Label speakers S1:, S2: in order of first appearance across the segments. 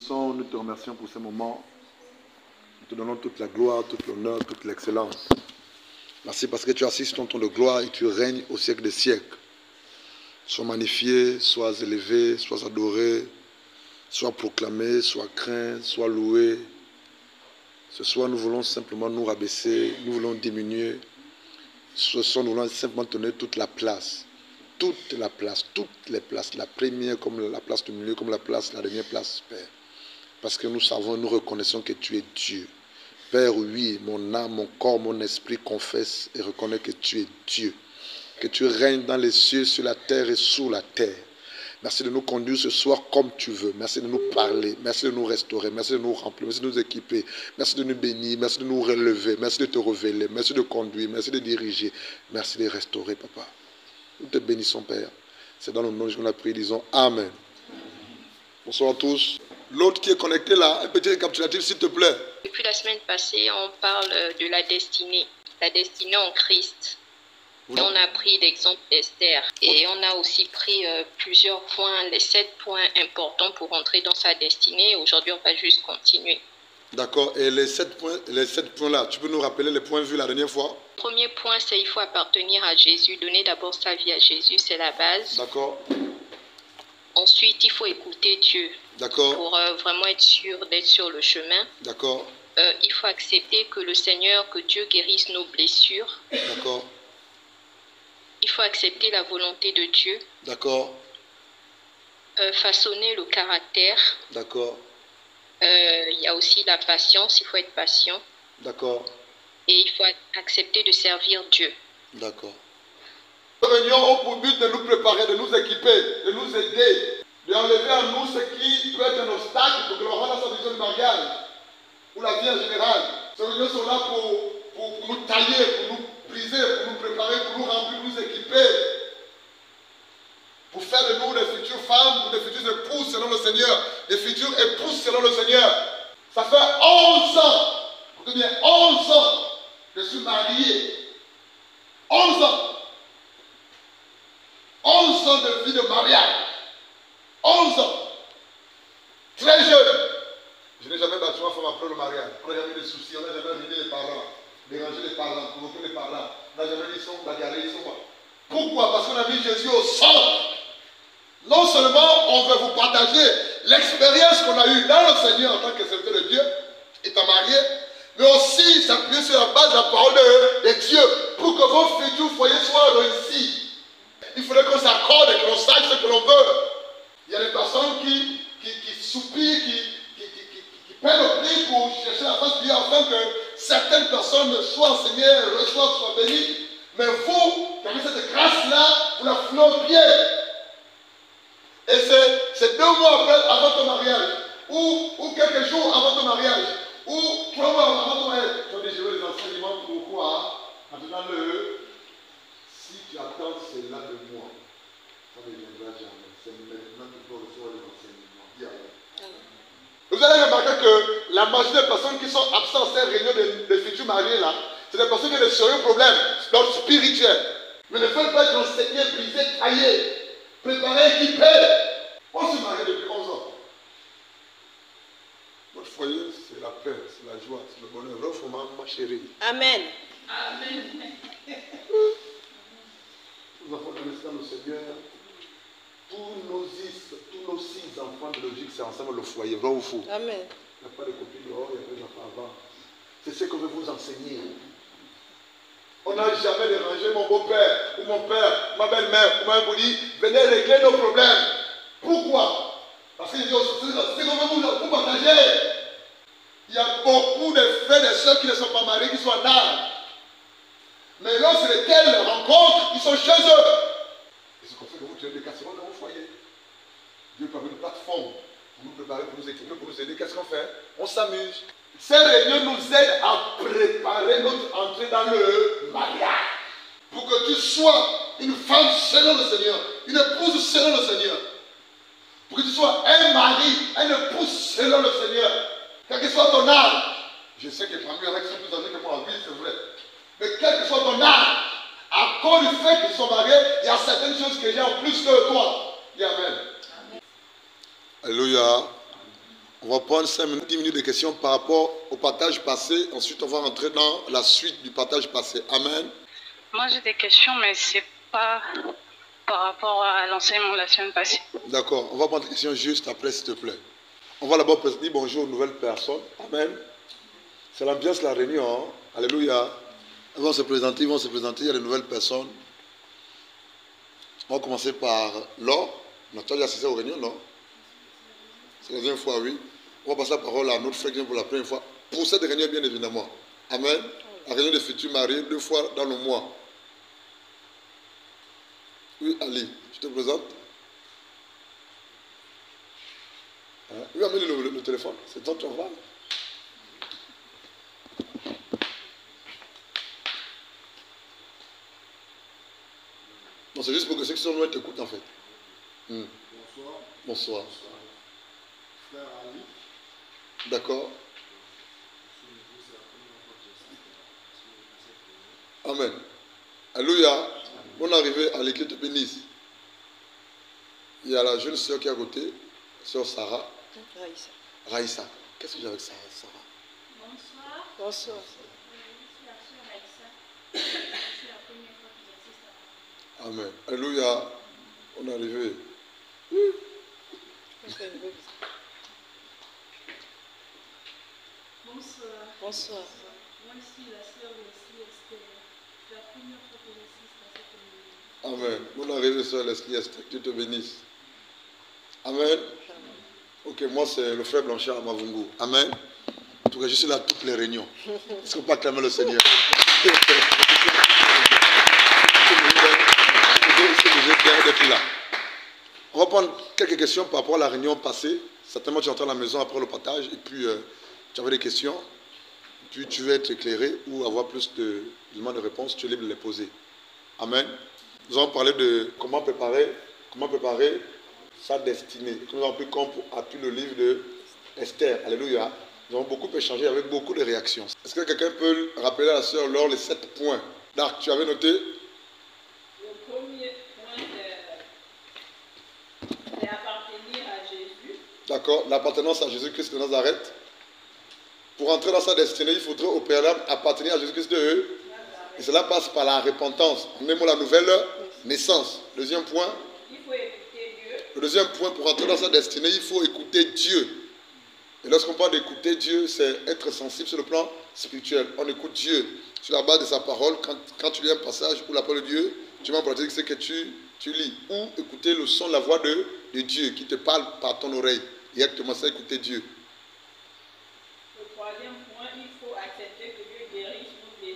S1: Nous te remercions pour ce moment. Nous te donnons toute la gloire, toute l'honneur, toute l'excellence. Merci parce que tu assistes ton trône de gloire et tu règnes au siècle des siècles. Sois magnifié, sois élevé, sois adoré, sois proclamé, sois craint, sois loué. Ce soir, nous voulons simplement nous rabaisser, nous voulons diminuer. Ce soir, nous voulons simplement tenir toute la place. Toute la place, toutes les places, la première comme la place du milieu, comme la dernière place, Père. Parce que nous savons, nous reconnaissons que tu es Dieu. Père, oui, mon âme, mon corps, mon esprit confesse et reconnaît que tu es Dieu. Que tu règnes dans les cieux, sur la terre et sous la terre. Merci de nous conduire ce soir comme tu veux. Merci de nous parler. Merci de nous restaurer. Merci de nous remplir. Merci de nous équiper. Merci de nous bénir. Merci de nous relever. Merci de te révéler. Merci de conduire. Merci de diriger. Merci de restaurer, Papa. Nous te bénissons, Père. C'est dans le nom de Jésus qu'on a prié. Disons Amen. Bonsoir à tous. L'autre qui est connecté là, un petit récapitulatif s'il te plaît.
S2: Depuis la semaine passée, on parle de la destinée en Christ. Et on a pris l'exemple d'Esther. Et on a aussi pris plusieurs points, les 7 points importants pour entrer dans sa destinée. Aujourd'hui, on va juste continuer.
S1: D'accord. Et les 7 points là, tu peux nous rappeler les points vus la dernière fois?
S2: Premier point, c'est il faut appartenir à Jésus. Donner d'abord sa vie à Jésus, c'est la base.
S1: D'accord.
S2: Ensuite, il faut écouter Dieu.
S1: D'accord.
S2: Pour vraiment être sûr d'être sur le chemin.
S1: D'accord.
S2: Il faut accepter que le Seigneur, que Dieu guérisse nos blessures.
S1: D'accord.
S2: Il faut accepter la volonté de Dieu.
S1: D'accord.
S2: Façonner le caractère.
S1: D'accord.
S2: Il y a aussi la patience, il faut être patient.
S1: D'accord.
S2: Et il faut accepter de servir Dieu.
S1: D'accord. Nous réunions pour but de nous préparer, de nous équiper, de nous aider, d'enlever à nous ce qui peut être un obstacle pour que l'on rentre dans sa vision du mariage, ou la vie en général. Ces réunions sont là pour nous tailler, pour nous briser, pour nous préparer, pour nous remplir, pour nous équiper, pour faire de nous des futures femmes, des futures épouses selon le Seigneur, des futures épouses selon le Seigneur. Ça fait 11 ans, écoutez bien, 11 ans que je suis marié. 11 ans. 11 ans de vie de mariage. 11 ans. Très jeune. Je n'ai jamais battu ma femme après le mariage. On n'a jamais eu de soucis, on n'a jamais ruiné les parents, dérangé les parents, provoqué les parents. On n'a jamais dit ils sont bagarrés, ils sont quoi. Pourquoi? Parce qu'on a mis Jésus au centre. Non seulement on veut vous partager l'expérience qu'on a eue dans le Seigneur en tant que serviteur de Dieu, étant marié, mais aussi s'appuyer sur la base de la parole de Dieu pour que vos futurs foyers soient réussis. Il faudrait qu'on s'accorde et que l'on sache ce que l'on veut. Il y a des personnes qui soupirent, qui paient le prix pour chercher la face de Dieu afin que certaines personnes soient enseignées, reçoivent, soient bénies. Mais vous, qui avez cette grâce-là, vous la foulez au pied. Et c'est 2 mois après, avant ton mariage, ou quelques jours avant ton mariage, ou 3 mois avant ton mariage. Tu as déjà les enseignements pour quoi? Maintenant, si tu attends cela de moi, ça ne viendra jamais. C'est maintenant que tu peux recevoir les enseignements. Dis amen. Vous allez remarquer que la majorité des personnes qui sont absentes à cette réunion de futurs mariés là, c'est des personnes qui ont de sérieux problèmes d'ordre spirituel. Mais ne veulent pas être enseignés, brisés, taillés, préparés, équipés. On se marie depuis 11 ans. Votre foyer, c'est la paix, c'est la joie, c'est le bonheur. Refais-moi, ma chérie.
S2: Amen.
S1: Amen. Nous avons donné ça au Seigneur. Tous nos 6 enfants biologiques, c'est ensemble le foyer. Vrai ou faux?
S2: Amen.
S1: Il n'y a pas de copines dehors, il n'y a pas des enfants avant. C'est ce que je veux vous enseigner. On n'a jamais dérangé mon beau-père, ou mon père, ma belle-mère, ou ma bouli. Venez régler nos problèmes. Pourquoi? Parce que c'est ce qu'on veut vous partager. Il y a beaucoup de frères et de soeurs qui ne sont pas mariés, qui sont en âge. Mais lorsque lesquels rencontrent, ils sont chez eux. Et c'est comme ça que vous tenez des casseroles dans vos foyers. Dieu permet une plateforme pour nous préparer, pour nous équiper, pour nous aider. Qu'est-ce qu'on fait? On s'amuse. Ces réunions nous aident à préparer notre entrée dans le mariage. Pour que tu sois une femme selon le Seigneur, une épouse selon le Seigneur. Pour que tu sois un mari, une épouse selon le Seigneur. Quel que soit ton âge. Je sais que parmi les qui sont plus âgés que moi, oui, c'est vrai. Mais quel que soit ton âge, à cause du fait qu'ils sont mariés, il y a certaines choses que j'ai en plus que toi. Dis Amen. Alléluia. On va prendre 5 minutes, 10 minutes de questions par rapport au partage passé. Ensuite, on va rentrer dans la suite du partage passé. Amen.
S3: Moi, j'ai des questions, mais c'est pas par rapport à l'enseignement de la semaine passée.
S1: D'accord. On va prendre des questions juste après, s'il te plaît. On va d'abord dire bonjour aux nouvelles personnes. Amen. C'est l'ambiance de la réunion. Hein? Alléluia. Ils vont se présenter, Il y a de nouvelles personnes. On va commencer par Laure. Tu as déjà assisté aux réunions, non? C'est la deuxième fois, oui. On va passer la parole à notre frère qui vient pour la première fois. Pour cette réunion, bien évidemment. Amen. La réunion des futurs mariés, 2 fois dans le mois. Oui, Ali, je te présente. Hein? Oui, amène le téléphone. C'est toi qui en parles. Non, c'est juste pour que ceux qui sont loin t'écoutent en fait.
S4: Bonsoir.
S1: Bonsoir.
S4: Frère Ali.
S1: D'accord. Amen. Alléluia. Bonne arrivée à l'équipe de bénisse. Il y a la jeune sœur qui est à côté, sœur Sarah.
S5: Raïssa.
S1: Raïssa. Qu'est-ce que j'ai avec Sarah?
S6: Bonsoir.
S5: Bonsoir.
S6: Je suis la sœur Raïssa. C'est la première fois que j'assiste à la
S1: Amen. Alléluia. On est arrivé.
S6: Bonsoir.
S5: Bonsoir.
S6: Moi, je suis la sœur Leslie Esther. C'est la première fois que j'assiste à cette réunion.
S1: Amen. Bonne arrivée, sœur Leslie Esther. Que Dieu te bénisse. Amen. Ok, moi c'est le frère Blanchard à Mavungu. Amen. En tout cas, je suis là à toutes les réunions. Est-ce qu'on peut acclamer le Seigneur? On va prendre quelques questions par rapport à la réunion passée. Certainement, tu entends à la maison après le partage et puis tu avais des questions. Puis tu veux être éclairé ou avoir plus de demandes de réponses, tu es libre de les poser. Amen. Nous allons parler de comment préparer sa destinée. Nous avons pris comme appui le livre de Esther. Alléluia. Nous avons beaucoup échangé avec beaucoup de réactions. Est-ce que quelqu'un peut rappeler à la sœur Laure les 7 points? Dark, tu avais noté?
S7: Le premier point, c'est appartenir à Jésus.
S1: D'accord. L'appartenance à Jésus-Christ de Nazareth. Pour entrer dans sa destinée, il faudrait au préalable appartenir à Jésus-Christ de eux. Et cela passe par la repentance. On aime la nouvelle naissance. Deuxième point.
S7: Il faut écouter Dieu.
S1: Le deuxième point, pour entrer dans sa destinée, il faut écouter Dieu. Et lorsqu'on parle d'écouter Dieu, c'est être sensible sur le plan spirituel. On écoute Dieu sur la base de sa parole. Quand tu lis un passage où la parole de Dieu, tu vas en pratique ce que tu lis. Ou écouter le son, la voix de Dieu qui te parle par ton oreille. Directement, c'est écouter Dieu.
S7: Le troisième point, il faut accepter que Dieu guérisse les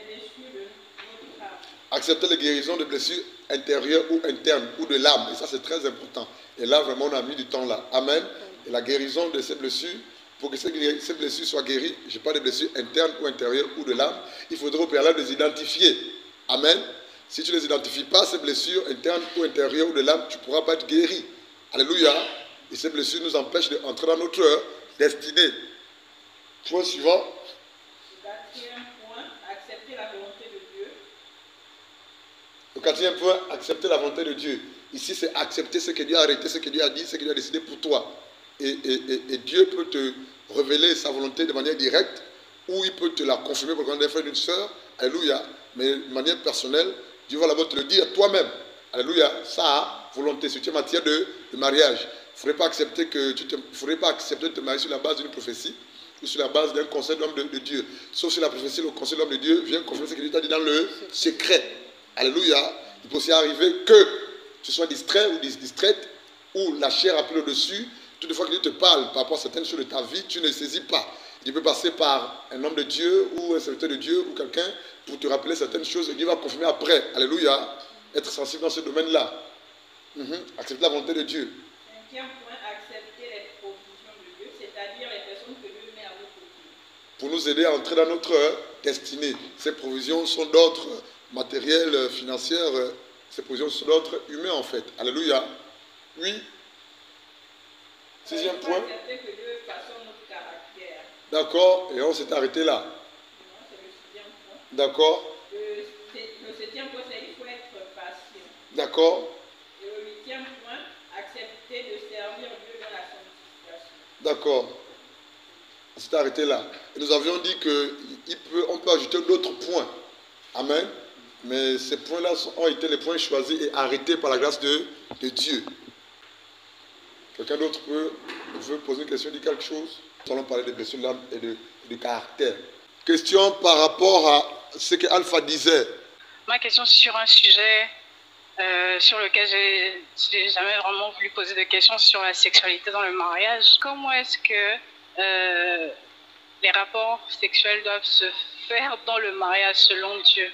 S7: blessures de notre âme.
S1: Accepter les guérisons de blessures intérieures ou internes ou de l'âme. Et ça, c'est très important. Et là, vraiment, on a mis du temps là. Amen. Et la guérison de ces blessures, pour que ces blessures soient guéries, je parle de blessures internes ou intérieures ou de l'âme, il faudra au préalable les identifier. Amen. Si tu ne les identifies pas, ces blessures internes ou intérieures ou de l'âme, tu ne pourras pas être guéri. Alléluia. Et ces blessures nous empêchent d'entrer dans notre destinée. Point suivant.
S7: Le quatrième point, accepter la volonté de Dieu.
S1: Le quatrième point, accepter la volonté de Dieu. Ici, c'est accepter ce que Dieu a arrêté, ce que Dieu a dit, ce que Dieu a décidé pour toi. Et Dieu peut te révéler sa volonté de manière directe ou il peut te la confirmer pour un frère d'une sœur. Alléluia. Mais de manière personnelle, Dieu va d'abord te le dire toi-même. Alléluia. Sa volonté. Si tu es en matière de mariage, il ne faudrait pas accepter de te marier sur la base d'une prophétie ou sur la base d'un conseil de l'homme de Dieu. Sauf si la prophétie, le conseil de l'homme de Dieu vient confirmer ce que Dieu t'a dit dans le secret. Alléluia. Il peut aussi arriver que tu sois distrait ou distraite ou la chair a pris le dessus. Toutefois que Dieu te parle par rapport à certaines choses de ta vie, tu ne saisis pas. Il peut passer par un homme de Dieu ou un serviteur de Dieu ou quelqu'un pour te rappeler certaines choses et Dieu va confirmer après. Alléluia. Être sensible dans ce domaine-là. Accepter la volonté de Dieu.
S7: Cinquième point, accepter les provisions de Dieu, c'est-à-dire les personnes que Dieu met à notre côté.
S1: Pour nous aider à entrer dans notre destinée. Ces provisions sont d'ordre matériel, financier. Ces provisions sont d'ordre humain en fait. Alléluia. Oui. Sixième point.
S7: Accepter que Dieu façonne notre caractère.
S1: D'accord. Et on s'est arrêté là.
S7: Non, c'est le sixième point.
S1: D'accord.
S7: Le septième point, c'est qu'il faut être patient.
S1: D'accord.
S7: Et le huitième point, accepter de servir Dieu dans la sanctification.
S1: D'accord. On s'est arrêté là. Et nous avions dit qu'on peut ajouter d'autres points. Amen. Mais ces points-là ont été les points choisis et arrêtés par la grâce de Dieu. Quelqu'un d'autre veut poser une question, dire quelque chose? Nous allons parler de blessures de l'âme et de caractère. Question par rapport à ce que Alpha disait.
S3: Ma question c'est sur un sujet sur lequel j'ai jamais vraiment voulu poser de questions sur la sexualité dans le mariage. Comment est-ce que les rapports sexuels doivent se faire dans le mariage selon Dieu?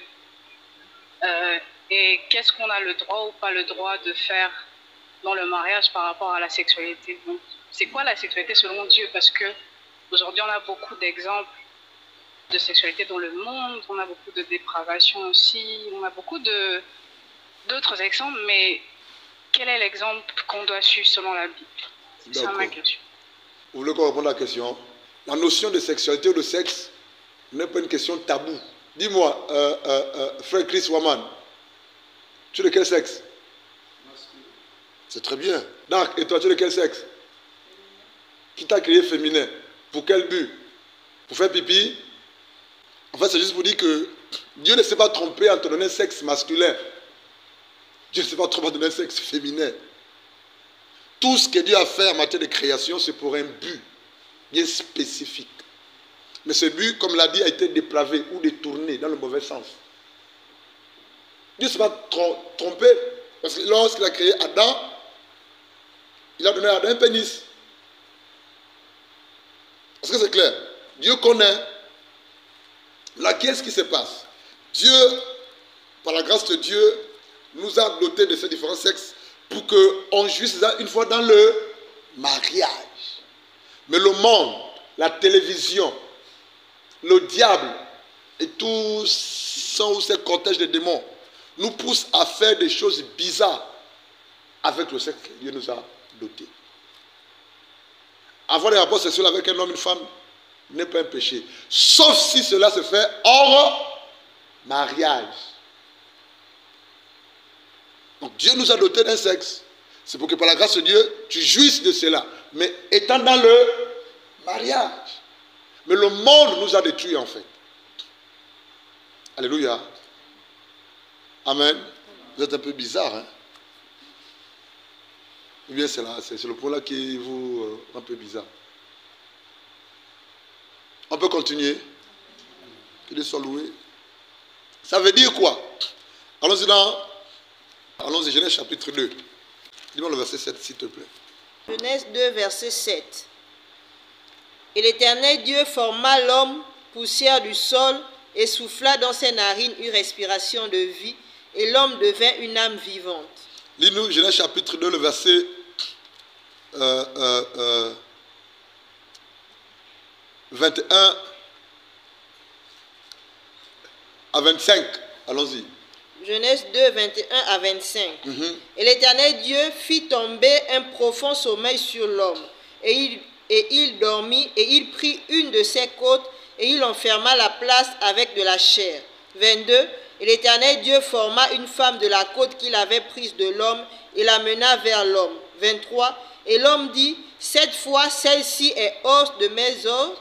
S3: Et qu'est-ce qu'on a le droit ou pas le droit de faire dans le mariage par rapport à la sexualité? Donc, c'est quoi la sexualité selon Dieu? Parce que aujourd'hui, on a beaucoup d'exemples de sexualité dans le monde, on a beaucoup de dépravation aussi, on a beaucoup d'autres exemples, mais quel est l'exemple qu'on doit suivre selon la Bible? C'est ça ma question.
S1: Vous voulez qu'on réponde à la question? La notion de sexualité ou de sexe n'est pas une question taboue. Dis-moi, frère Chris Waman, tu es de quel sexe? C'est très bien. Donc, et toi, tu es de quel sexe? Qui t'a créé féminin? Pour quel but? Pour faire pipi? En fait, c'est juste pour dire que Dieu ne s'est pas trompé en te donnant un sexe masculin. Dieu ne s'est pas trompé en te donner un sexe féminin. Tout ce que Dieu a fait en matière de création, c'est pour un but bien spécifique. Mais ce but, comme l'a dit, a été dépravé ou détourné dans le mauvais sens. Dieu ne s'est pas trompé. Parce que lorsqu'il a créé Adam, il a donné à Adam un pénis. Est-ce que c'est clair? Dieu connaît. Là, qu'est-ce qui se passe? Dieu, par la grâce de Dieu, nous a dotés de ces différents sexes pour qu'on jouisse ça une fois dans le mariage. Mais le monde, la télévision, le diable et tout ces cortèges de démons nous poussent à faire des choses bizarres avec le sexe que Dieu nous a doté. Avoir des rapports sexuels avec un homme et une femme n'est pas un péché. Sauf si cela se fait hors mariage. Donc Dieu nous a doté d'un sexe. C'est pour que par la grâce de Dieu, tu jouisses de cela. Mais étant dans le mariage. Mais le monde nous a détruits en fait. Alléluia. Amen. Vous êtes un peu bizarre, hein? Ou bien c'est le point là qui vous un peu bizarre. On peut continuer. Que Dieu soit loué. Ça veut dire quoi? Allons-y, Genèse chapitre 2. Dis-moi le verset 7, s'il te plaît.
S5: Genèse 2, verset 7. Et l'Éternel Dieu forma l'homme, poussière du sol, et souffla dans ses narines une respiration de vie, et l'homme devint une âme vivante.
S1: Lis-nous Genèse chapitre 2, le verset 21 à 25. Allons-y.
S5: Genèse 2, 21 à 25. Et l'Éternel Dieu fit tomber un profond sommeil sur l'homme. Et il dormit, et il prit une de ses côtes, et il enferma la place avec de la chair. 22. Et l'Éternel Dieu forma une femme de la côte qu'il avait prise de l'homme, et la mena vers l'homme. 23. Et l'homme dit, cette fois, celle-ci est os de mes os,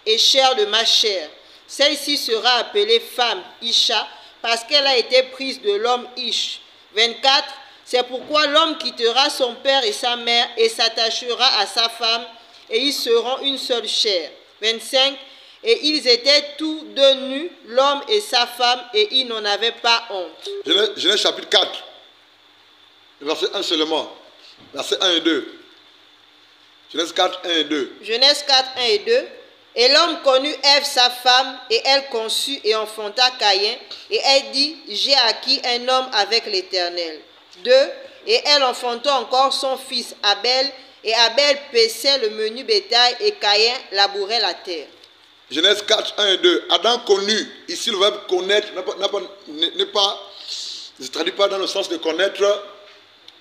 S5: et chair de ma chair. Celle-ci sera appelée femme, Isha, parce qu'elle a été prise de l'homme Ish. 24. C'est pourquoi l'homme quittera son père et sa mère et s'attachera à sa femme, et ils seront une seule chair. 25. Et ils étaient tous deux nus, l'homme et sa femme, et ils n'en avaient pas honte.
S1: Genèse chapitre 4, verset 1 seulement. Verset 1 et 2. Genèse 4, 1 et 2.
S5: Genèse 4, 1 et 2. Et l'homme connut Ève sa femme, et elle conçut et enfanta Caïn, et elle dit, j'ai acquis un homme avec l'Éternel. 2. Et elle enfanta encore son fils Abel, et Abel paissait le menu bétail, et Caïn labourait la terre.
S1: Genèse 4, 1 et 2. Adam connut. Ici, le verbe connaître ne se traduit pas dans le sens de connaître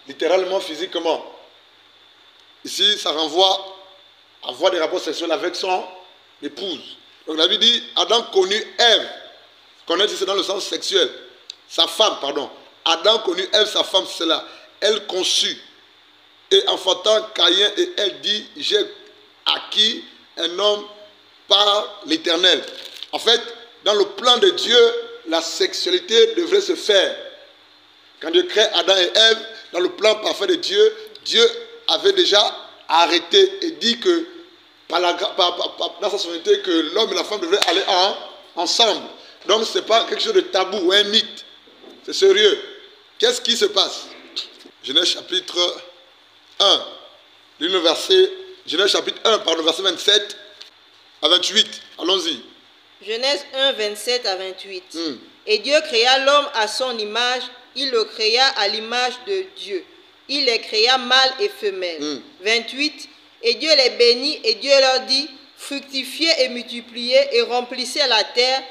S1: littéralement, physiquement. Ici, ça renvoie à avoir des rapports sexuels avec son épouse. Donc la Bible dit, Adam connut Ève. Connaître, c'est dans le sens sexuel. Sa femme, pardon. Adam connut Ève, sa femme, c'est là. Elle conçut. Et enfantant Caïn, et elle dit, j'ai à qui un homme par l'Éternel. En fait, dans le plan de Dieu, la sexualité devrait se faire. Quand Dieu crée Adam et Ève, dans le plan parfait de Dieu, Dieu avait déjà arrêté et dit que dans sa souveraineté que l'homme et la femme devraient aller ensemble. Donc ce n'est pas quelque chose de tabou ou un mythe. C'est sérieux. Qu'est-ce qui se passe? Genèse chapitre 1, Genèse chapitre 1, par le verset 27 à 28. Allons-y.
S5: Genèse 1, 27 à 28. Et Dieu créa l'homme à son image, il le créa à l'image de Dieu. Il les créa mâle et femelle. 28. Et Dieu les bénit et Dieu leur dit, fructifiez et multipliez et remplissez la terre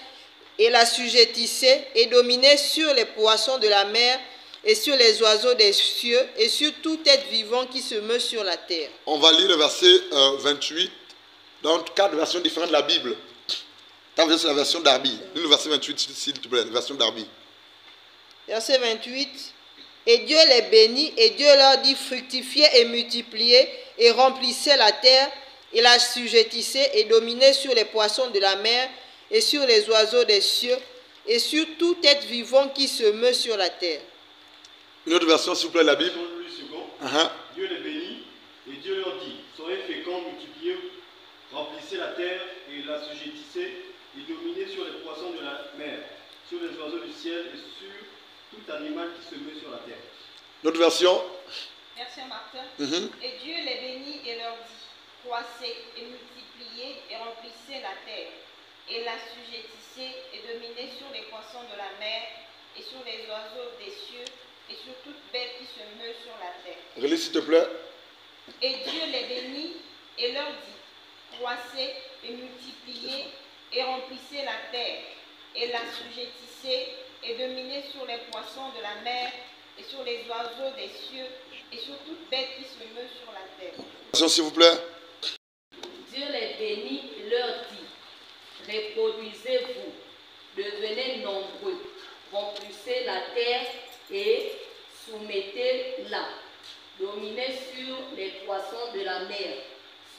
S5: et la sujettissez et dominez sur les poissons de la mer et sur les oiseaux des cieux et sur tout être vivant qui se meut sur la terre.
S1: On va lire le verset 28 dans 4 versions différentes de la Bible. C'est la version Darby. Lis le verset 28 s'il te plaît, la version Darby.
S5: Verset 28. Et Dieu les bénit et Dieu leur dit, fructifiez et multipliez et remplissez la terre et la sujettissez et dominez sur les poissons de la mer et sur les oiseaux des cieux et sur tout être vivant qui se meut sur la terre.
S1: Une autre version s'il vous plaît, la Bible.
S4: Dieu les bénit et Dieu leur dit, soyez féconds, multipliez, remplissez la terre et la sujettissez et dominez sur les poissons de la mer, sur les oiseaux du ciel et sur tout animal qui se meut sur la terre.
S1: Notre version.
S7: Verset Martin. Et Dieu les bénit et leur dit, croissez et multipliez et remplissez la terre et la sujettissez et dominez sur les poissons de la mer et sur les oiseaux des cieux et sur toute bête qui se meut sur la terre.
S1: Relis s'il te plaît.
S7: Et Dieu les bénit et leur dit, croissez et multipliez et remplissez la terre et la sujettissez et dominez sur les poissons de la mer et sur les oiseaux des cieux et sur toute bête qui se meut sur la terre.
S1: Attention s'il vous plaît.
S8: Dieu les bénit et leur dit, reproduisez-vous, devenez nombreux, remplissez la terre et soumettez-la, dominez sur les poissons de la mer,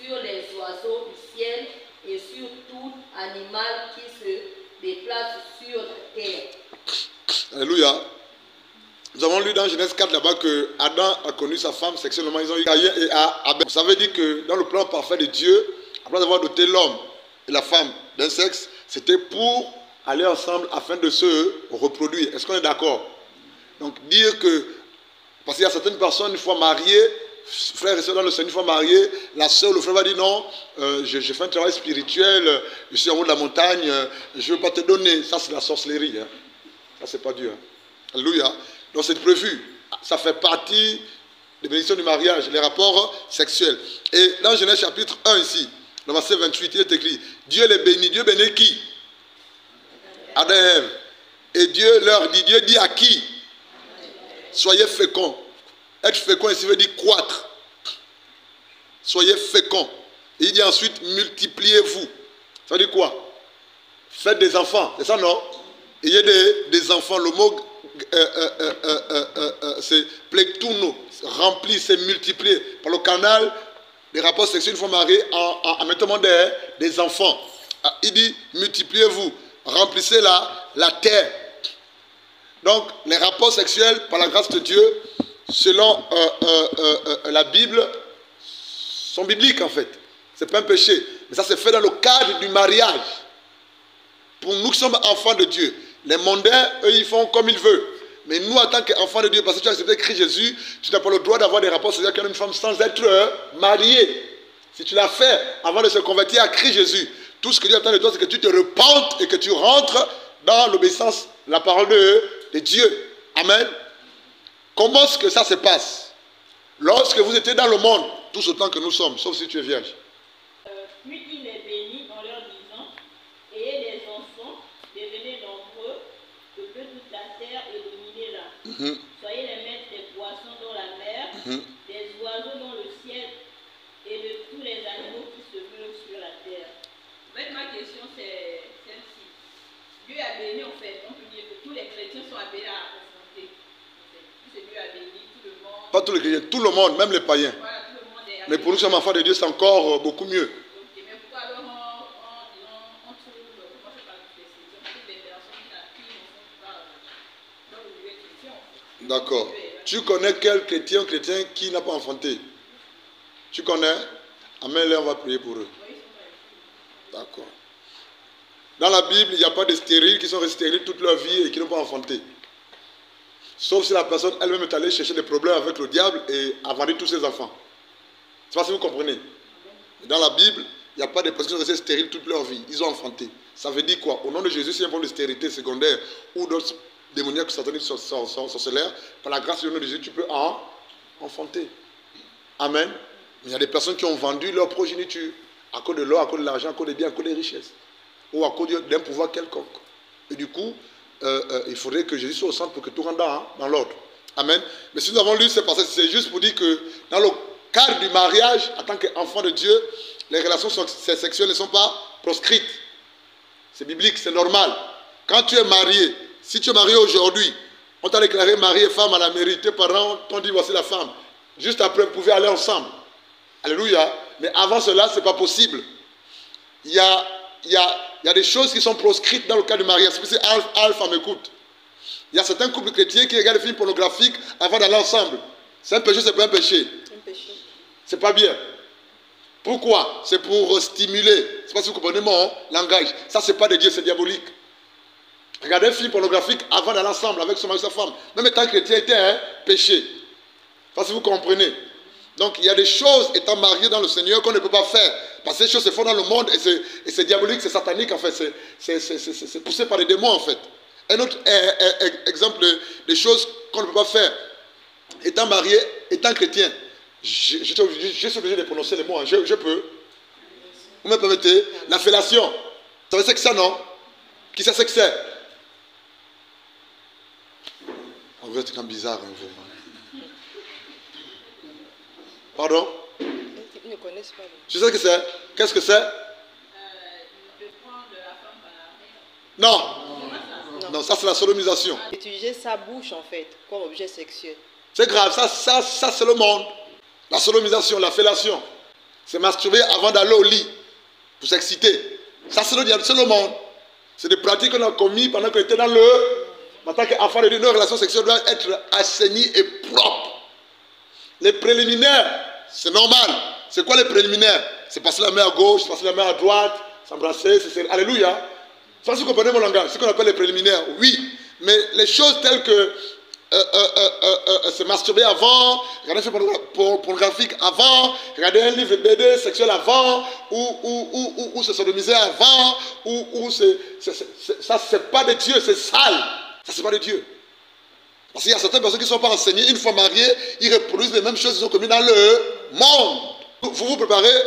S8: sur les oiseaux du ciel et sur tout animal qui se déplace sur la terre.
S1: Alléluia. Nous avons lu dans Genèse 4 là-bas que Adam a connu sa femme sexuellement. Ils ont eu Caïn et Abel. Ça veut dire que dans le plan parfait de Dieu, après avoir doté l'homme et la femme d'un sexe, c'était pour aller ensemble afin de se reproduire. Est-ce qu'on est d'accord? Donc dire que, parce qu'il y a certaines personnes, une fois mariées, frères et sœurs dans le Seigneur, une fois mariés, la sœur ou le frère va dire non, j'ai fait un travail spirituel, je suis en haut de la montagne, je ne veux pas te donner. Ça c'est la sorcellerie. Hein. Ça c'est pas Dieu. Hein. Alléluia. Donc c'est prévu. Ça fait partie des bénédictions du mariage, les rapports sexuels. Et dans Genèse chapitre 1 ici, le verset 28, il est écrit, Dieu les bénit. Dieu bénit qui? Adam et Ève. Et Dieu leur dit, Dieu dit à qui? Soyez féconds. Être fécond ici veut dire croître. Soyez féconds. Et il dit ensuite, multipliez-vous. Ça veut dire quoi? Faites des enfants. C'est ça, non? Il y a des enfants. Le mot c'est plektuno. Rempli, c'est multiplier. Par le canal, les rapports sexuels, une fois mariés, en mettant des enfants. Il dit, multipliez-vous. Remplissez la terre. Donc, les rapports sexuels, par la grâce de Dieu, selon la Bible, sont bibliques en fait. Ce n'est pas un péché. Mais ça se fait dans le cadre du mariage. Pour nous qui sommes enfants de Dieu, les mondains, eux, ils font comme ils veulent. Mais nous, en tant qu'enfants de Dieu, parce que tu as accepté Christ Jésus, tu n'as pas le droit d'avoir des rapports sexuels avec une femme sans être marié. Si tu l'as fait avant de se convertir à Christ Jésus, tout ce que Dieu attend de toi, c'est que tu te repentes et que tu rentres dans l'obéissance, la parole de Dieu. Amen. Comment est-ce que ça se passe? Lorsque vous étiez dans le monde, tous autant que nous sommes, sauf si tu es vierge.
S7: Puis il les bénit en leur disant, ayez des enfants, devenez nombreux, peuplez toute la terre et dominez-la. Soyez les maîtres des poissons dans la mer, des oiseaux dans le ciel et de tous les animaux qui se meuvent sur la terre. En fait, ma question c'est celle-ci. Dieu a béni en fait, on peut dire que tous les chrétiens sont appelés à confronter. Dieu a béni tout le monde.
S1: Pas tous les chrétiens, tout le monde, même les païens.
S7: Voilà, tout le monde est
S1: Mais pour nous, sommes enfants de Dieu, c'est encore beaucoup mieux.
S7: Mais pourquoi alors on trouve, comment je parle de toutes les personnes qui ne sont pas dans le milieu chrétien?
S1: D'accord. Tu connais quel chrétien qui n'a pas enfanté? Tu connais? Amène-les, on va prier pour eux. D'accord. Dans la Bible, il n'y a pas de stériles qui sont restés stériles toute leur vie et qui n'ont pas enfanté. Sauf si la personne elle-même est allée chercher des problèmes avec le diable et a vendu tous ses enfants. Je ne sais pas si vous comprenez. Dans la Bible, il n'y a pas de personnes qui sont restées stériles toute leur vie. Ils ont enfanté. Ça veut dire quoi? Au nom de Jésus, s'il y a un problème de stérilité secondaire ou d'autres démoniaques sataniques sorcellaires, par la grâce du nom de Jésus, tu peux enfanter. Amen. Il y a des personnes qui ont vendu leur progéniture à cause de l'or, à cause de l'argent, à cause des biens, à cause des richesses. Ou à cause d'un pouvoir quelconque. Et du coup, il faudrait que Jésus soit au centre pour que tout rentre dans l'ordre. Amen. Mais si nous avons lu ce passage, c'est juste pour dire que dans le cadre du mariage, en tant qu'enfant de Dieu, les relations sexuelles ne sont pas proscrites. C'est biblique, c'est normal. Quand tu es marié, si tu es marié aujourd'hui, on t'a déclaré mari et femme à la mairie, tes parents t'ont dit voici la femme. Juste après, vous pouvez aller ensemble. Alléluia. Mais avant cela, ce n'est pas possible. Il y a des choses qui sont proscrites dans le cas du mariage. C'est pour ça que Alpha m'écoute. Il y a certains couples chrétiens qui regardent des films pornographiques avant d'aller ensemble. C'est un péché, c'est pas un péché. C'est pas bien. Pourquoi? C'est pour stimuler. Je ne sais pas si vous comprenez mon langage. Ça, c'est pas de Dieu, c'est diabolique. Regarder un film pornographique avant d'aller ensemble avec son mari et sa femme. Même étant chrétien, était un péché. Je ne sais pas si vous comprenez. Donc, il y a des choses étant mariées dans le Seigneur qu'on ne peut pas faire. Parce que ces choses se font dans le monde et c'est diabolique, c'est satanique en fait. C'est poussé par les démons en fait. Un autre exemple des choses qu'on ne peut pas faire. Étant marié, étant chrétien. Je suis obligé de prononcer les mots. Hein. Je peux. Vous me permettez? La fellation. Vous savez ce que c'est, non? Qui sait ce que c'est? On va être quand bizarre. Hein, pardon?
S5: Ils ne connaissent pas.
S1: Tu sais ce que c'est? Qu'est-ce que c'est?
S7: De prendre la femme par la main.
S1: Non. Non, ça c'est la sodomisation.
S5: Utiliser sa bouche en fait comme objet sexuel.
S1: C'est grave, ça c'est le monde. La sodomisation, la fellation. C'est masturber avant d'aller au lit pour s'exciter. Ça c'est le monde. C'est des pratiques qu'on a commises pendant qu'on était dans le... En tant qu'enfant de Dieu, nos relations sexuelles doivent être assainies et propres. Les préliminaires, c'est normal. C'est quoi les préliminaires? C'est passer la main à gauche, passer la main à droite, s'embrasser, c'est... Alléluia. Ça, si vous comprenez mon langage, ce qu'on appelle les préliminaires, oui. Mais les choses telles que se masturber avant, regarder un film pornographique avant, regarder un livre BD sexuel avant, ou se sodomiser avant, ça c'est pas de Dieu, c'est sale. Ça c'est pas de Dieu. Parce qu'il y a certaines personnes qui ne sont pas enseignées, une fois mariées, ils reproduisent les mêmes choses qu'ils ont commises dans le monde. Vous vous préparez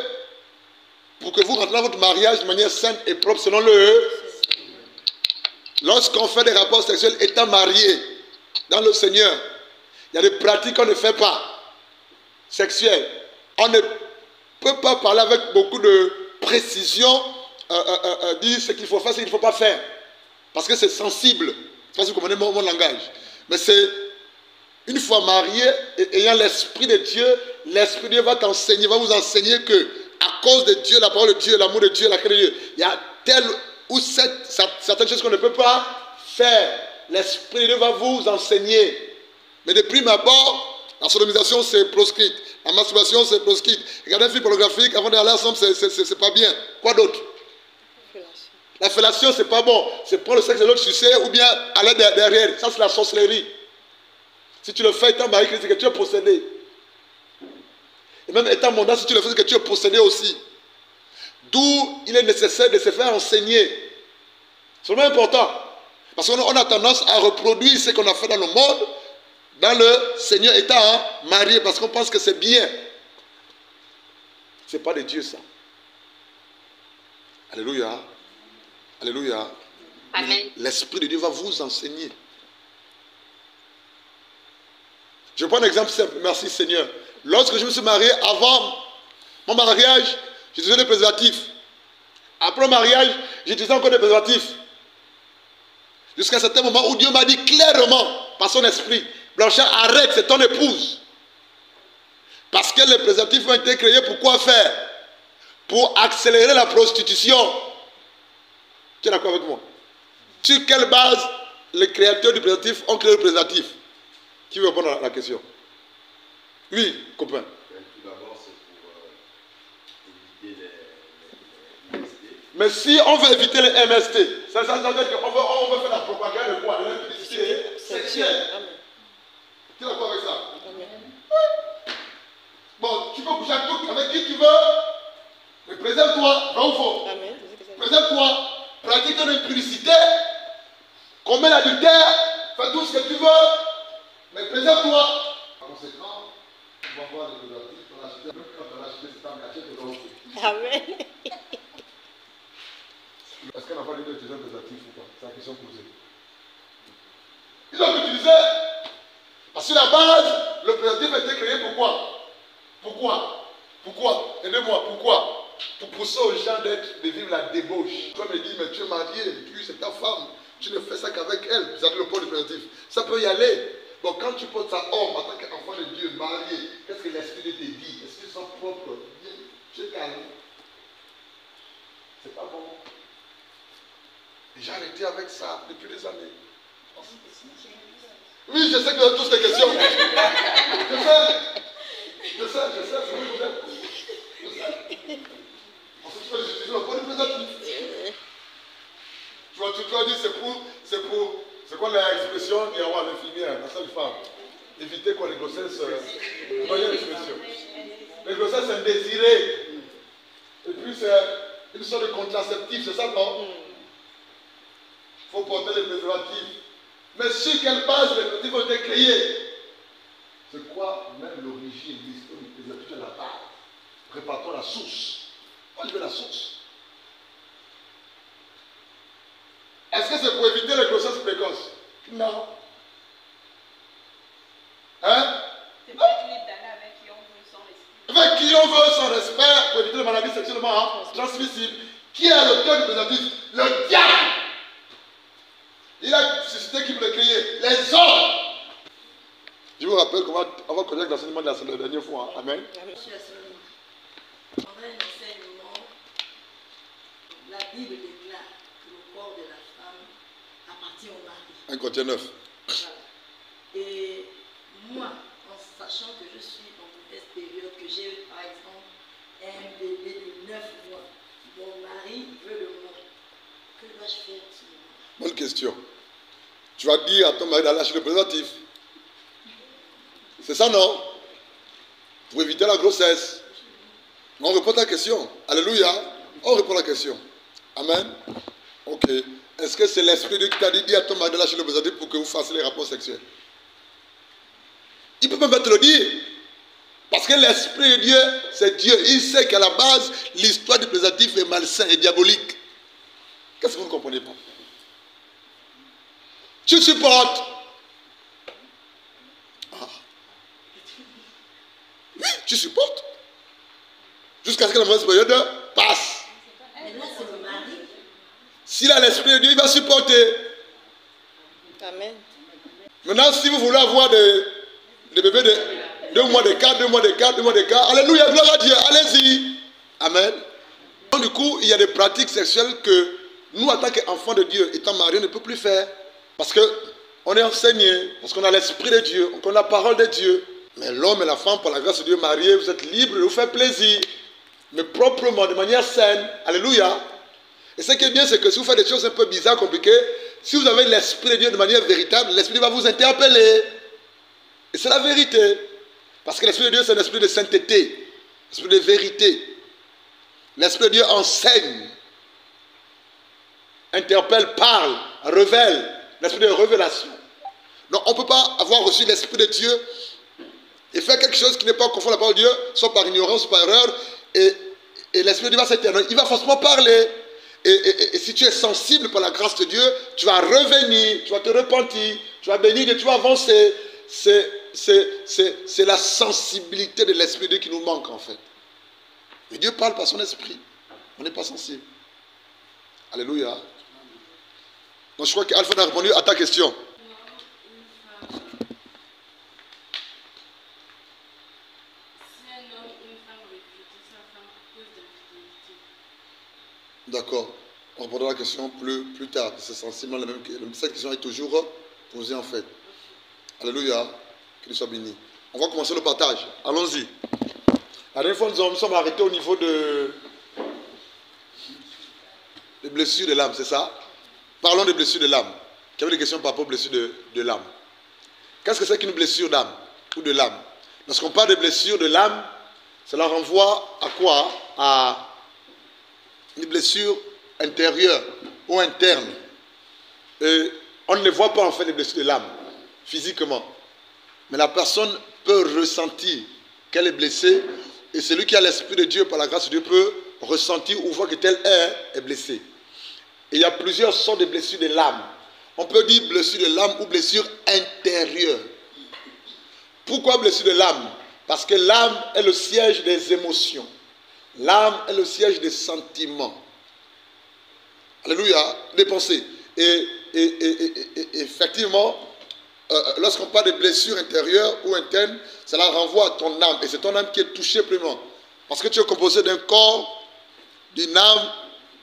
S1: pour que vous rentrez dans votre mariage de manière saine et propre selon le... Lorsqu'on fait des rapports sexuels étant marié dans le Seigneur, il y a des pratiques qu'on ne fait pas sexuelles. On ne peut pas parler avec beaucoup de précision, dire ce qu'il faut faire, ce qu'il ne faut pas faire. Parce que c'est sensible. Je ne sais pas si vous comprenez mon langage. Mais c'est une fois marié et ayant l'Esprit de Dieu va t'enseigner, va vous enseigner que à cause de Dieu, la parole de Dieu, l'amour de Dieu, la crainte de Dieu, il y a telle ou certaines choses qu'on ne peut pas faire. L'Esprit de Dieu va vous enseigner. Mais de prime abord, la sodomisation c'est proscrite. La masturbation c'est proscrite. Regarder un film pornographique avant d'aller ensemble, c'est pas bien. Quoi d'autre? La fellation c'est pas bon. C'est prendre le sexe de l'autre sucer ou bien aller derrière. Ça c'est la sorcellerie. Si tu le fais étant marié, c'est que tu es possédé. Et même étant mondain, si tu le fais, c'est que tu es possédé aussi. D'où il est nécessaire de se faire enseigner. C'est vraiment important. Parce qu'on a tendance à reproduire ce qu'on a fait dans le monde, dans le Seigneur étant marié, parce qu'on pense que c'est bien. Ce n'est pas de Dieu ça. Alléluia. Alléluia.
S2: Amen.
S1: L'Esprit de Dieu va vous enseigner. Je prends un exemple simple. Merci Seigneur. Lorsque je me suis marié, avant mon mariage, j'utilisais des préservatifs. Après le mariage, j'utilisais encore des préservatifs. Jusqu'à un certain moment où Dieu m'a dit clairement, par son esprit, Blanchard, arrête, c'est ton épouse. Parce que les préservatifs ont été créés pour quoi faire? Pour accélérer la prostitution. Tu es d'accord avec moi? Sur quelle base les créateurs du préservatif ont créé le préservatif? Qui veut répondre à la question? Oui, copain.
S9: Tout d'abord, c'est pour éviter les MST.
S1: Mais si on veut éviter les MST, ça veut dire qu'on veut faire la propagande de quoi? De l'impudicité sexuelle. Tu es d'accord avec ça? Oui. Bon, tu peux coucher avec qui tu veux, mais préserve-toi, vrai ou faux? Préserve-toi, pratique ton impudicité, commets l'adultère, fais tout ce que tu veux, mais préserve-toi. Par conséquent, tu vas voir les préservatifs, quand on a acheté cette arme cachée, tu vas aussi.
S5: Amen.
S1: Est-ce qu'on n'a pas l'idée d'utiliser un préservatif ou pas? C'est la question posée. Ils ont utilisé. Parce que la base, le préservatif a été créé pour quoi? Pourquoi? Aidez-moi, pourquoi? Pour pousser aux gens de vivre la débauche. Toi me dis, mais tu es marié, puis c'est ta femme, tu ne fais ça qu'avec elle. Vous avez le pôle du préservatif. Ça peut y aller. Bon, quand tu portes ça homme, en tant qu'enfant de Dieu, marié, qu'est-ce que l'Esprit de te dit? Est-ce qu'ils sont propres? Tu es calme. C'est pas bon. Et j'ai arrêté avec ça depuis des années. Oui, je sais que vous avez tous des questions. Je sais, c'est oui, vous êtes. Je sais. En fait, tu vas utiliser le pôle du préservatif. Tu vas dire, c'est quoi l'expression du roi, l'infirmière, la seule femme? Éviter quoi, les grossesses? Voyez l'expression. Les grossesses indésirées. Et puis c'est une sorte de contraceptif, c'est ça, non? Il faut porter les préservatifs. Mais sur quelle base les préservatifs ont été créés? C'est quoi même l'origine, l'histoire du préservatif à la base? Répartons la source. On veut la source. Est-ce que c'est pour éviter les grossesses précoces? Non. Hein?
S7: C'est pas équilibre d'aller avec qui on veut sans respect.
S1: Avec qui on veut sans respect pour éviter les maladies sexuellement transmissibles. Qui est l'auteur du préservatif? Le diable. Il a suscité qui voulait créer les hommes. Je vous rappelle qu'on va connaître l'enseignement de la dernière fois. Amen.
S8: Pendant un enseignement, la Bible déclare que le corps de la femme appartient au mari.
S1: 1 Corinthiens 9.
S8: Voilà. Et moi, en sachant que je suis dans cette période, que j'ai par exemple un bébé de 9 mois, mon mari veut de moi, que dois-je faire en ce moment?
S1: Bonne question. Tu vas dire à ton mari d'aller acheter le préservatif. C'est ça, non? Pour éviter la grossesse. On répond à la question. Alléluia. On répond à la question. Amen. Ok. Est-ce que c'est l'Esprit de Dieu qui t'a dit, dis à ton mari de lâcher le préservatif pour que vous fassiez les rapports sexuels? Il peut même te le dire. Parce que l'Esprit de Dieu, c'est Dieu. Il sait qu'à la base, l'histoire du préservatif est malsain et diabolique. Qu'est-ce que vous ne comprenez pas? Tu supportes. Ah. Oui, tu supportes. Jusqu'à ce que la mauvaise période passe.
S8: Mais là, c'est le mari.
S1: S'il a l'Esprit de Dieu, il va supporter.
S5: Amen.
S1: Maintenant, si vous voulez avoir des bébés de 2 mois d'écart, 2 mois d'écart, 2 mois d'écart, alléluia, gloire à Dieu, allez-y. Amen. Donc, du coup, il y a des pratiques sexuelles que nous, en tant qu'enfants de Dieu, étant mariés, ne peut plus faire. Parce qu'on est enseigné, parce qu'on a l'Esprit de Dieu, qu'on a la parole de Dieu. Mais l'homme et la femme, par la grâce de Dieu mariés, vous êtes libres de vous faire plaisir. Mais proprement, de manière saine. Alléluia. Et ce qui est bien, c'est que si vous faites des choses un peu bizarres, compliquées, si vous avez l'Esprit de Dieu de manière véritable, l'Esprit de Dieu va vous interpeller. Et c'est la vérité. Parce que l'Esprit de Dieu, c'est un esprit de sainteté, l'esprit de vérité. L'Esprit de Dieu enseigne, interpelle, parle, révèle. L'esprit de révélation. Donc on ne peut pas avoir reçu l'Esprit de Dieu et faire quelque chose qui n'est pas conforme à la parole de Dieu, soit par ignorance, soit par erreur, et l'Esprit de Dieu va s'éterniser. Il va forcément parler. Et si tu es sensible par la grâce de Dieu, tu vas revenir, tu vas te repentir, tu vas bénir et tu vas avancer. C'est la sensibilité de l'Esprit de Dieu qui nous manque en fait. Mais Dieu parle par son esprit. On n'est pas sensible. Alléluia. Donc je crois qu'Alpha a répondu à ta question.
S7: Si
S1: D'accord. On répondra à la question plus tard. C'est sensiblement la même. Cette question est toujours posée en fait. Alléluia. Qu'il soit béni. On va commencer le partage. Allons-y. La dernière fois, nous sommes arrêtés au niveau de blessures de l'âme, c'est ça? Parlons des blessures de l'âme. Qui avait des questions par rapport aux blessures de l'âme? Qu'est-ce que c'est qu'une blessure d'âme ou de l'âme? Lorsqu'on parle de blessures de l'âme, cela renvoie à quoi? À une blessure intérieure ou interne. Et on ne les voit pas en fait les blessures de l'âme, physiquement. Mais la personne peut ressentir qu'elle est blessée. Et celui qui a l'Esprit de Dieu, par la grâce de Dieu, peut ressentir ou voir que tel est blessé. Et il y a plusieurs sortes de blessures de l'âme. On peut dire blessure de l'âme ou blessure intérieure. Pourquoi blessure de l'âme? Parce que l'âme est le siège des émotions. L'âme est le siège des sentiments. Alléluia, des pensées. Et effectivement, lorsqu'on parle de blessures intérieures ou internes, cela renvoie à ton âme. Et c'est ton âme qui est touchée pleinement. Parce que tu es composé d'un corps, d'une âme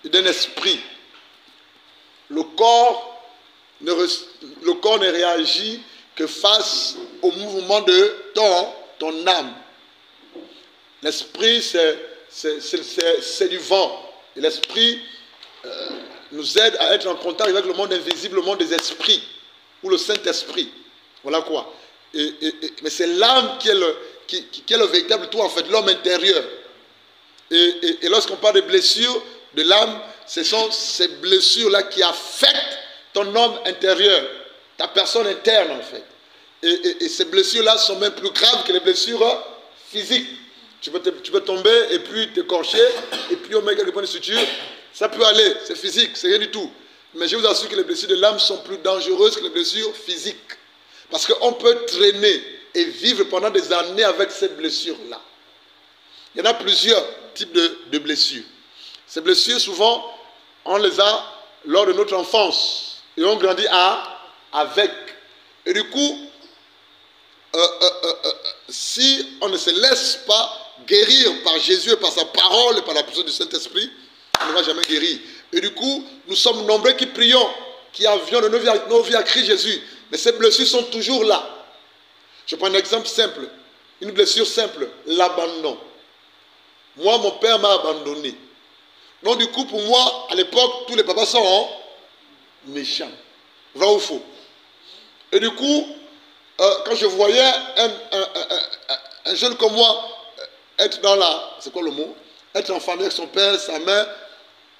S1: et d'un esprit. Le corps ne réagit que face au mouvement de ton âme. L'esprit, c'est du vent. Et l'esprit nous aide à être en contact avec le monde invisible, le monde des esprits, ou le Saint-Esprit. Voilà quoi. Mais c'est l'âme qui est le véritable toi, en fait, l'homme intérieur. Et lorsqu'on parle de blessures de l'âme, ce sont ces blessures-là qui affectent ton homme intérieur, ta personne interne, en fait. Et ces blessures-là sont même plus graves que les blessures physiques. Tu peux tomber et puis t'écorcher, et puis on met quelques points de suture. Ça peut aller, c'est physique, c'est rien du tout. Mais je vous assure que les blessures de l'âme sont plus dangereuses que les blessures physiques. Parce qu'on peut traîner et vivre pendant des années avec ces blessures-là. Il y en a plusieurs types de blessures. Ces blessures, souvent, on les a lors de notre enfance. Et on grandit avec. Et du coup, si on ne se laisse pas guérir par Jésus et par sa parole et par la puissance du Saint-Esprit, on ne va jamais guérir. Et du coup, nous sommes nombreux qui prions, qui avions de nos vies à Christ Jésus. Mais ces blessures sont toujours là. Je prends un exemple simple. Une blessure simple, l'abandon. Moi, mon père m'a abandonné. Donc du coup, pour moi, à l'époque, tous les papas sont méchants. Vrai ou faux? Et du coup, quand je voyais un jeune comme moi être dans c'est quoi le mot? Être en famille avec son père, sa mère,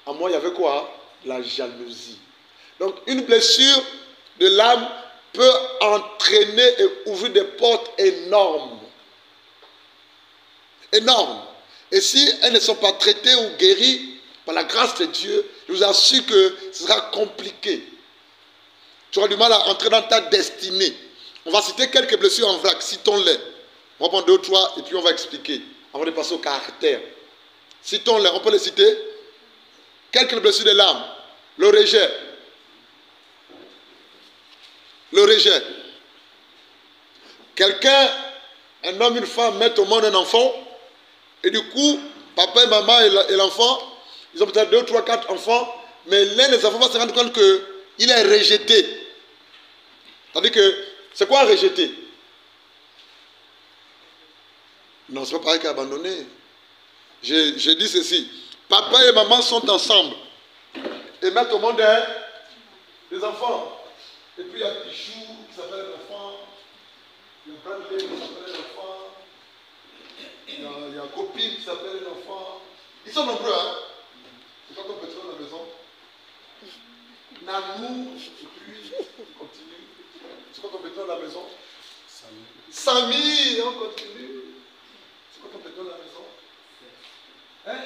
S1: à moi, il y avait quoi? La jalousie. Donc, une blessure de l'âme peut entraîner et ouvrir des portes énormes. Énormes. Et si elles ne sont pas traitées ou guéries par la grâce de Dieu, je vous assure que ce sera compliqué. Tu auras du mal à entrer dans ta destinée. On va citer quelques blessures en vrac, citons-les. On va prendre 2 ou 3 et puis on va expliquer. Avant de passer au caractère. Citons-les, on peut les citer. Quelques blessures de l'âme. Le rejet. Le rejet. Quelqu'un, un homme, une femme, mettent au monde un enfant. Et du coup, papa et maman et l'enfant, ils ont peut-être 2, 3, 4 enfants. Mais l'un des enfants va se rendre compte qu'il est rejeté. C'est-à-dire que, c'est quoi rejeter? Non, c'est pas pareil qu'abandonner. Je dis ceci. Papa et maman sont ensemble. Et mettent au monde des enfants. Et puis il y a Pichou qui s'appelle un enfant. Il y a Bradley qui s'appelle un enfant. Il y a Copine qui s'appelle un enfant. Ils sont nombreux, hein. C'est quand on peut trouver dans la maison. Nanou, et puis on continue. C'est quand on peut trouver dans la maison. Samy, on continue. C'est quand on peut trouver dans la maison. Hein?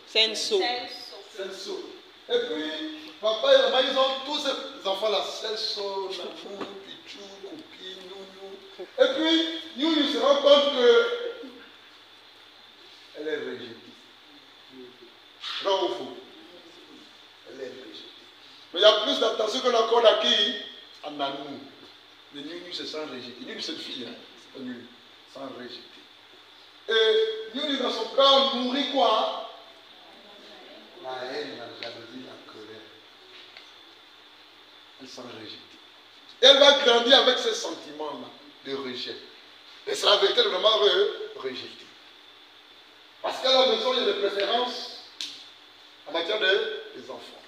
S1: Senso. Et puis, papa et maman, ils ont tous ces enfants-là. Senso, Nanou, Pichou, Copine, Nounou. Et puis, Nounou se rend compte qu'elle est rejetée. Non ou faux? Elle est rejetée. Mais il y a plus d'attention qu'on accorde à qui? À Nanou. Mais Nounou se sent rejetée. Nounou, c'est une fille, hein? C'est pas Nounou. Sans rejeter. Et Yuri dans son cœur nourrit quoi? La haine, la jalousie, la colère. Elle s'en rejetée. Elle va grandir avec ces sentiments-là de rejet. Et c'est la vérité de vraiment rejeter. Parce qu'elle a besoin de préférences en matière des enfants.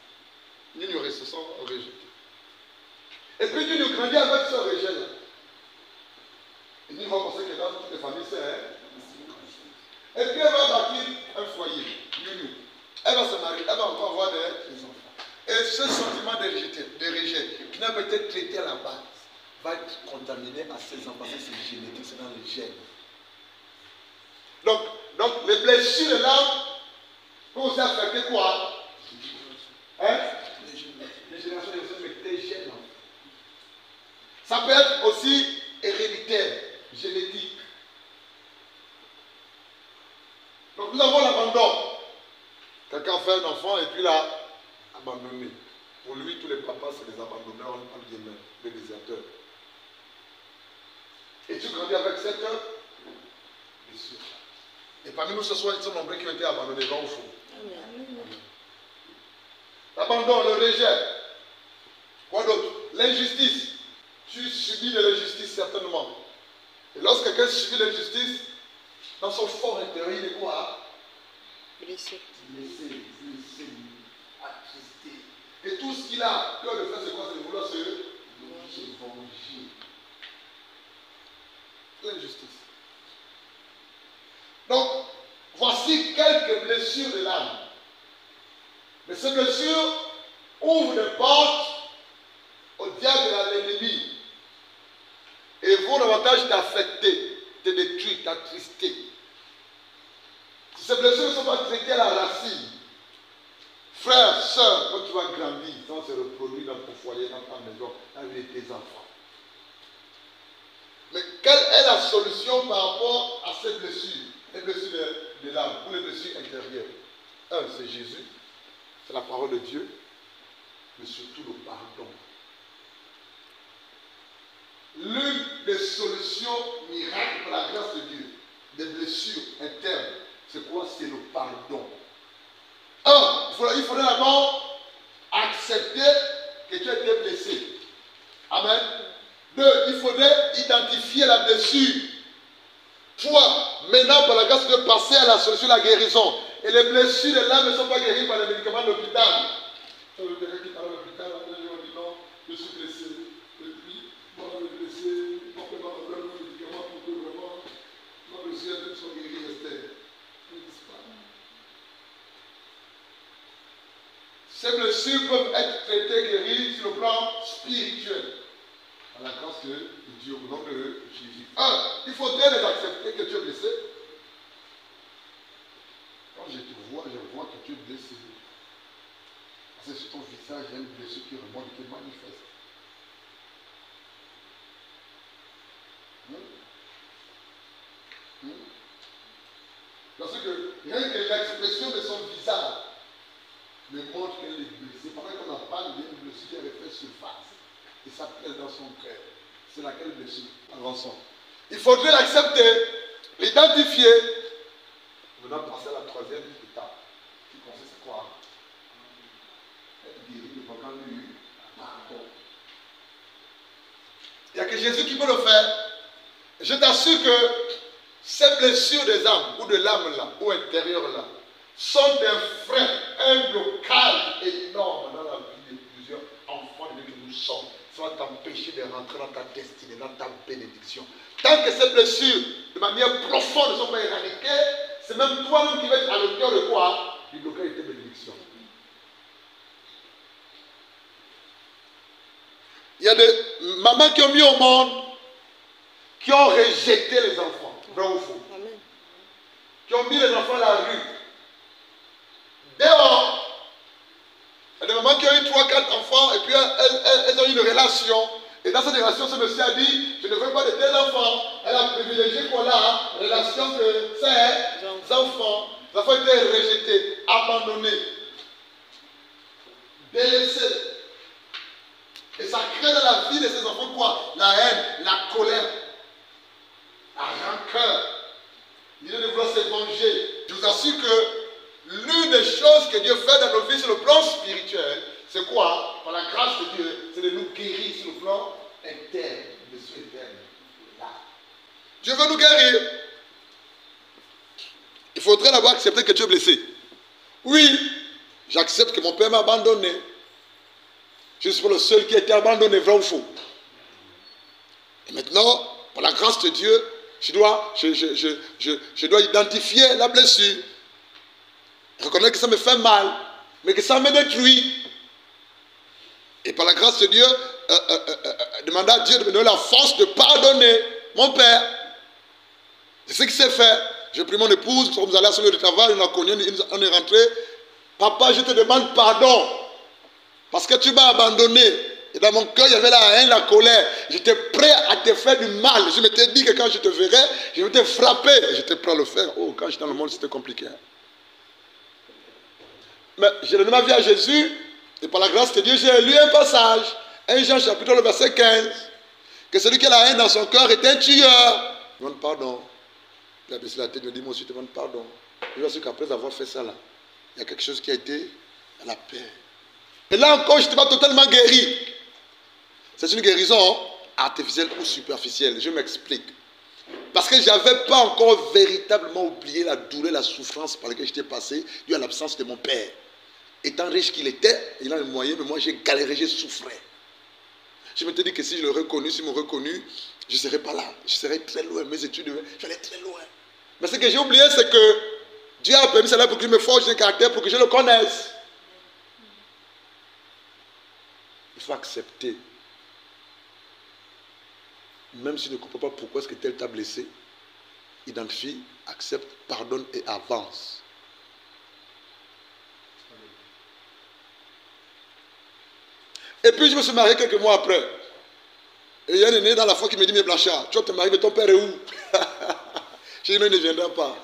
S1: Nous nous restons rejetés. Et puis nous nous grandissons avec ce rejet-là. Et nous allons penser que dans toutes les familles, c'est. Et puis elle va bâtir un foyer. Elle va se marier, elle va encore avoir des enfants. Et ce sentiment de rejet, qui n'a peut-être traité à la base, va être contaminé à ses enfants, c'est génétique, c'est dans les gènes. Donc les blessures de l'âme peuvent aussi affecter quoi? Hein? Les générations des gènes. Ça peut être aussi héréditaire, génétique. Donc nous avons l'abandon. Quelqu'un fait un enfant et puis là, abandonné. Pour lui, tous les papas, c'est des abandonneurs, entre guillemets, des déserteurs. Et tu grandis avec cette blessure. Et parmi nous, ce soir, ils sont nombreux qui ont été abandonnés, dans le fond. L'abandon, le rejet. Quoi d'autre? L'injustice. Tu subis de l'injustice, certainement. Et lorsque quelqu'un subit l'injustice, dans son fort intérieur, il est quoi? Blessé, attristé. Et tout ce qu'il a, cœur de faire, c'est quoi? C'est de vouloir se venger. L'injustice. Donc, voici quelques blessures de l'âme. Mais ces blessures ouvrent des portes au diable et à l'ennemi. Et vont davantage t'affecter, te détruire, t'attrister. Si ces blessures ne sont pas traitées à la racine, frère, soeur, quand tu vas grandir, ça va se reproduire dans ton foyer, dans ta maison, avec tes enfants. Mais quelle est la solution par rapport à ces blessures? Les blessures de l'âme ou les blessures intérieures? Un, c'est Jésus, c'est la parole de Dieu, mais surtout le pardon. L'une des solutions miracles par la grâce de Dieu, des blessures internes, c'est quoi? C'est le pardon. Un, il faudrait d'abord accepter que tu as été blessé. Amen. Deux, il faudrait identifier la blessure. Trois, maintenant par la grâce de Dieu, passer à la solution de la guérison. Et les blessures de l'âme ne sont pas guéries par les médicaments de l'hôpital. Quelqu'un qui parle de l'hôpital, on dit non, je suis blessé. Et puis, moi, je suis blessé, on peut pas me donner le médicament pour que vraiment, ma blessure soit guérie, Esther. Ces blessures peuvent être traitées, guéries sur le plan spirituel. À la grâce de Dieu, au nom de Jésus. Un, il faudrait les accepter que tu es blessé. Quand je te vois, je vois que tu es blessé. Parce que sur ton visage, il y a une blessure qui remonte, qui manifeste. Parce que rien que l'expression de son visage me montre qu'elle est blessée. Pendant qu'on en parle, il y a une blessure qui avait fait surface. Et ça pèse dans son cœur. C'est laquelle blessure? Avançons. Il faudrait l'accepter, l'identifier. Maintenant, passer à la troisième étape. Qui consiste à quoi? Être guéri de pendant lui. Pardon. Il n'y a que Jésus qui peut le faire. Je t'assure que ces blessures des âmes, ou de l'âme là, ou intérieure là, sont des freins, un blocage énorme dans la vie de plusieurs enfants de Dieu que nous sommes. Ça va t'empêcher de rentrer dans ta destinée, dans ta bénédiction. Tant que ces blessures, de manière profonde, ne sont pas éradiquées, c'est même toi-même qui vas être à l'auteur de quoi? Du blocage de tes bénédictions. Il y a des mamans qui ont mis au monde, qui ont rejeté les enfants, vrai ou faux? Amen. Qui ont mis les enfants à la rue. Dehors, il y a des mamans qui ont eu 3-4 enfants et puis elles ont eu une relation. Et dans cette relation, ce monsieur a dit, je ne veux pas de tes enfants. Elle a privilégié quoi là? Relation que ses enfants. Les enfants étaient rejetés, abandonnés, délaissés. Et ça crée dans la vie de ces enfants quoi? La haine, la colère, la rancœur, Il vient de vouloir se venger. Je vous assure que l'une des choses que Dieu fait dans nos vies sur le plan spirituel, c'est quoi? Par la grâce de Dieu, c'est de nous guérir sur le plan interne, de ce interne. Là. Dieu veut nous guérir. Il faudrait d'abord accepter que tu es blessé. Oui, j'accepte que mon père m'a abandonné. Je suis pas le seul qui a été abandonné, vrai ou faux. Et maintenant, par la grâce de Dieu, je dois identifier la blessure. Reconnaître que ça me fait mal, mais que ça me détruit. Et par la grâce de Dieu, demander à Dieu de me donner la force de pardonner mon père. C'est ce qui s'est fait. J'ai pris mon épouse, nous sommes allés à son lieu de travail, on a connu, on est rentré. Papa, je te demande pardon. Parce que tu m'as abandonné. Et dans mon cœur, il y avait la haine, la colère. J'étais prêt à te faire du mal. Je m'étais dit que quand je te verrais, je vais te frapper. Et j'étais prêt à le faire. Oh, quand j'étais dans le monde, c'était compliqué. Mais j'ai donné ma vie à Jésus. Et par la grâce de Dieu, j'ai lu un passage. 1 Jean chapitre le verset 15. Que celui qui a la haine dans son cœur est un tueur. Demande pardon. Il a baissé la tête, il me dit, moi aussi, je te demande pardon. Je suis sûr qu'après avoir fait ça là, il y a quelque chose qui a été à la paix. Et là encore, je n'étais pas totalement guéri. C'est une guérison artificielle ou superficielle. Je m'explique. Parce que je n'avais pas encore véritablement oublié la douleur, la souffrance par laquelle j'étais passé dû à l'absence de mon père. Étant riche qu'il était, il a les moyens, mais moi j'ai galéré, j'ai souffert. Je m'étais dit que si je l'aurais reconnu, s'il m'aurait reconnu, je ne serais pas là. Je serais très loin. Mes études, j'allais très loin. Mais ce que j'ai oublié, c'est que Dieu a permis cela pour qu'il me forge un caractère, pour que je le connaisse. Il faut accepter. Même si tu ne comprends pas pourquoi est-ce que tel t'a blessé, identifie, accepte, pardonne et avance. Et puis je me suis marié quelques mois après. Et il y a un aîné dans la foi qui me dit, mais Blanchard, tu vas te marier, mais ton père est où? J'ai dit, non, il ne viendra pas.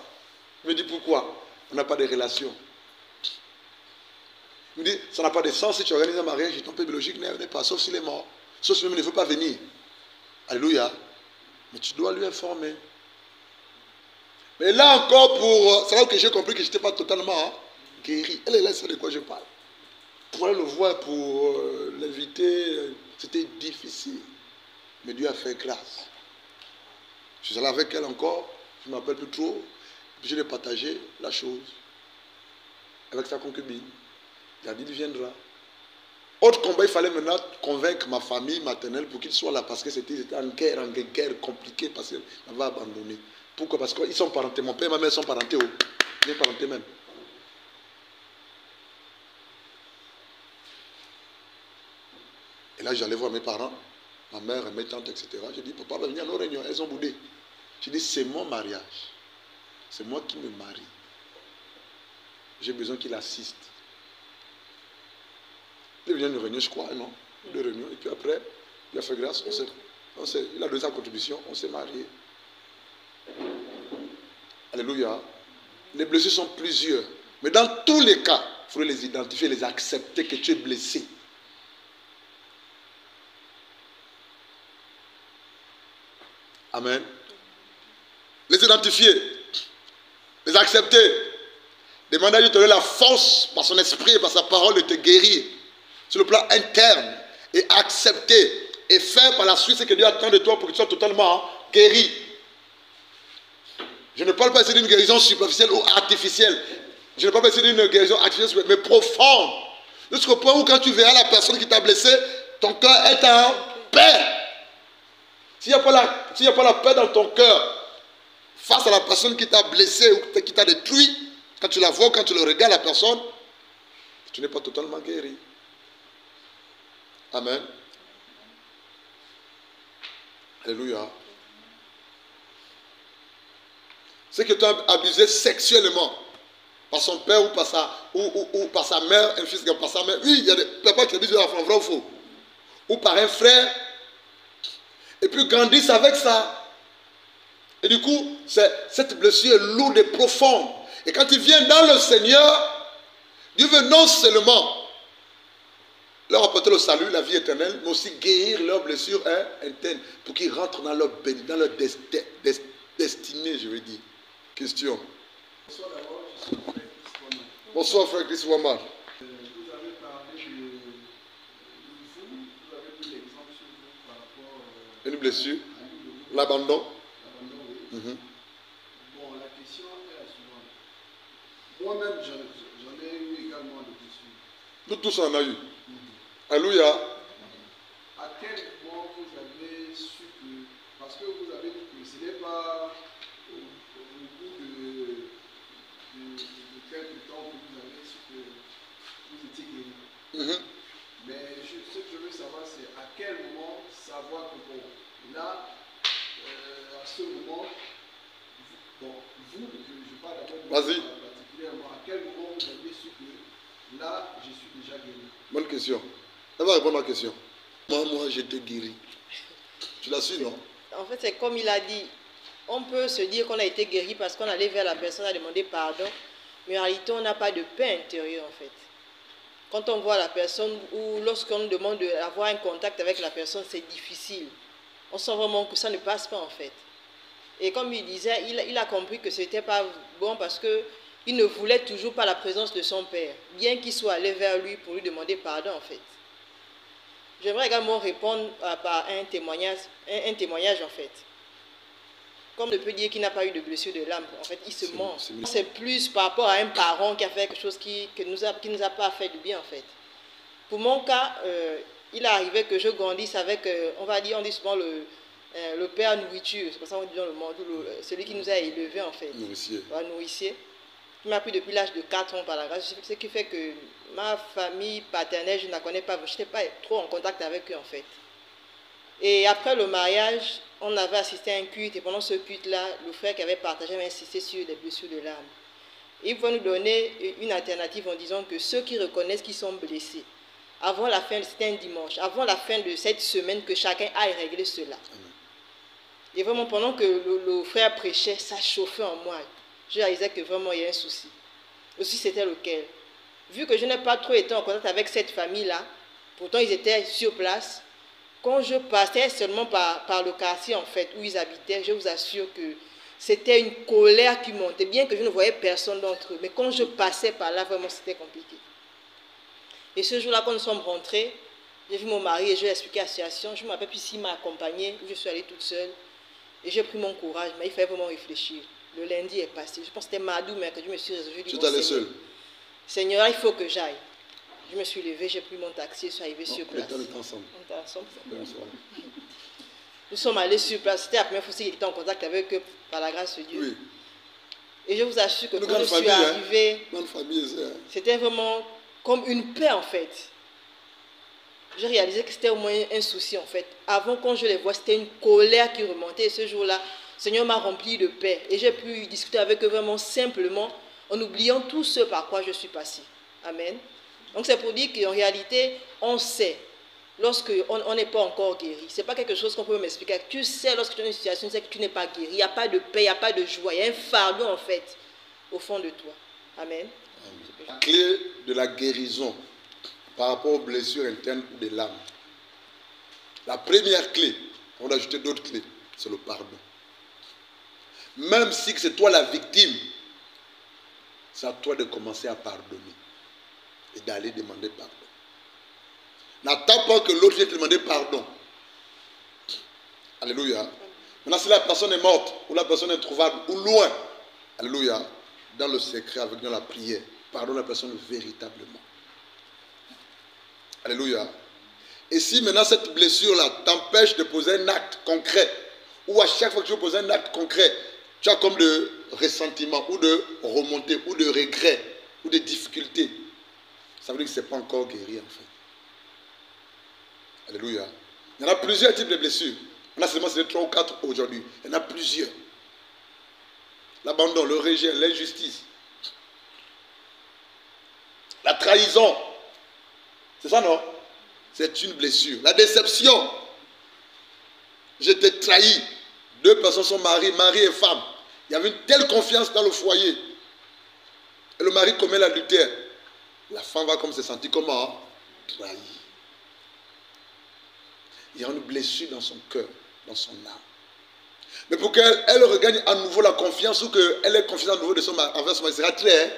S1: Il me dit, pourquoi? On n'a pas de relation. Il me dit, ça n'a pas de sens si tu organises un mariage et ton père biologique n'est pas, sauf s'il est mort. Sauf si même il ne veut pas venir. Alléluia. Mais tu dois lui informer. Mais là encore, c'est là que j'ai compris que je n'étais pas totalement guéri. Elle est là, c'est de quoi je parle. Pour aller le voir, pour l'inviter, c'était difficile. Mais Dieu a fait grâce. Je suis allé avec elle encore, je ne m'appelle plus trop. Puis je l'ai partagé la chose avec sa concubine. Il a dit, il viendra. Autre combat, il fallait maintenant convaincre ma famille maternelle pour qu'ils soient là, parce que c'était en guerre compliquée, parce qu'elle m'avait abandonné. Pourquoi? Parce qu'ils sont parentés. Mon père et ma mère sont parentés. Ils sont parentés même. Et là, j'allais voir mes parents, ma mère, mes tantes, etc. J'ai dit, papa va venir à nos réunions. Elles ont boudé. J'ai dit, c'est mon mariage. C'est moi qui me marie. J'ai besoin qu'il assiste. Il est venu à une réunion, je crois, non? Deux réunions. Et puis après, il a fait grâce. Il a donné sa contribution. On s'est mariés. Alléluia. Les blessures sont plusieurs. Mais dans tous les cas, il faut les identifier, les accepter que tu es blessé. Amen. Les identifier. Les accepter. Demander à Dieu de te donner la force par son esprit et par sa parole de te guérir sur le plan interne et accepter et faire par la suite ce que Dieu attend de toi pour que tu sois totalement guéri. Je ne parle pas ici d'une guérison superficielle ou artificielle. Je ne parle pas ici d'une guérison artificielle, mais profonde. Jusqu'au point où quand tu verras la personne qui t'a blessé, ton cœur est en paix. S'il n'y a pas la paix dans ton cœur, face à la personne qui t'a blessé ou qui t'a détruit, quand tu la vois, quand tu le regardes, la personne, tu n'es pas totalement guéri. Amen. Alléluia. C'est que tu as abusé sexuellement par son père ou par sa mère, un fils par sa mère. Oui, il y a des papas qui abusent de l'enfant, vrai ou faux. Ou par un frère. Et puis grandissent avec ça. Et du coup, cette blessure est lourde et profonde. Et quand ils viennent dans le Seigneur, Dieu veut non seulement leur apporter le salut, la vie éternelle, mais aussi guérir leurs blessures internes pour qu'ils rentrent dans leur destinée, je veux dire. Question.
S10: Bonsoir d'abord, je suis frère Chris Waman.
S1: Bonsoir, frère Chris Waman.
S10: Vous avez parlé de vous avez pris l'exemple chez vous par rapport
S1: Une blessure.
S10: à l'abandon.
S1: L'abandon.
S10: L'abandon, oui.
S1: Mhm.
S10: Bon, la question est la suivante. Moi-même, j'en ai eu également des blessures.
S1: Nous tous en a eu. Alléluia.
S10: À quel moment vous avez su que, parce que vous avez dit que ce n'est pas au bout de quelques temps que vous avez su que vous étiez guéri.
S1: Mhm.
S10: Mais ce que je veux savoir, c'est à quel moment savoir que, bon, là, à ce moment, je parle d'abord de
S1: Vas-y.
S10: particulièrement, à quel moment vous avez su que là, je suis déjà guéri?
S1: Bonne question. Elle va répondre à la question. Moi, j'étais guéri. Tu l'as su, non?
S5: En fait, c'est comme il a dit, on peut se dire qu'on a été guéri parce qu'on allait vers la personne à demander pardon, mais en réalité, on n'a pas de paix intérieure, en fait. Quand on voit la personne ou lorsqu'on nous demande d'avoir un contact avec la personne, c'est difficile. On sent vraiment que ça ne passe pas, en fait. Et comme il disait, il a compris que ce n'était pas bon parce qu'il ne voulait toujours pas la présence de son père, bien qu'il soit allé vers lui pour lui demander pardon, en fait. J'aimerais également répondre par un témoignage en fait. Comme on peut dire qu'il n'a pas eu de blessure de l'âme, en fait, il se ment. C'est plus par rapport à un parent qui a fait quelque chose qui ne nous a pas fait du bien, en fait. Pour mon cas, il est arrivé que je grandisse avec, on dit souvent le père nourriture, c'est pour ça qu'on dit dans le monde, celui qui nous a élevés, en fait.
S1: Nourricier.
S5: Nourricier. Qui m'a pris depuis l'âge de 4 ans par la grâce, ce qui fait que ma famille paternelle, je ne la connais pas, je n'étais pas trop en contact avec eux en fait. Et après le mariage, on avait assisté à un culte, et pendant ce culte-là, le frère qui avait partagé m'a insisté sur les blessures de l'âme. Il va nous donner une alternative en disant que ceux qui reconnaissent qu'ils sont blessés, avant la fin, c'était un dimanche, avant la fin de cette semaine, que chacun aille régler cela. Et vraiment, pendant que le frère prêchait, ça chauffait en moi. Je réalisais que vraiment il y a un souci. Aussi, c'était lequel? Vu que je n'ai pas trop été en contact avec cette famille-là, pourtant ils étaient sur place, quand je passais seulement par le quartier en fait où ils habitaient, je vous assure que c'était une colère qui montait, bien que je ne voyais personne d'entre eux. Mais quand je passais par là, vraiment c'était compliqué. Et ce jour-là, quand nous sommes rentrés, j'ai vu mon mari et je lui ai expliqué la situation. Je ne me rappelle plus s'il m'a accompagnée ou je suis allée toute seule. Et j'ai pris mon courage, mais il fallait vraiment réfléchir. Le lundi est passé. Je pense que c'était mardi ou mercredi, je me suis résolue.
S1: Tu es allé seul?
S5: Seigneur, il faut que j'aille. Je me suis levée, j'ai pris mon taxi et je suis arrivée sur place.
S1: On était ensemble.
S5: On était ensemble. Nous sommes allés sur place. C'était la première fois qu'il était en contact avec eux par la grâce de Dieu.
S1: Oui.
S5: Et je vous assure que quand je suis arrivée, c'était vraiment comme une paix en fait. J'ai réalisé que c'était au moins un souci en fait. Avant, quand je les vois, c'était une colère qui remontait. Et ce jour-là, le Seigneur m'a rempli de paix. Et j'ai pu discuter avec eux vraiment simplement, en oubliant tout ce par quoi je suis passée. Amen. Donc c'est pour dire qu'en réalité, on sait, lorsqu'on n'est pas encore guéri. Ce n'est pas quelque chose qu'on peut m'expliquer. Tu sais, lorsque tu es dans une situation, tu sais que tu n'es pas guéri. Il n'y a pas de paix, il n'y a pas de joie. Il y a un fardeau en fait, au fond de toi. Amen.
S1: La clé de la guérison par rapport aux blessures internes de l'âme. La première clé, on a ajouté d'autres clés, c'est le pardon. Même si c'est toi la victime, c'est à toi de commencer à pardonner et d'aller demander pardon. N'attends pas que l'autre vienne te demander pardon. Alléluia. Maintenant, si la personne est morte, ou la personne est trouvable, ou loin, alléluia, dans le secret, avec dans la prière, pardonne la personne véritablement. Alléluia. Et si maintenant cette blessure-là t'empêche de poser un acte concret, ou à chaque fois que tu veux poser un acte concret, tu as comme de ressentiment, ou de remontée, ou de regret, ou de difficulté, ça veut dire que ce n'est pas encore guéri en fait. Alléluia. Il y en a plusieurs types de blessures. On a seulement 3 ou 4 aujourd'hui. Il y en a plusieurs. L'abandon, le rejet, l'injustice, la trahison. C'est ça, non? C'est une blessure. La déception. J'étais trahi. 2 personnes sont mariées, mari et femme. Il y avait une telle confiance dans le foyer. Et le mari commet l'adultère. La femme va comme se sentir comment? Trahi. Il y a une blessure dans son cœur, dans son âme. Mais pour qu'elle regagne à nouveau la confiance ou qu'elle ait confiance à nouveau envers son mari, ce sera clair.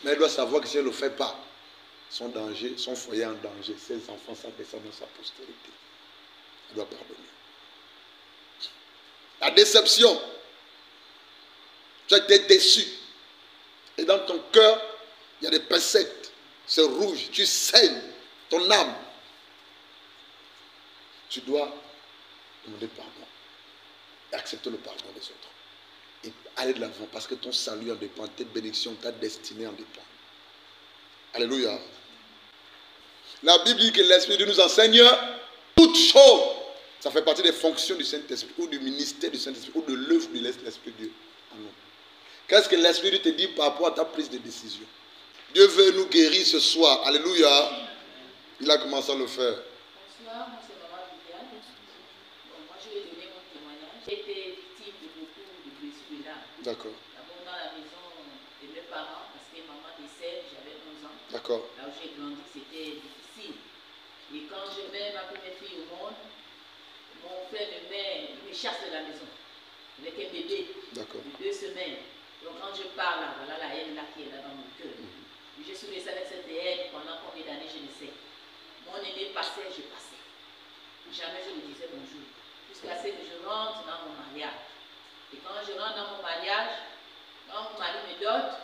S1: Mais elle doit savoir que si elle ne le fait pas, son danger, son foyer en danger, ses enfants, sa descendance, sa postérité. Elle doit pardonner. La déception. Tu as été déçu. Et dans ton cœur, il y a des pincettes. C'est rouge. Tu saignes ton âme. Tu dois demander pardon. Et accepter le pardon des autres. Et aller de l'avant parce que ton salut en dépend, tes bénédictions, ta destinée en dépend. Alléluia. La Bible dit que l'Esprit de Dieu nous enseigne toutes choses. Ça fait partie des fonctions du Saint-Esprit ou du ministère du Saint-Esprit ou de l'œuvre de l'Esprit de Dieu en nous. Qu'est-ce que l'Esprit de Dieu te dit par rapport à ta prise de décision? Dieu veut nous guérir ce soir. Alléluia. Il a commencé à le faire.
S8: Bonsoir, moi c'est Maman Viviane. Bon, moi je vais donner mon témoignage. J'ai été victime de beaucoup de blessures de l'âme.
S1: D'accord.
S8: D'abord dans la maison de mes parents, parce que maman décède, j'avais 11 ans.
S1: D'accord.
S8: Là où j'ai grandi, c'était difficile. Et quand je mets ma première fille au monde, mon frère il me chasse de la maison. Avec un bébé de 2 semaines. Donc quand je parle, là, voilà la haine là qui est là dans mon cœur. Je suis restée avec cette haine pendant combien d'années, je ne sais. Mon aîné passait, je passais. Jamais je lui disais bonjour. Jusqu'à ce que je rentre dans mon mariage. Et quand je rentre dans mon mariage, quand mon mari me dote,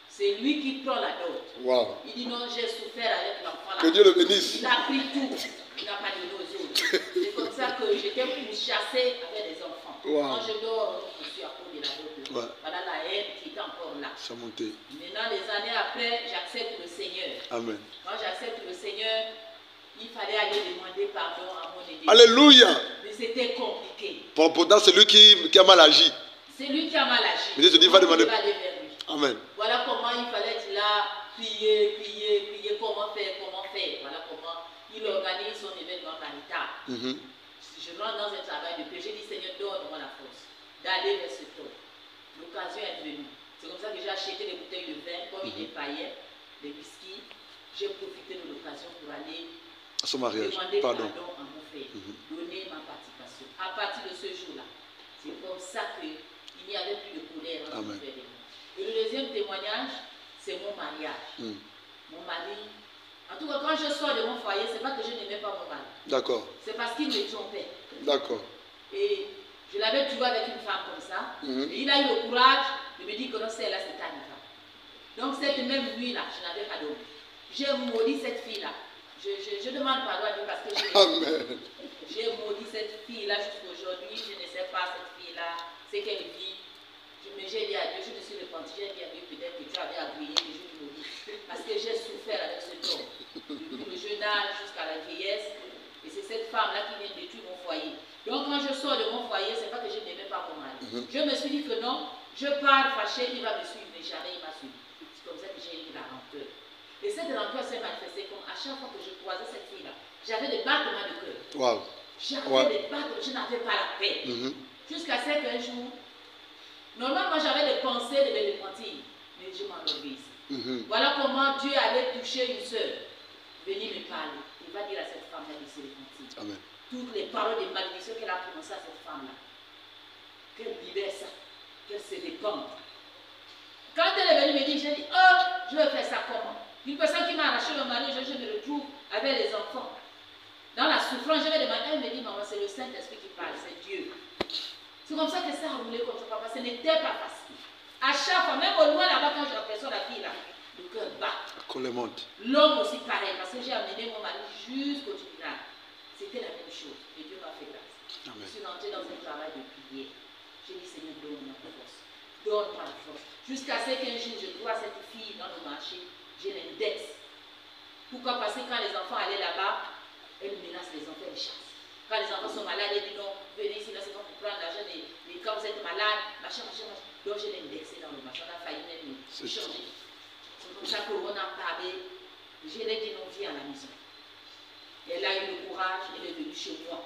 S8: c'est lui qui prend la dot.
S1: Wow.
S8: Il dit non, j'ai souffert avec l'enfant là.
S1: Que Dieu le bénisse.
S8: Il a pris tout. Il n'a pas donné aux autres. C'est comme ça que j'étais pourchassée avec des enfants.
S1: Wow.
S8: Quand je dors, je suis à cause de la dot.
S1: Ouais.
S8: Voilà la haine qui est encore là.
S1: Ça montait.
S8: Maintenant, les années après, j'accepte le Seigneur.
S1: Amen.
S8: Quand j'accepte le Seigneur, il fallait aller demander pardon à mon aîné.
S1: Alléluia.
S8: Mais c'était compliqué.
S1: Pourtant, c'est lui qui a mal agi.
S8: C'est lui qui a mal agi.
S1: Mais Dieu te dit, va demander.
S8: Aller vers lui.
S1: Amen.
S8: Voilà comment il fallait être là, prier, comment faire. Voilà comment il organise son événement caritable. Je rentre dans un travail de paix. J'ai dit, Seigneur, donne-moi la force d'aller vers ce temps. L'occasion est venue. C'est comme ça que j'ai acheté des bouteilles de vin, comme il est païen, des whisky. J'ai profité de l'occasion pour aller
S1: à son mariage.
S8: Demander pardon à mon frère, donner ma participation. À partir de ce jour-là, c'est comme ça qu'il n'y avait plus de colère entre mon frère et moi. Et le deuxième témoignage, c'est mon mariage. Mon mari, en tout cas, quand je sors de mon foyer, c'est pas que je n'aimais pas mon mari. D'accord. C'est parce qu'il me trompait. D'accord. Et je l'avais toujours avec une femme comme ça. Et il a eu le courage de me dire que non, celle-là, c'est ta femme. Donc, cette même nuit-là, je n'avais pas dormi. J'ai maudit cette fille-là. Je demande pardon à Dieu parce que j'ai maudit cette fille-là jusqu'aujourd'hui. Je ne sais pas cette fille-là, ce qu'elle vit. J'ai dit à Dieu, je me suis repenti, j'ai dit à Dieu, peut-être que tu avais agréé, mais je me maudis. Parce que j'ai souffert avec ce homme. Depuis le jeune âge jusqu'à la vieillesse. Et c'est cette femme-là qui vient de détruire mon foyer. Donc quand je sors de mon foyer, ce n'est pas que je n'aimais pas mon mari. Je me suis dit que non, je pars fâché, il va me suivre, mais jamais il m'a suivi. C'est comme ça que j'ai eu la rancœur. Et cette rancœur s'est manifestée comme à chaque fois que je croisais cette fille-là, j'avais des battements de cœur. Wow. J'avais des battements, je n'avais pas la paix. Jusqu'à ce qu'un jour, normalement j'avais des pensées de me repentir, mais je m'en obéis. Voilà comment Dieu allait toucher une soeur. Venir me parler. Il va dire à cette femme-là de se repentir. Amen. Toutes les paroles de malédiction qu'elle a prononcées à cette femme-là, qu'elle libère ça, qu'elle se répande. Quand elle est venue me dire, j'ai dit, oh, je vais faire ça comment? Une personne qui m'a arraché le mari, je me retrouve avec les enfants. Dans la souffrance, je vais demander, elle me dit, maman, c'est le Saint-Esprit qui parle, c'est Dieu. C'est comme ça que ça a roulé comme ça, papa. Ce n'était pas facile. À chaque fois, même au loin là-bas, quand je aperçois la fille là, le cœur bat. Qu'on le monte. L'homme aussi pareil, parce que j'ai amené mon mari jusqu'au tribunal. C'était la même chose. Et Dieu m'a fait grâce. Amen. Je suis rentrée dans un travail de prière. J'ai dit, Seigneur, donne-moi la force. Donne-moi la force. Jusqu'à ce qu'un jour, je vois cette fille dans le marché, j'ai l'index. Pourquoi? Parce que quand les enfants allaient là-bas, elle menace les enfants, elle chasse. Quand les enfants sont malades, elle dit non, venez ici, là, c'est pas pour prendre l'argent, et quand vous êtes malade, machin. Donc je l'ai indexé dans le marché, on a failli même changer. C'est comme ça qu'on a parlé. Je l'ai dit non, viens à la maison. Elle a eu le courage, elle est venue chez moi.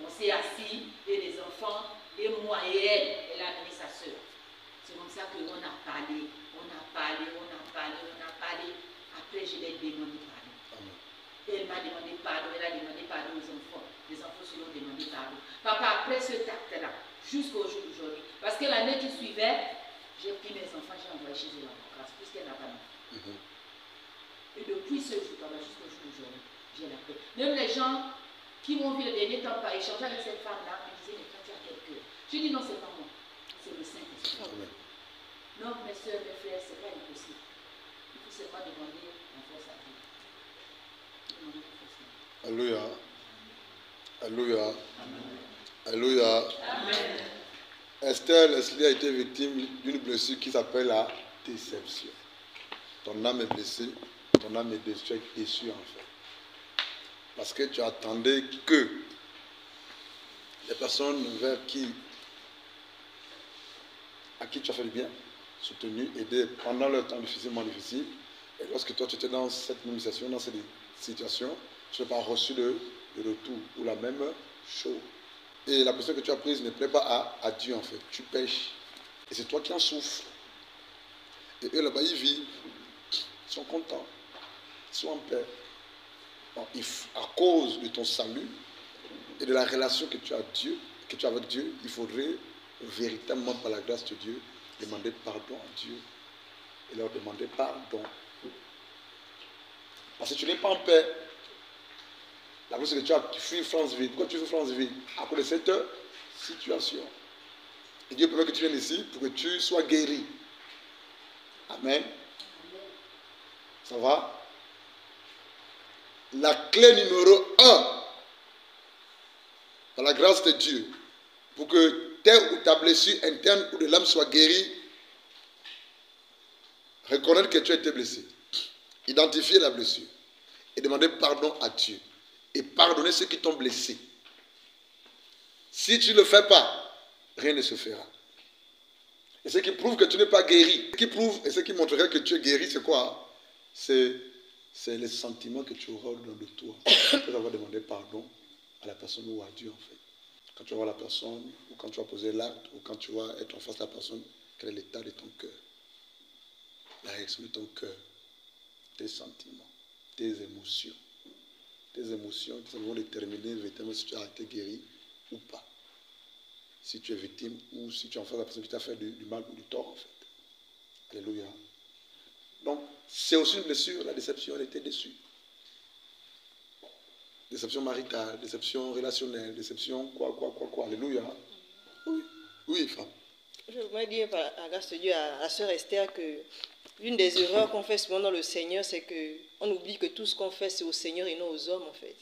S8: On s'est assis, et les enfants, et moi et elle a amené sa soeur. C'est comme ça qu'on a parlé, Après, je l'ai demandé pardon. Elle m'a demandé pardon, elle a demandé pardon aux enfants. Les enfants se l'ont demandé pardon. Papa, après ce acte-là, jusqu'au jour d'aujourd'hui. Parce que l'année qui suivait, j'ai pris mes enfants, j'ai envoyé chez eux la grâce, puisqu'elle n'a pas d'enfant. Et depuis ce jour-là jusqu'au jour d'aujourd'hui, j'ai la paix. Même les gens qui m'ont vu le dernier temps par échanger avec cette femme-là, me disaient, mais quand tu as quel cœur? Je dis non, c'est pas moi, c'est le Saint-Esprit. Non, mes soeurs, mes frères, ce n'est pas impossible. Il faut seulement demander la force à Dieu.
S1: Alléluia. Alléluia. Alléluia.
S8: Amen.
S1: Esther Leslie a été victime d'une blessure qui s'appelle la déception. Ton âme est blessée, ton âme est déçue en fait. Parce que tu attendais que les personnes à qui tu as fait du bien, soutenu, aidé pendant leur temps difficilement difficile, et lorsque toi tu étais dans cette même situation, dans cette situation, tu n'as pas reçu de retour ou la même chose. Et la personne que tu as prise ne plaît pas à Dieu en fait. Tu pêches. Et c'est toi qui en souffres. Et eux là-bas, ils vivent. Ils sont contents. Ils sont en paix. Donc, à cause de ton salut et de la relation que tu as avec Dieu, il faudrait véritablement par la grâce de Dieu demander pardon à Dieu et leur demander pardon. Parce que tu n'es pas en paix. La chose c'est que tu fuis Franceville. Pourquoi tu fuis Franceville? À cause de cette situation. Et Dieu permet que tu viennes ici pour que tu sois guéri. Amen. Ça va? La clé numéro 1, par la grâce de Dieu, pour que telle ou ta blessure interne ou de l'âme soit guérie, reconnaître que tu as été blessé, identifier la blessure et demander pardon à Dieu et pardonner ceux qui t'ont blessé. Si tu ne le fais pas, rien ne se fera. Et ce qui prouve que tu n'es pas guéri, et ce qui montrerait que tu es guéri, c'est quoi? C'est les sentiments que tu auras dans de toi après avoir demandé pardon à la personne ou à Dieu en fait. Quand tu vas voir la personne, ou quand tu vas poser l'acte, ou quand tu vas être en face de la personne, quel est l'état de ton cœur? La réaction de ton cœur, tes sentiments, tes émotions. Tes émotions qui vont déterminer véritablement si tu as été guéri ou pas. Si tu es victime ou si tu es en face de la personne qui t'a fait du mal ou du tort en fait. Alléluia. Donc, c'est aussi une blessure, la déception, elle était déçue. Déception maritale, déception relationnelle, déception quoi. Alléluia. Oui, femme.
S5: Je voudrais dire par la grâce de Dieu à la sœur Esther que l'une des erreurs qu'on fait souvent dans le Seigneur, c'est qu'on oublie que tout ce qu'on fait, c'est au Seigneur et non aux hommes en fait.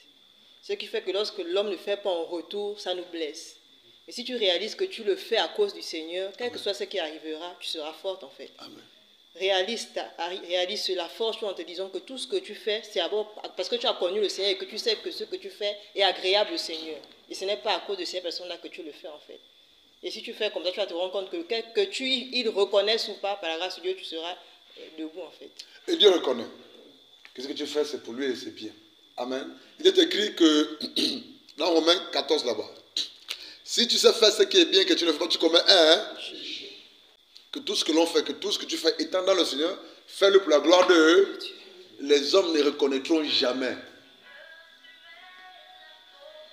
S5: Ce qui fait que lorsque l'homme ne fait pas en retour, ça nous blesse. Et si tu réalises que tu le fais à cause du Seigneur, quel que soit ce qui arrivera, tu seras forte en fait.
S1: Amen.
S5: Réalise cela, force-toi en te disant que tout ce que tu fais, c'est parce que tu as connu le Seigneur et que tu sais que ce que tu fais est agréable au Seigneur. Et ce n'est pas à cause de ces personnes-là que tu le fais en fait. Et si tu fais comme ça, tu vas te rendre compte que ils reconnaissent ou pas, par la grâce de Dieu, tu seras debout en fait.
S1: Et Dieu reconnaît que ce que tu fais, c'est pour lui et c'est bien. Amen. Il est écrit que dans Romains 14 là-bas, si tu sais faire ce qui est bien, que tu ne fais pas, tu commets que tout ce que l'on fait, que tout ce que tu fais étant dans le Seigneur, fais-le pour la gloire de eux. Les hommes ne reconnaîtront jamais.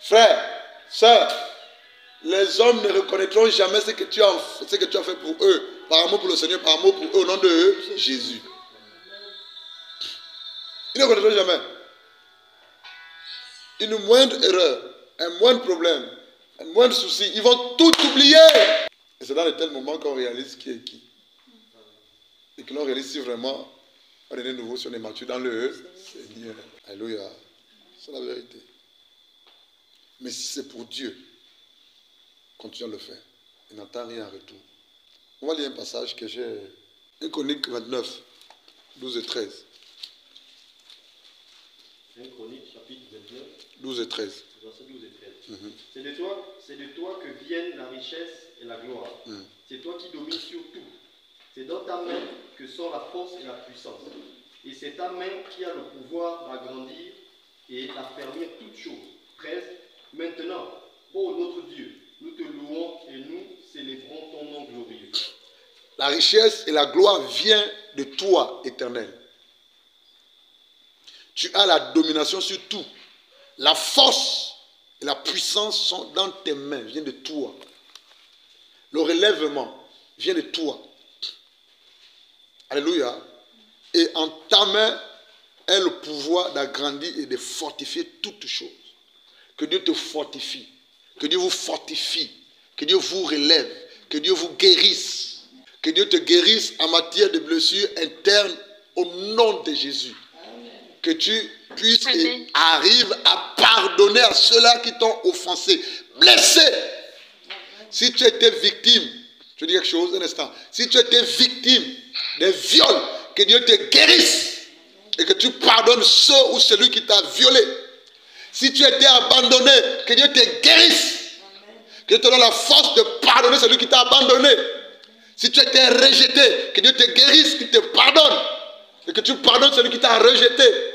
S1: Frère, sœur, les hommes ne reconnaîtront jamais ce que tu as fait pour eux, par amour pour le Seigneur, par amour pour eux, au nom de Jésus. Ils ne reconnaîtront jamais. Une moindre erreur, un moindre problème, un moindre souci, ils vont tout oublier. Et c'est dans de tels moments qu'on réalise qui est qui. Et que l'on réalise si vraiment on est de nouveau, si on est mature dans le Seigneur. Alléluia. C'est la vérité. Mais si c'est pour Dieu, continue à le faire. Il n'entend rien en retour. On va lire un passage que j'ai. 1 Chronique 29, 12 et 13.
S4: 1 Chronique, chapitre 29.
S1: 12 et 13.
S4: Verset 12 et 13. C'est de toi que viennent la richesse et la gloire. C'est toi qui domines sur tout. C'est dans ta main que sont la force et la puissance. Et c'est ta main qui a le pouvoir d'agrandir et d'affermir toutes choses. 13. Maintenant, ô notre Dieu, nous te louons et nous célébrons ton nom glorieux.
S1: La richesse et la gloire viennent de toi, Éternel. Tu as la domination sur tout. La force et la puissance sont dans tes mains, viennent de toi. Le relèvement vient de toi. Alléluia. Et en ta main est le pouvoir d'agrandir et de fortifier toutes choses. Que Dieu te fortifie. Que Dieu vous fortifie. Que Dieu vous relève. Que Dieu vous guérisse. Que Dieu te guérisse en matière de blessures internes au nom de Jésus. Que tu puisses et arrives à pardonner à ceux-là qui t'ont offensé, blessé. Si tu étais victime, je dis quelque chose un instant, si tu étais victime des viols, que Dieu te guérisse et que tu pardonnes ceux ou celui qui t'a violé. Si tu étais abandonné, que Dieu te guérisse. Que Dieu te donne la force de pardonner celui qui t'a abandonné. Si tu étais rejeté, que Dieu te guérisse, qu'il te pardonne. Et que tu pardonnes celui qui t'a rejeté.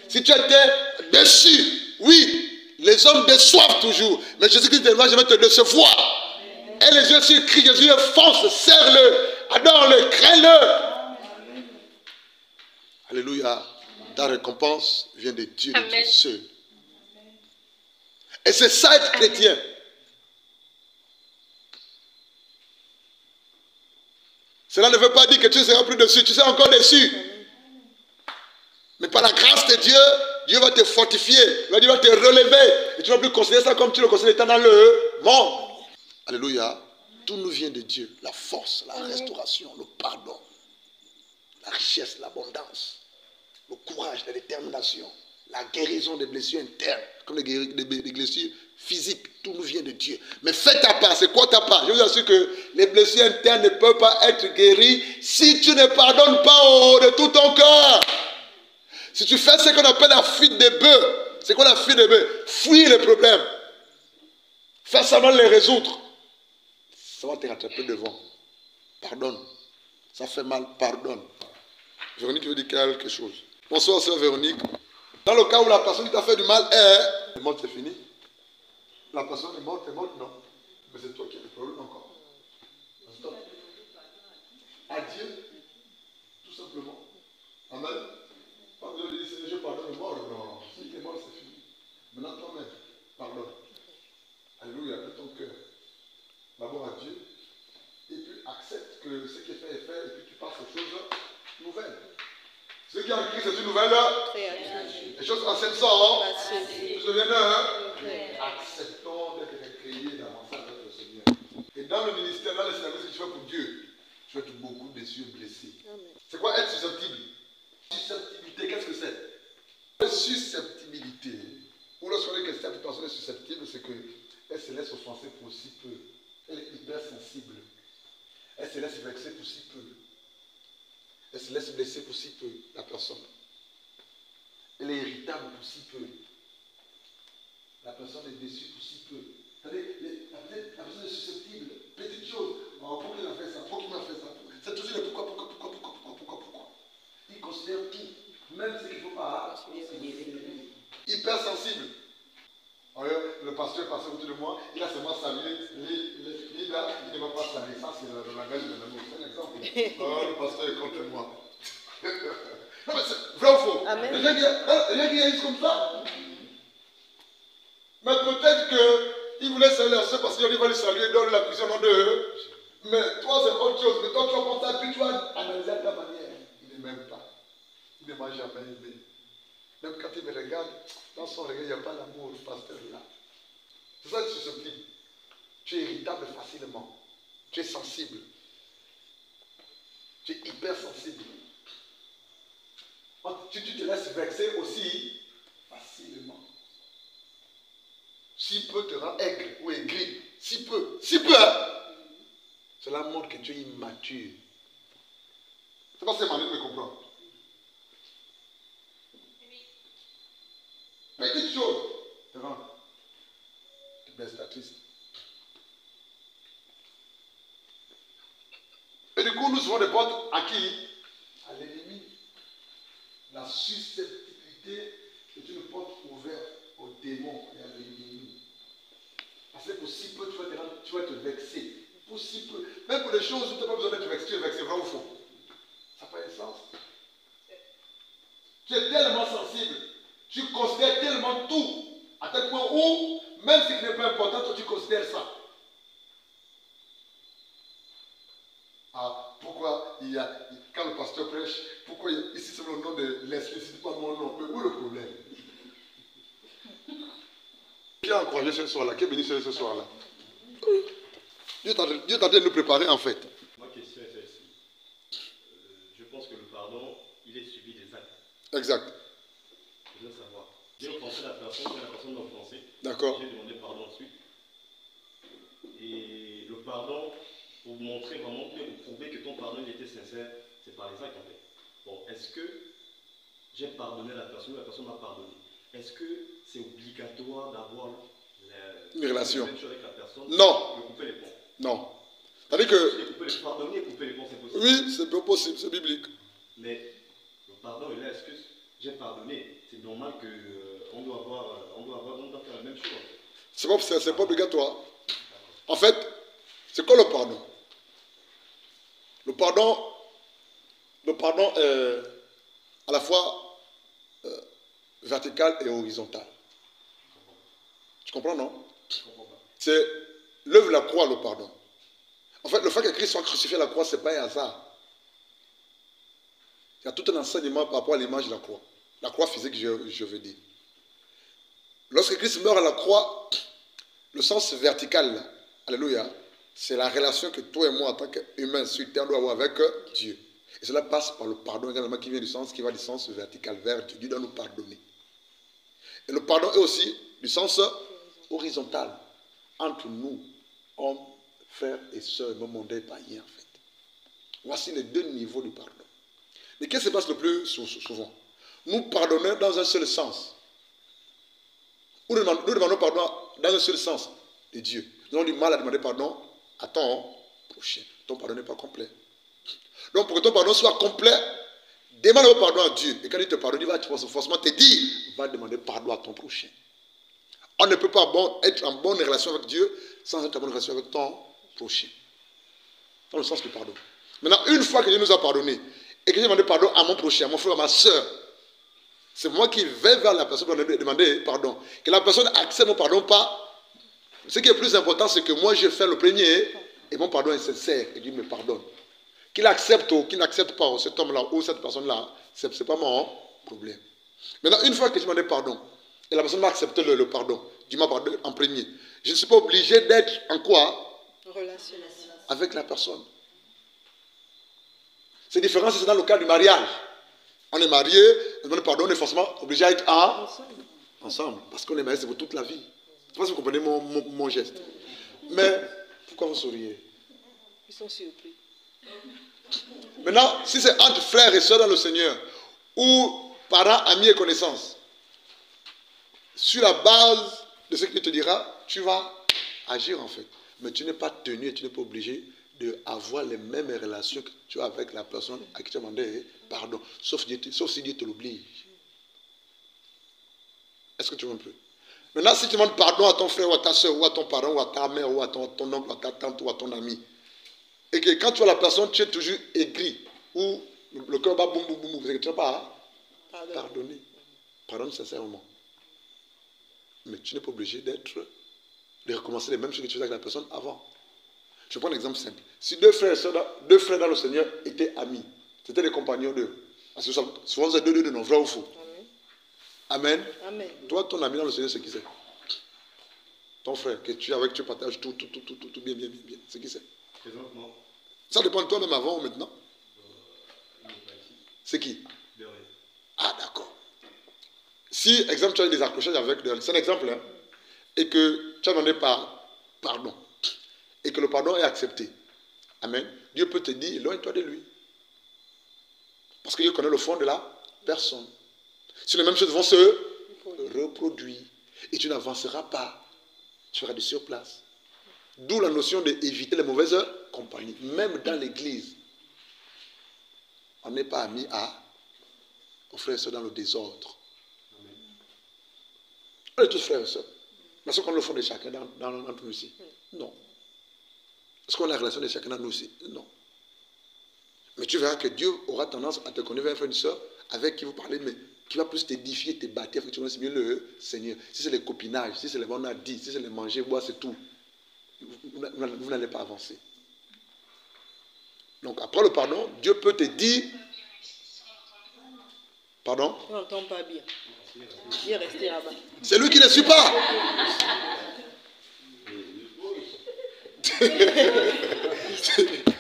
S1: Si tu étais déçu, oui, les hommes déçoivent toujours. Mais Jésus-Christ dit, moi je vais te décevoir. Et les yeux sur Christ, Jésus fonce, serre-le, adore-le, crains-le. Alléluia. Ta récompense vient de Dieu, de Dieu seul. Et c'est ça être chrétien. Cela ne veut pas dire que tu ne seras plus déçu, tu seras encore déçu. Mais par la grâce de Dieu, Dieu va te fortifier, Dieu va te relever. Et tu ne vas plus considérer ça comme tu le considères étant dans le monde. Alléluia. Tout nous vient de Dieu. La force, la restauration, le pardon, la richesse, l'abondance, le courage, la détermination, la guérison des blessures internes, comme des blessures physiques. Tout nous vient de Dieu. Mais fais ta part. C'est quoi ta part? Je vous assure que les blessures internes ne peuvent pas être guéries si tu ne pardonnes pas de tout ton cœur. Si tu fais ce qu'on appelle la fuite des bœufs, c'est quoi la fuite des bœufs? Fuir les problèmes. Fais seulement les résoudre. Ça va te rattraper devant. Pardonne. Ça fait mal, pardonne. Véronique veut dire quelque chose. Bonsoir, sœur Véronique. Dans le cas où la personne qui t'a fait du mal est morte, c'est fini. La personne est morte, non. Mais c'est toi qui as le problème encore. Stop. Adieu. Tout simplement. Amen. Pas besoin de dire, je pardonne le mort. Non. Si tu es mort, c'est fini. Maintenant, toi-même, pardonne. Alléluia, de ton cœur. D'abord à Dieu. Et puis accepte que ce qui est fait est fait. Et puis tu passes aux choses nouvelles. Ce qui est en Christ, c'est une nouvelle. Les choses anciennes sortent. Tu te souviens acceptons d'être récréés, d'avancer avec le Seigneur. Et dans le ministère, dans le service que tu fais pour Dieu, tu vas être beaucoup déçus et blessés. C'est quoi être susceptible? Susceptibilité, qu'est-ce que c'est? La susceptibilité, ou lorsqu'on dit que cette personne est susceptible, c'est qu'elle se laisse offenser pour si peu. Elle est hypersensible. Elle se laisse vexer pour si peu. Elle se laisse blesser pour si peu, la personne. Elle est irritable pour si peu. La personne est déçue pour si peu. La personne est susceptible. Petite chose. Oh, pourquoi il a fait ça? Pourquoi il m'a fait ça? C'est toujours le pourquoi. Il considère tout. Même ce qu'il ne faut pas. Hypersensible. Le pasteur est passé autour de moi. Il a seulement salué. Il ne m'a pas salué. Ça, c'est le langage de l'amour. C'est un exemple. Oh, le pasteur est contre moi. Non, mais c'est vrai ou faux? Les gens qui agissent comme ça. Mais peut-être qu'il voulait saluer à ceux parce qu'il va les saluer, donne la puissance en eux. Mais toi, c'est autre chose. Mais toi, tu vas penser, puis tu vas analyser à ta manière. Il ne m'aime pas. Il ne m'a jamais aimé. Même quand il me regarde, dans son regard, il n'y a pas l'amour du pasteur là. C'est ça que tu es susceptible. Tu es irritable facilement. Tu es sensible. Tu es hypersensible. Tu te laisses vexer aussi facilement. Si peu te rend aigre ou aigri, si peu, hein? Cela montre que tu es immature. C'est pas si Manu me comprend. Petite chose, te rend. Tu baisses ta triste. Et du coup, nous serons des portes à qui? À l'ennemi. La susceptibilité est une porte ouverte aux démons et à l'ennemi. Parce que pour si peu, tu vas te vexer. Pour si peu. Même pour les choses où tu n'as pas besoin d'être vexé, tu es vexé, vrai ou faux? Ça n'a pas de sens. Tu es tellement sensible. Tu considères tellement tout. À tel point où, même ce qui n'est pas important, toi tu considères ça. pourquoi quand le pasteur prêche, pourquoi ici c'est le nom de Leslie, c'est pas mon nom. Mais où est le problème? Qui a encouragé ce soir-là? Qui est béni ce soir-là? Dieu est en train de nous préparer en fait.
S4: Ma question est celle-ci. Je pense que le pardon, il est suivi des actes.
S1: Exact.
S4: Je veux savoir. J'ai offensé la personne m'a offensé.
S1: D'accord.
S4: J'ai demandé pardon ensuite. Et le pardon, pour montrer vraiment, pour prouver que ton pardon il était sincère, c'est par les actes en fait. Bon, est-ce que j'ai pardonné la personne m'a pardonné? Est-ce que c'est obligatoire d'avoir
S1: une relation
S4: avec la personne?
S1: Non.
S4: De couper les ponts?
S1: Non. C'est-à-dire que...
S4: Pardonner et couper les ponts, c'est possible.
S1: Oui, c'est pas possible, c'est biblique.
S4: Mais le pardon, là, est-ce que j'ai pardonné? C'est normal qu'on doit faire la même chose.
S1: C'est pas obligatoire. En fait, c'est quoi le pardon? Le pardon est à la fois vertical et horizontal. Tu comprends, non? C'est l'œuvre de la croix, le pardon. En fait, le fait que Christ soit crucifié à la croix, ce n'est pas un hasard. Il y a tout un enseignement par rapport à l'image de la croix. La croix physique, je veux dire. Lorsque Christ meurt à la croix, le sens vertical, là, alléluia, c'est la relation que toi et moi, en tant qu'humains sur terre, doit avoir avec Dieu. Et cela passe par le pardon également qui va du sens vertical vers Dieu. Dieu doit nous pardonner. Et le pardon est aussi du sens horizontal entre nous, hommes, frères et sœurs, même mondains païens en fait. Voici les deux niveaux du pardon. Mais qu'est-ce qui se passe le plus souvent? Nous pardonnons dans un seul sens. Nous demandons pardon dans un seul sens de Dieu. Nous avons du mal à demander pardon à ton prochain. Ton pardon n'est pas complet. Donc pour que ton pardon soit complet, demande pardon à Dieu. Et quand il te pardonne, il va forcément te dire, va demander pardon à ton prochain. On ne peut pas être en bonne relation avec Dieu sans être en bonne relation avec ton prochain. Dans le sens du pardon. Maintenant, une fois que Dieu nous a pardonné et que j'ai demandé pardon à mon prochain, à mon frère, à ma soeur, c'est moi qui vais vers la personne pour demander pardon. Que la personne accepte mon pardon pas. Ce qui est plus important, c'est que moi, je fais le premier et mon pardon est sincère et Dieu me pardonne. Qu'il accepte ou qu'il n'accepte pas cet homme-là ou cette personne-là, ce n'est pas mon problème. Maintenant, une fois que je demande pardon et la personne m'a accepté le pardon, Dieu m'a pardonné en premier, je ne suis pas obligé d'être en quoi?
S5: Relation.
S1: Avec la personne. C'est différent si c'est dans le cas du mariage. On est marié, on demande pardon, on est forcément obligé à être ensemble. Parce qu'on est marié, c'est pour toute la vie. Je ne sais pas si vous comprenez mon geste. Mais pourquoi vous souriez?
S5: Ils sont surpris.
S1: Maintenant, si c'est entre frères et sœurs dans le Seigneur, ou parents, amis et connaissances, sur la base de ce qu'il te dira, tu vas agir en fait. Mais tu n'es pas tenu et tu n'es pas obligé d'avoir les mêmes relations que tu as avec la personne à qui tu as demandé pardon. Sauf si Dieu te l'oblige. Est-ce que tu vois un peu? Maintenant, si tu demandes pardon à ton frère ou à ta soeur ou à ton parent ou à ta mère ou à ton oncle ou à ta tante ou à ton ami, et que quand tu vois la personne, tu es toujours aigri ou le cœur bat boum boum boum, c'est que tu n'as pas pardonné. Pardonne sincèrement. Mais tu n'es pas obligé de recommencer les mêmes choses que tu faisais avec la personne avant. Je prends un exemple simple. Si deux frères dans le Seigneur étaient amis, c'était des compagnons d'eux. Parce que souvent, c'est deux de nos frères ou faux. Amen. Amen. Toi, ton ami dans le Seigneur, c'est qui c'est? Ton frère, que tu avec, tu partages tout bien. C'est qui c'est?
S4: Présentement.
S1: Ça dépend de toi même avant ou maintenant. C'est qui? Ah, d'accord. Si, exemple, tu as eu des accrochages avec, c'est un exemple, hein, et que tu as demandé pardon, et que le pardon est accepté. Amen. Dieu peut te dire, éloigne-toi de lui. Parce que Dieu connaît le fond de la personne. Si les mêmes choses vont se reproduire, et tu n'avanceras pas, tu feras du surplace. D'où la notion d'éviter les mauvaises compagnies. Même dans l'église, on n'est pas amis aux frères et sœurs dans le désordre. On est tous frères et sœurs. Mais est-ce qu'on a le fond de chacun dans nous ici? Non. Est-ce qu'on a la relation de chacun dans nous aussi? Non. Mais tu verras que Dieu aura tendance à te connaître vers un frère et une sœur avec qui vous parlez, mais qui va plus t'édifier, te bâtir, effectivement, c'est mieux le Seigneur. Si c'est les copinages, si c'est les on a dit, si c'est les manger, boire, c'est tout. Vous n'allez pas avancer. Donc après le pardon, Dieu peut te dire... Pardon?
S5: On n'entend pas bien. Il est resté là-bas.
S1: C'est lui qui ne suit pas.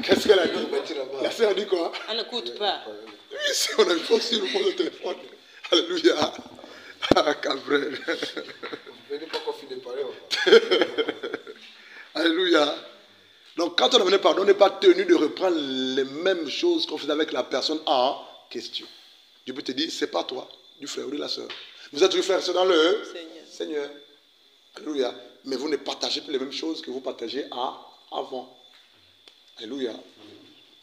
S1: Qu'est-ce qu'elle a dit? La sœur a dit quoi?
S5: On n'écoute pas.
S1: Oui, on a une fois sur le mot de téléphone. Alléluia. Ah, Cabrel.
S10: Venez pas qu'on finisse par là.
S1: Alléluia. Donc, quand on a donné pardon, on n'est pas tenu de reprendre les mêmes choses qu'on faisait avec la personne en question. Dieu peut te dire, c'est pas toi, du frère ou de la sœur. Vous êtes du frère, c'est dans le Seigneur. Alléluia. Mais vous ne partagez plus les mêmes choses que vous partagez avant. Alléluia.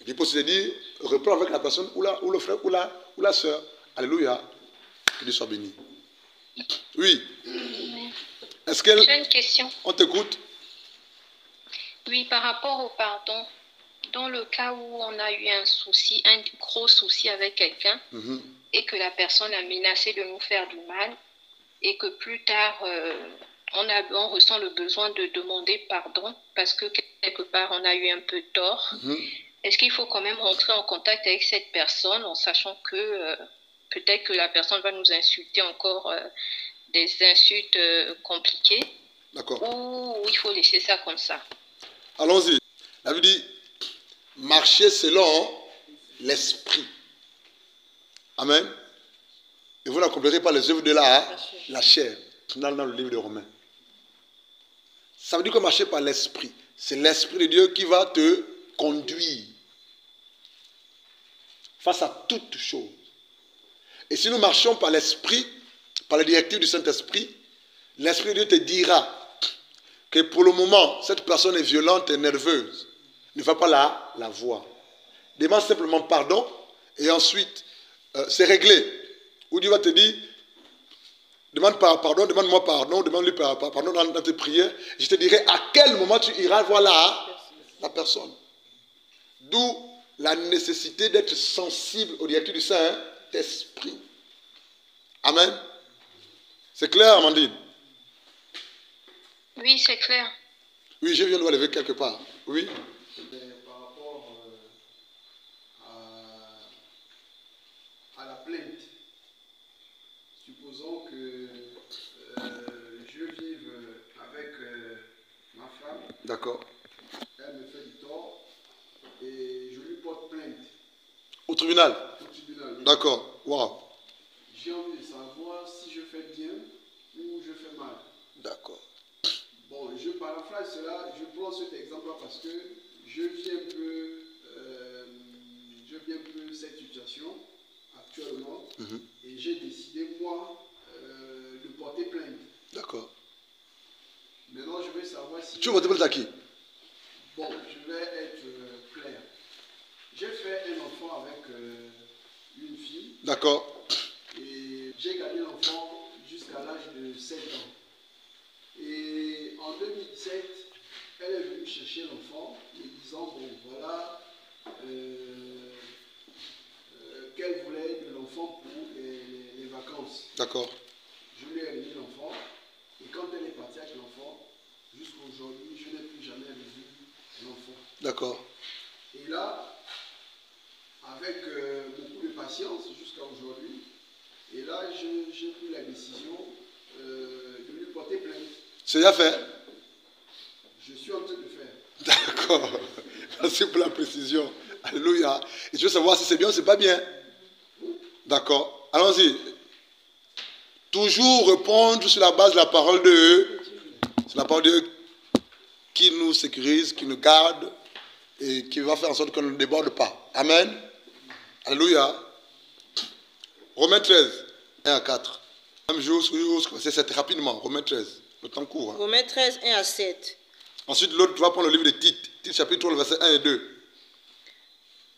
S1: Et puis, pour se dire, reprends avec la personne ou le frère ou la sœur. Alléluia. Que Dieu soit béni. Oui. Est-ce qu'elle...
S2: J'ai une question.
S1: On t'écoute.
S2: Oui, par rapport au pardon, dans le cas où on a eu un souci, un gros souci avec quelqu'un, et que la personne a menacé de nous faire du mal, et que plus tard, on ressent le besoin de demander pardon, parce que quelque part, on a eu un peu tort, est-ce qu'il faut quand même rentrer en contact avec cette personne en sachant que peut-être que la personne va nous insulter encore des insultes compliquées?
S1: D'accord.
S2: Ou il faut laisser ça comme ça?
S1: Allons-y. La Bible dit, marcher selon l'esprit. Amen. Et vous n'accomplirez pas les œuvres de la chair. Dans le livre de Romains. Ça veut dire que marcher par l'esprit. C'est l'esprit de Dieu qui va te conduire face à toutes choses. Et si nous marchons par l'esprit, par la directive du Saint-Esprit, l'esprit de Dieu te dira que pour le moment, cette personne est violente et nerveuse. Ne va pas la voir. Demande simplement pardon et ensuite, c'est réglé. Ou Dieu va te dire, demande pardon, demande-moi pardon, demande-lui pardon dans tes prières. Je te dirai à quel moment tu iras voir la personne. D'où la nécessité d'être sensible aux directives du Saint-Esprit. Amen. C'est clair, Amandine?
S2: Oui, c'est clair.
S1: Oui, je viens de me lever quelque part. Oui.
S10: Par rapport à la plainte, supposons que je vive avec ma femme.
S1: D'accord.
S10: Elle me fait du tort et je lui porte plainte.
S1: Au tribunal?
S10: Au tribunal.
S1: D'accord. Wow.
S10: J'ai envie de savoir si je fais bien ou je fais mal.
S1: D'accord.
S10: Bon, je paraphrase cela, je prends cet exemple-là parce que je vis un peu cette situation actuellement et j'ai décidé, moi, de porter plainte.
S1: D'accord.
S10: Maintenant, je veux savoir si...
S1: Tu veux porter plainte à qui?
S10: Bon, je vais être clair. J'ai fait un enfant avec une fille.
S1: D'accord.
S10: Et j'ai gardé l'enfant jusqu'à l'âge de 7 ans. Et en 2017, elle est venue chercher l'enfant, me disant, bon voilà, qu'elle voulait de l'enfant pour les vacances.
S1: D'accord.
S10: Je lui ai remis l'enfant, et quand elle est partie avec l'enfant, jusqu'à aujourd'hui, je n'ai plus jamais revu l'enfant.
S1: D'accord.
S10: Et là, avec beaucoup de patience jusqu'à aujourd'hui, et là, j'ai pris la décision de lui porter plainte.
S1: C'est déjà fait?
S10: Je suis en train de faire.
S1: D'accord. Merci pour la précision. Alléluia. Et tu veux savoir si c'est bien ou c'est pas bien? D'accord. Allons-y. Toujours répondre sur la base de la parole de Dieu. C'est la parole de Dieu qui nous sécurise, qui nous garde et qui va faire en sorte qu'on ne déborde pas. Amen. Alléluia. Romains 13, 1 à 4. Même jour, c'est 7 rapidement. Romains 13. Le temps court. Hein.
S5: Romains 13, 1 à 7.
S1: Ensuite, l'autre, tu vas prendre le livre de Tite. Tite chapitre 3, le verset 1 et 2.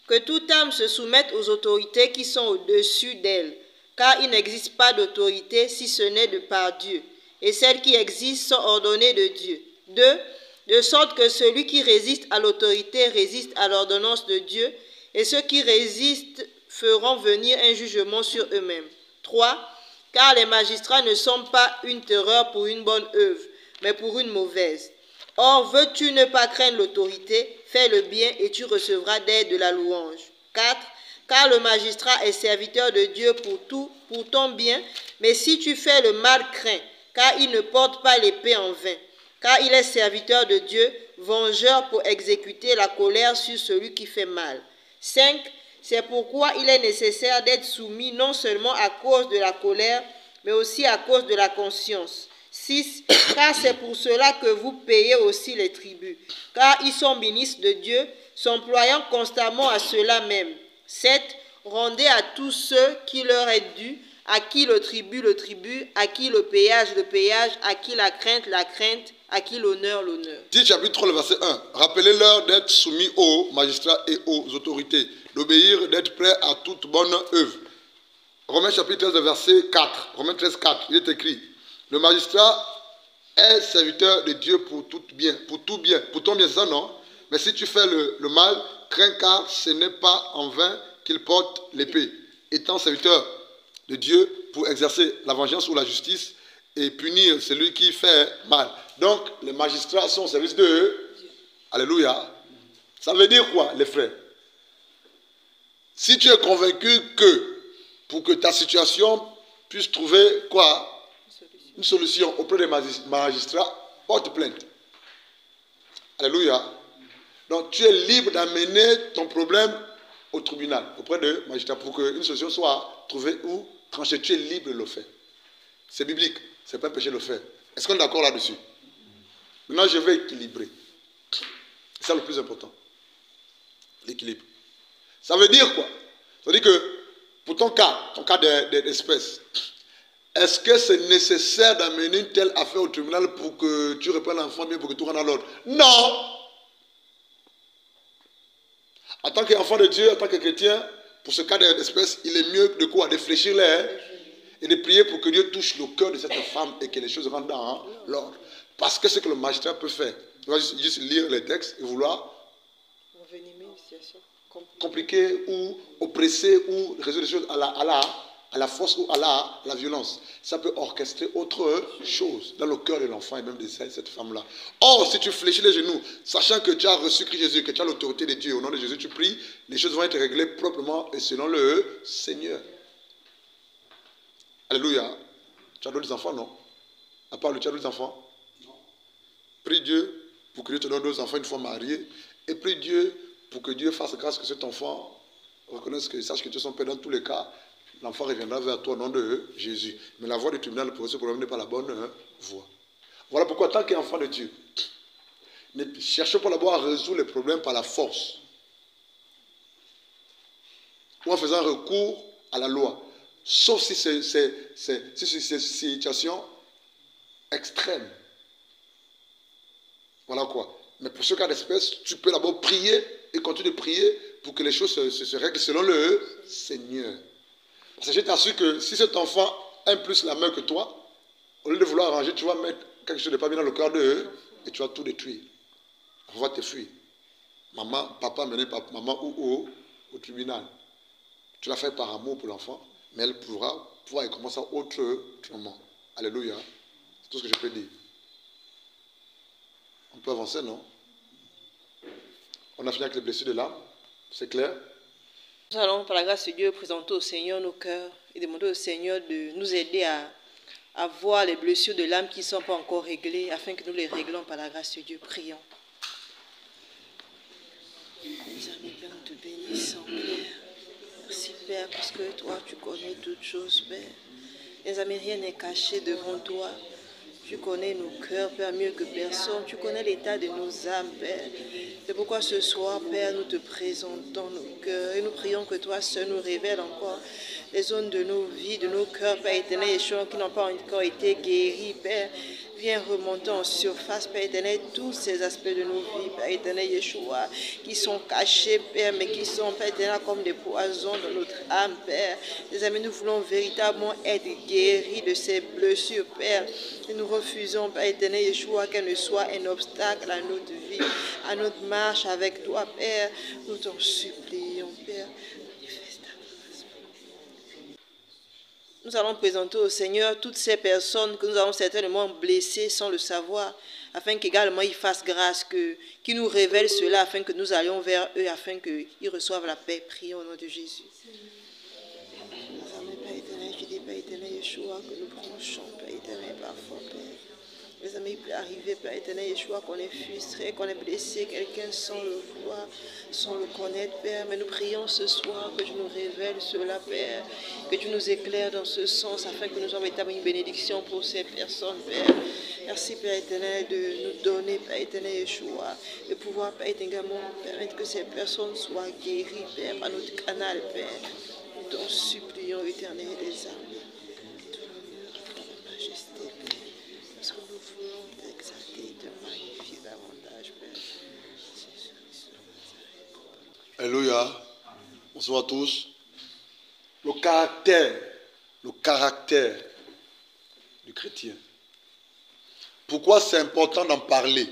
S5: Que toute âme se soumette aux autorités qui sont au-dessus d'elle, car il n'existe pas d'autorité si ce n'est de par Dieu, et celles qui existent sont ordonnées de Dieu. 2. De sorte que celui qui résiste à l'autorité résiste à l'ordonnance de Dieu, et ceux qui résistent feront venir un jugement sur eux-mêmes. 3. Car les magistrats ne sont pas une terreur pour une bonne œuvre, mais pour une mauvaise. Or, veux-tu ne pas craindre l'autorité? Fais le bien et tu recevras d'aide de la louange. 4. Car le magistrat est serviteur de Dieu pour ton bien, mais si tu fais le mal, crains, car il ne porte pas l'épée en vain, car il est serviteur de Dieu, vengeur pour exécuter la colère sur celui qui fait mal. 5. C'est pourquoi il est nécessaire d'être soumis non seulement à cause de la colère, mais aussi à cause de la conscience. 6. Car c'est pour cela que vous payez aussi les tributs, car ils sont ministres de Dieu, s'employant constamment à cela même. 7. Rendez à tous ceux qui leur est dû, à qui le tribut, à qui le péage, à qui la crainte, à qui l'honneur.
S1: Titre chapitre 3, le verset 1. Rappelez-leur d'être soumis aux magistrats et aux autorités, d'obéir, d'être prêts à toute bonne œuvre. Romains chapitre 13, verset 4. Romains 13, 4. Il est écrit: le magistrat est serviteur de Dieu pour tout bien, pour ton bien, ça non? Mais si tu fais le mal, crains, car ce n'est pas en vain qu'il porte l'épée, étant serviteur de Dieu pour exercer la vengeance ou la justice et punir celui qui fait mal. Donc, les magistrats sont au service de Alléluia. Ça veut dire quoi, les frères? Si tu es convaincu que pour que ta situation puisse trouver quoi? Une solution auprès des magistrats, porte plainte. Alléluia. Donc, tu es libre d'amener ton problème au tribunal, auprès de magistrats, pour qu'une solution soit trouvée ou tranchée. Tu es libre de le faire. C'est biblique. Ce n'est pas un péché de le faire. Est-ce qu'on est d'accord là-dessus? Maintenant, je vais équilibrer. C'est ça le plus important. L'équilibre. Ça veut dire quoi? Ça veut dire que pour ton cas d'espèce, est-ce que c'est nécessaire d'amener une telle affaire au tribunal pour que tu reprennes l'enfant bien, pour que tout rentre dans l'ordre? Non! En tant qu'enfant de Dieu, en tant que chrétien, pour ce cas d'espèce, il est mieux de quoi? De fléchir l'air et de prier pour que Dieu touche le cœur de cette femme et que les choses rentrent dans l'ordre. Parce que ce que le magistrat peut faire, il va juste lire les textes et vouloir compliquer ou oppresser ou résoudre les choses à la force ou à la violence. Ça peut orchestrer autre chose dans le cœur de l'enfant et même de cette femme-là. Or, si tu fléchis les genoux, sachant que tu as reçu Christ Jésus, que tu as l'autorité de Dieu, au nom de Jésus, tu pries, les choses vont être réglées proprement et selon le Seigneur. Alléluia. Tu as d'autres enfants, non? À part le tu as d'autres enfants? Non. Prie Dieu pour que Dieu te donne d'autres enfants une fois mariés. Et prie Dieu pour que Dieu fasse grâce que cet enfant reconnaisse que, sache que tu es son père dans tous les cas. L'enfant reviendra vers toi au nom de Jésus. Mais la voie du tribunal pour ce problème n'est pas la bonne voie. Voilà pourquoi, tant qu'enfant de Dieu, ne cherchez pas d'abord à résoudre les problèmes par la force ou en faisant recours à la loi. Sauf si c'est une situation extrême. Voilà quoi. Mais pour ce cas d'espèce, tu peux d'abord prier et continuer de prier pour que les choses se règlent selon le Seigneur. Parce que je t'assure que si cet enfant aime plus la mère que toi, au lieu de vouloir arranger, tu vas mettre quelque chose de pas bien dans le cœur d'eux et tu vas tout détruire. On va te fuir. Maman, papa mener maman ou au tribunal. Tu l'as fait par amour pour l'enfant, mais elle pourra y commencer autrement. Alléluia. C'est tout ce que je peux dire. On peut avancer, non? On a fini avec les blessures de l'âme. C'est clair?
S5: Nous allons, par la grâce de Dieu, présenter au Seigneur nos cœurs et demander au Seigneur de nous aider à voir les blessures de l'âme qui ne sont pas encore réglées, afin que nous les réglons par la grâce de Dieu. Prions. Mes amis, Père, nous te bénissons, Père. Merci, Père, parce que toi, tu connais toutes choses, Père. Mes amis, rien n'est caché devant toi. Tu connais nos cœurs, Père, mieux que personne. Tu connais l'état de nos âmes, Père. C'est pourquoi ce soir, Père, nous te présentons nos cœurs et nous prions que toi seul nous révèles encore les zones de nos vies, de nos cœurs, Père éternel, les choses qui n'ont pas encore été guéries, Père. Viens remonter en surface, Père éternel, tous ces aspects de nos vies, Père éternel, Yeshua, qui sont cachés, Père, mais qui sont, Père éternel, comme des poisons dans notre âme, Père. Les amis, nous voulons véritablement être guéris de ces blessures, Père. Et nous refusons, Père éternel, Yeshua, qu'elle ne soit un obstacle à notre vie, à notre marche avec toi, Père. Nous t'en supplions, Père. Nous allons présenter au Seigneur toutes ces personnes que nous avons certainement blessées sans le savoir. afin qu'également ils fassent grâce, qu'ils nous révèlent cela, afin que nous allions vers eux, afin qu'ils reçoivent la paix. Prions au nom de Jésus. Père éternel, je dis, Père éternel, Yeshua, que nous branchons, Père éternel, parfois, Père. Mes amis, il peut arriver, Père éternel, Yeshua, qu'on est frustré, qu'on est blessé, quelqu'un sans le voir, sans le connaître, Père. Mais nous prions ce soir que tu nous révèles cela, Père, que tu nous éclaires dans ce sens, afin que nous soyons véritablement une bénédiction pour ces personnes, Père. Merci, Père éternel, de nous donner, Père éternel, Yeshua, de pouvoir, Père également, permettre que ces personnes soient guéries, Père, par notre canal, Père. Nous t'en supplions, éternel des armées. Tout l'honneur, toute la majesté, Père. Parce que nous voulons t'exalter, te magnifier davantage, Père.
S1: Alléluia. Bonsoir à tous. Le caractère du chrétien. Pourquoi c'est important d'en parler?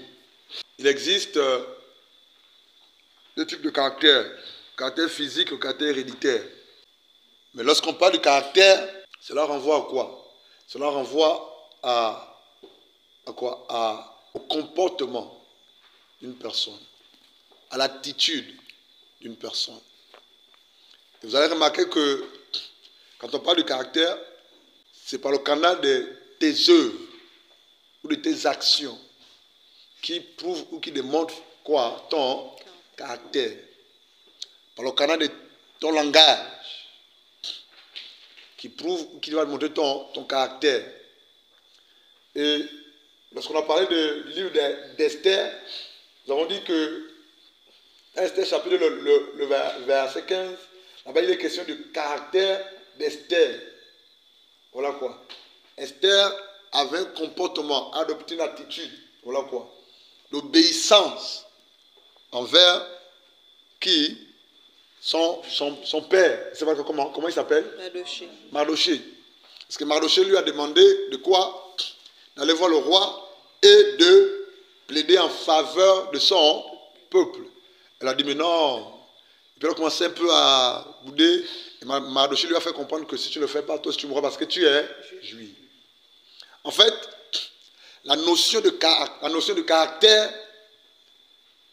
S1: Il existe deux types de caractère. Le caractère physique et le caractère héréditaire. Mais lorsqu'on parle du caractère, cela renvoie à quoi? Cela renvoie au comportement d'une personne, à l'attitude d'une personne. Et vous allez remarquer que quand on parle du caractère, c'est par le canal de tes œuvres ou de tes actions qui prouvent ou qui démontrent quoi? Ton caractère. Par le canal de ton langage qui prouve ou qui va montrer ton caractère. Et lorsqu'on a parlé du livre d'Esther, nous avons dit que Esther chapitre le verset 15, là-bas il est question du caractère d'Esther. Voilà quoi. Esther avait un comportement, adopté une attitude, voilà quoi, d'obéissance envers qui? Son père. Je ne sais pas comment il s'appelle? Mardoché. Parce que Mardoché lui a demandé de quoi? D'aller voir le roi et de plaider en faveur de son peuple. Elle a dit, mais non. Il peut commencer un peu à bouder. Et Mardoché lui a fait comprendre que si tu ne le fais pas, toi tu mourras parce que tu es juif. En fait, la notion de caractère,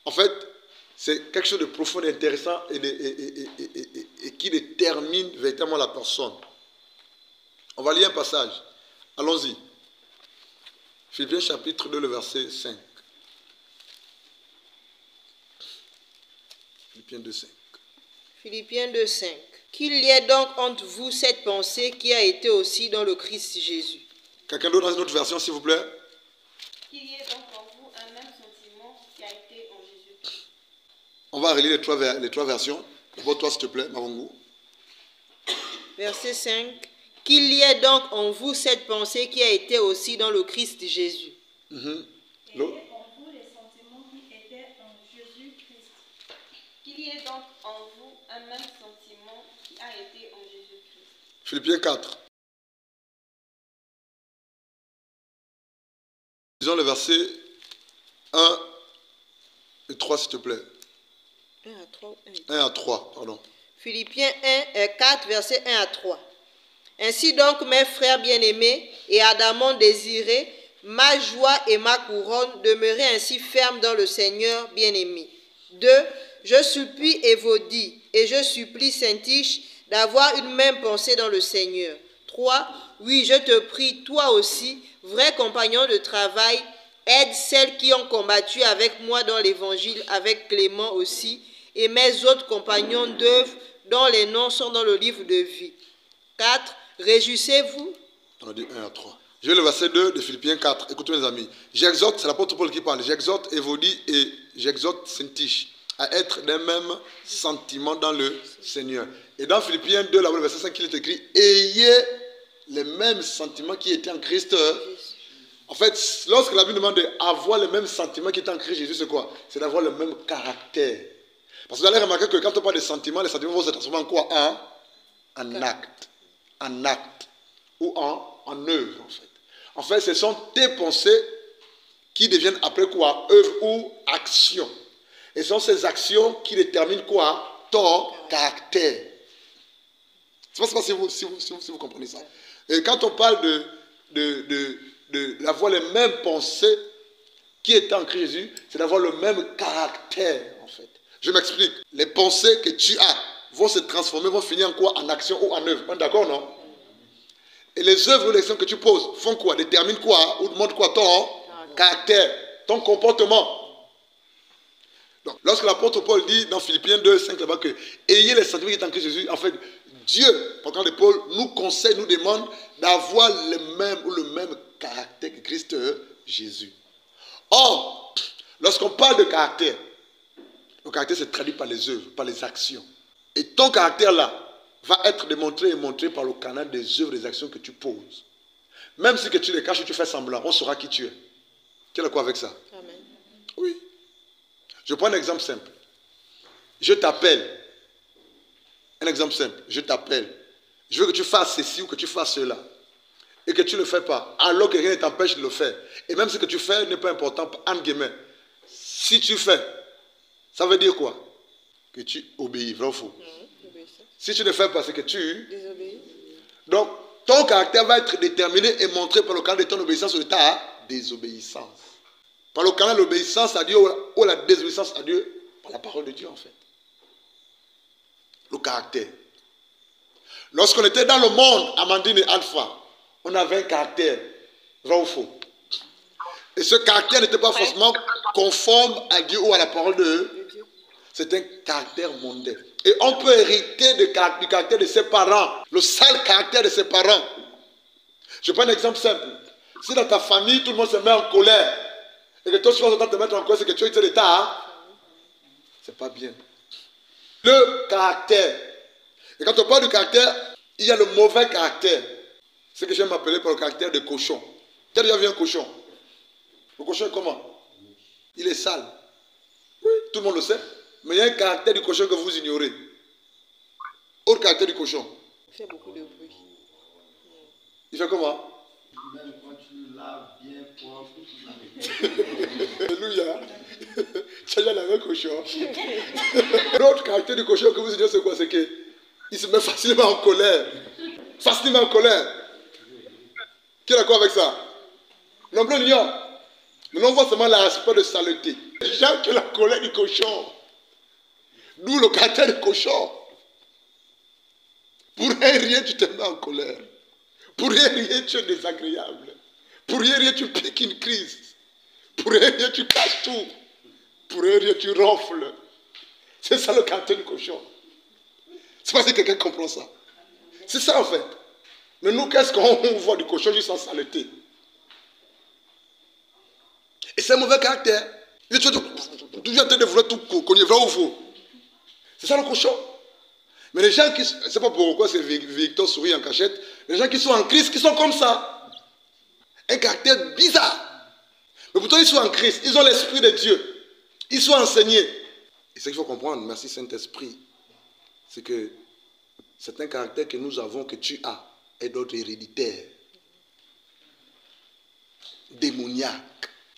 S1: en fait, c'est quelque chose de profond et intéressant et qui détermine véritablement la personne. On va lire un passage. Allons-y. Philippiens chapitre 2, le verset 5. Philippiens 2, 5.
S5: Philippiens 2, 5. Qu'il y ait donc entre vous cette pensée qui a été aussi dans le Christ Jésus.
S1: Quelqu'un d'autre dans une autre version, s'il vous plaît?
S7: Qu'il y ait donc en vous un même sentiment qui a été en Jésus-Christ.
S1: On va relire les trois versions. D'abord, toi, s'il te plaît, Mamangu.
S5: Verset 5. Qu'il y ait donc en vous cette pensée qui a été aussi dans le Christ Jésus.
S6: Ayez en vous les sentiments qui étaient en Jésus-Christ.
S7: Qu'il y ait donc en vous un même sentiment qui a été en Jésus-Christ.
S1: Philippiens 4. Disons le verset 1 et 3, s'il te plaît. 1 à 3, pardon.
S5: Philippiens 4, verset 1 à 3. Ainsi donc, mes frères bien-aimés et ardemment désirés, ma joie et ma couronne, demeurez ainsi fermes dans le Seigneur bien-aimé. 2. Je supplie Évodie et je supplie Syntyche d'avoir une même pensée dans le Seigneur. 3. Oui, je te prie, toi aussi, vrai compagnon de travail, aide celles qui ont combattu avec moi dans l'évangile, avec Clément aussi, et mes autres compagnons d'œuvre, dont les noms sont dans le livre de vie. 4. Réjouissez-vous.
S1: On a dit 1 à 3. Je vais le verset 2 de Philippiens 4. Écoutez mes amis. J'exhorte, c'est l'apôtre Paul qui parle, j'exhorte Évodie et j'exhorte Syntyche à être d'un même sentiment dans le Seigneur. Et dans Philippiens 2, là, le verset 5, il est écrit, ayez les mêmes sentiments qui étaient en Christ. En fait, lorsque la Bible demande d'avoir les mêmes sentiments qui étaient en Christ Jésus, c'est quoi? C'est d'avoir le même caractère. Parce que vous allez remarquer que quand on parle de sentiments, les sentiments vont se transformer en quoi? En acte. En acte. Ou en œuvre, en fait. En fait, ce sont tes pensées qui deviennent après quoi? Œuvre ou action. Et ce sont ces actions qui déterminent quoi? Ton caractère. Je ne sais pas si vous comprenez ça. Et quand on parle d'avoir les mêmes pensées, qui est en Christ Jésus, c'est d'avoir le même caractère, en fait. Je m'explique. Les pensées que tu as vont se transformer, vont finir en quoi? En action ou en œuvre. On est d'accord, non? Et les œuvres ou les actions que tu poses font quoi? Déterminent quoi? Ou montrent quoi? Ton caractère, ton comportement. Donc, lorsque l'apôtre Paul dit dans Philippiens 2, 5 là-bas que ayez les sentiments qui sont en Christ Jésus, en fait, Dieu, par contre, Paul nous conseille, nous demande d'avoir le même caractère que Christ Jésus. Or, lorsqu'on parle de caractère, le caractère se traduit par les œuvres, par les actions. Et ton caractère-là va être démontré et montré par le canal des œuvres, des actions que tu poses. Même si que tu les caches ou tu fais semblant, on saura qui tu es. Tu es d'accord avec ça?
S5: Amen.
S1: Oui. Je prends un exemple simple. Je t'appelle. Un exemple simple. Je t'appelle. Je veux que tu fasses ceci ou que tu fasses cela. Et que tu ne le fais pas. Alors que rien ne t'empêche de le faire. Et même ce que tu fais n'est pas important, entre guillemets. Si tu fais, ça veut dire quoi? Que tu obéis, vrai ou faux? Si tu ne fais pas, c'est que tu désobéis. Donc, ton caractère va être déterminé et montré par le canal de ton obéissance ou de ta désobéissance. Par le canal de l'obéissance à Dieu ou la désobéissance à Dieu, par la parole de Dieu en fait. Le caractère. Lorsqu'on était dans le monde, Amandine et Alpha, on avait un caractère, vrai ou faux? Et ce caractère n'était pas forcément conforme à Dieu ou à la parole de Dieu. C'est un caractère mondain. Et on peut hériter du caractère de ses parents, le sale caractère de ses parents. Je prends un exemple simple. Si dans ta famille, tout le monde se met en colère, et que toi, tu vas te mettre en colère, c'est que tu es de l'état, hein? C'est pas bien. Le caractère. Et quand on parle du caractère, il y a le mauvais caractère. Ce que j'aime appeler par le caractère de cochon. Tu as déjà vu un cochon? Le cochon est comment? Il est sale. Oui, tout le monde le sait. Mais il y a un caractère du cochon que vous ignorez. Autre caractère du cochon.
S5: Il fait beaucoup de bruit.
S1: Il fait comment?
S9: Même quand tu le laves bien propre,
S1: Alléluia. Ça, j'ai la même cochon. L'autre caractère du cochon que vous ignorez, c'est quoi? C'est qu'il se met facilement en colère. Facilement en colère. Qui est d'accord avec ça? Non, plus l'ignore. Mais on voit seulement l'aspect de saleté. Déjà que la colère du cochon. D'où le caractère du cochon. Pour rien, tu te mets en colère. Pour rien, tu es désagréable. Pour rien, tu piques une crise. Pour rien, tu casses tout. Pour rien, tu ronfles. C'est ça le caractère du cochon. C'est pas si quelqu'un comprend ça. C'est ça en fait. Mais nous, qu'est-ce qu'on voit du cochon juste en saleté? Et c'est un mauvais caractère. Tu viens de vouloir tout cogner, vrai ou faux? C'est ça le cochon. Mais les gens qui... Je ne sais pas pourquoi c'est Victor sourit en cachette. Les gens qui sont en Christ, qui sont comme ça. Un caractère bizarre. Mais pourtant, ils sont en Christ. Ils ont l'Esprit de Dieu. Ils sont enseignés. Et ce qu'il faut comprendre, merci Saint-Esprit, c'est que c'est un caractère que nous avons, que tu as, et d'autres héréditaires. Démoniaques.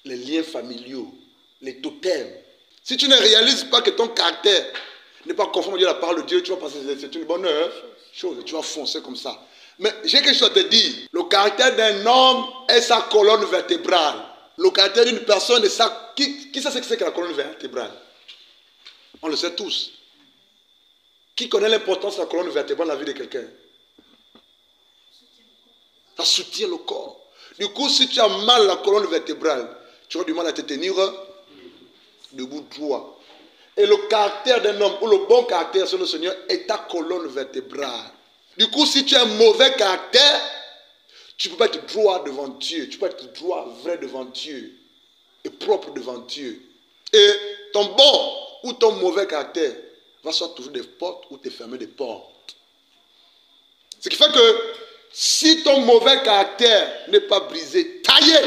S1: Les liens familiaux. Les totems. Si tu ne réalises pas que ton caractère n'est pas conforme à la parole de Dieu, tu vas penser que c'est une bonne chose. Tu vas foncer comme ça. Mais j'ai quelque chose à te dire. Le caractère d'un homme est sa colonne vertébrale. Le caractère d'une personne est sa... Qui sait ce que c'est que la colonne vertébrale? On le sait tous. Qui connaît l'importance de la colonne vertébrale dans la vie de quelqu'un? Ça soutient le corps. Du coup, si tu as mal à la colonne vertébrale, tu auras du mal à te tenir debout droit. Et le caractère d'un homme, ou le bon caractère sur le Seigneur, est ta colonne vertébrale. Du coup, si tu as un mauvais caractère, tu ne peux pas être droit devant Dieu. Tu peux être droit, vrai devant Dieu. Et propre devant Dieu. Et ton bon ou ton mauvais caractère va soit toujours des portes ou te fermer des portes. Ce qui fait que si ton mauvais caractère n'est pas brisé, taillé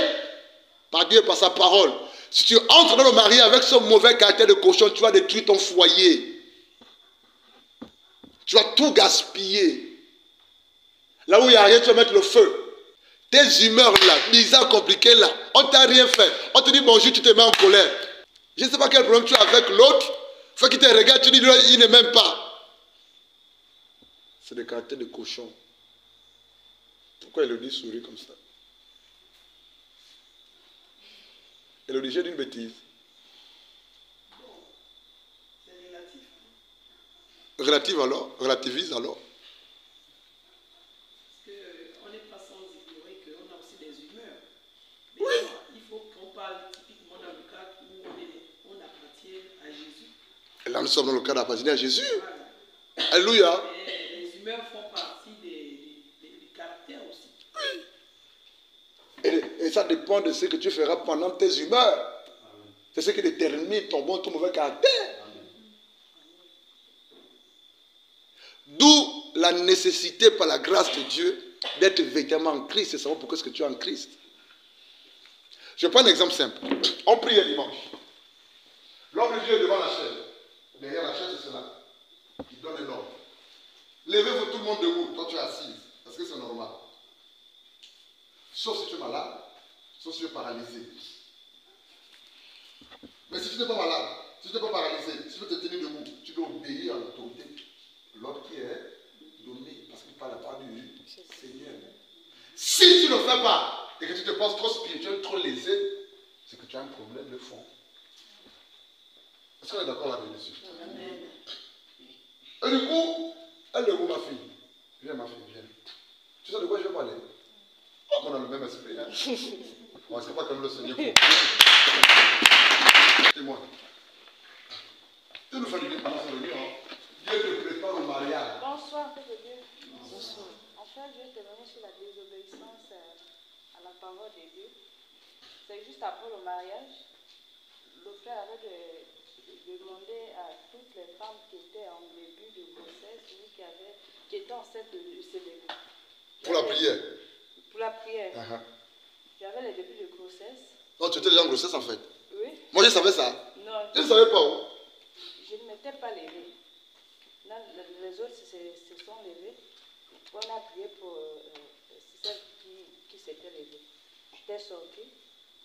S1: par Dieu et par sa parole, si tu entres dans le mariage avec ce mauvais caractère de cochon, tu vas détruire ton foyer. Tu vas tout gaspiller. Là où il n'y a rien, tu vas mettre le feu. Tes humeurs là, bizarres, compliquées là, on ne t'a rien fait. On te dit bonjour, tu te mets en colère. Je ne sais pas quel problème tu as avec l'autre. Faut qu'il te regarde, tu dis il ne m'aime pas. C'est le caractère de cochon. Pourquoi il le dit sourit comme ça? Élodie, j'ai dit une bêtise.
S10: C'est relatif.
S1: Relative alors? Relativise alors?
S10: Parce qu'on n'est pas sans ignorer qu'on a aussi des humeurs. Mais
S1: Oui.
S10: il faut qu'on parle typiquement dans le cadre où on appartient à Jésus.
S1: Et là, nous sommes dans le cas d'appartenir à Jésus.
S10: Voilà.
S1: Alléluia.
S10: Et les humeurs font partie des caractères aussi.
S1: Et ça dépend de ce que tu feras pendant tes humeurs. C'est ce qui détermine ton bon ou ton mauvais caractère. D'où la nécessité par la grâce de Dieu d'être véritablement en Christ et savoir pourquoi est-ce que tu es en Christ. Je prends un exemple simple. On prie le dimanche. L'homme de Dieu est devant la chaise. Derrière la chaise, c'est cela. Il donne un ordre. Levez-vous tout le monde debout. Toi, tu es assise. Parce que c'est normal. Sauf si tu es malade, sauf si tu es paralysé. Mais si tu n'es pas malade, si tu n'es pas paralysé, si tu peux te tenir debout, tu dois obéir à l'autorité. L'ordre qui est donné, parce qu'il parle à part du Seigneur. Si tu ne le fais pas, et que tu te penses trop spirituel, trop lésé, c'est que tu as un problème de fond. Est-ce qu'on est d'accord là-dessus? Et du coup, elle est où ma fille? Viens ma fille, viens. Tu sais de quoi je vais parler? Oh, on a le même esprit, hein? Bon, c'est pas comme le Seigneur. Témoin. Tu nous fais du bien pendant ce réunion. Dieu te prépare au mariage.
S11: Bonsoir, Père de Dieu. Bonsoir. En fait, je vais témoigner sur la désobéissance à la parole de Dieu. C'est juste après le mariage, le frère avait demandé à toutes les femmes qui étaient en début de grossesse, celui qui était enceinte de se lever.
S1: Pour la prière.
S11: Pour la prière. J'avais les débuts de grossesse.
S1: Non, tu étais déjà en grossesse en fait.
S11: Oui.
S1: Moi je savais ça.
S11: Non.
S1: Je ne savais pas où.
S11: Je ne m'étais pas levée. Là, les autres se sont levés. On a prié pour celle qui s'était levée. J'étais sortie.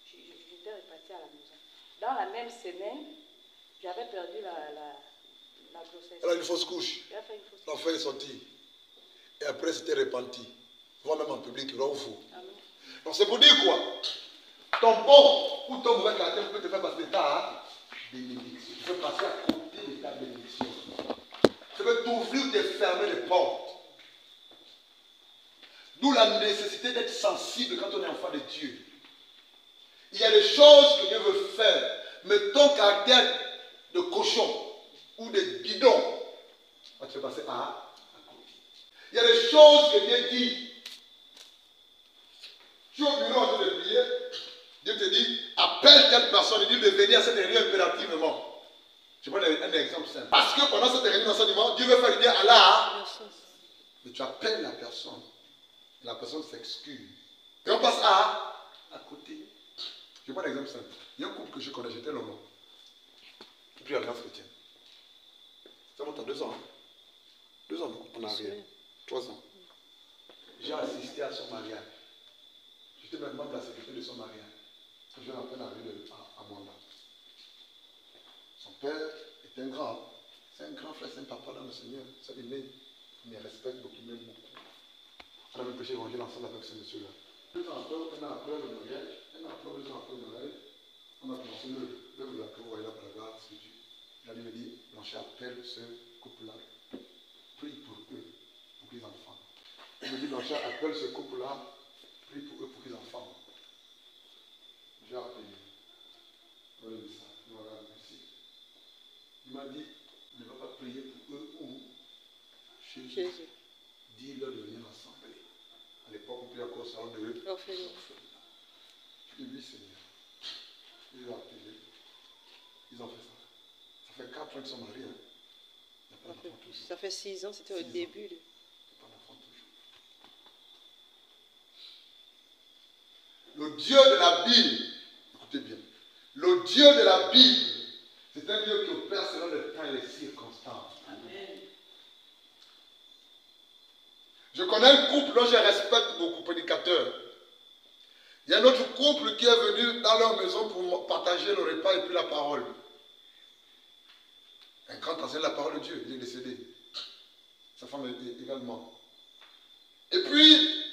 S11: J'étais repartie à la maison. Dans la même semaine, j'avais perdu la grossesse.
S1: Elle a une fausse couche.
S11: Elle a fait une fausse couche.
S1: L'enfant est sorti. Et après c'était repenti. Voire même en public, là où il faut. Donc c'est pour dire quoi? Ton bon ou ton mauvais caractère peut te faire passer ta bénédiction. Tu peux passer à côté de ta bénédiction. Tu peux t'ouvrir ou te fermer les portes. D'où la nécessité d'être sensible quand on est enfant de Dieu. Il y a des choses que Dieu veut faire, mais ton caractère de cochon ou de bidon va te faire passer à côté. Il y a des choses que Dieu dit. Tu es au bureau en train de prier, Dieu te dit, appelle telle personne et dis de venir à cette réunion impérativement. Je prends un exemple simple. Parce que pendant cette réunion d'enseignement, Dieu veut faire du bien à la. Mais tu appelles la personne. Et la personne s'excuse. Et on passe à côté. Je prends un exemple simple. Il y a un couple que je connais, j'étais l'homme. Qui prie à l'Alliance chrétienne. Ça monte à 2 ans. Hein? 2 ans, non? En arrière. 3 ans. J'ai assisté à son mariage. J'étais même membre de la sécurité de son mariage. Je viens à peine arriver à Mwanda. Son père est un grand. C'est un grand frère, c'est un papa dans le Seigneur. Ça, il me respecte beaucoup, il m'aime beaucoup. On a même prêché l'évangile ensemble avec ce monsieur-là. 2 ans après, un an après le mariage, 2 ans après le mariage, on a commencé le de la cour, vous voyez là par la gare, c'est Dieu. Il me dit, Blanchard, appelle ce couple-là, prie pour eux, pour qu'ils enfants. Il me dit, Blanchard, appelle ce couple-là, prie pour eux, pour qu'ils enfants. J'ai appelé. Voilà ça, voilà ici. Il m'a dit, ne va pas prier pour eux ou chez Jésus. Dis-leur de venir rassembler. À l'époque, on priait encore au salon de l'orphelinat. Je dis, oui, Seigneur. Ils ont appelé. Ils ont fait ça. Ça fait 4 ans qu'ils sont mariés. Hein.
S5: Ça fait 6 ans, c'était au début.
S1: Le Dieu de la Bible, écoutez bien, le Dieu de la Bible, c'est un Dieu qui opère selon le temps et les circonstances. Amen. Je connais un couple dont je respecte beaucoup, prédicateur. Il y a un autre couple qui est venu dans leur maison pour partager le repas et puis la parole. Un grand enseignant de la parole de Dieu, il est décédé. Sa femme également. Et puis,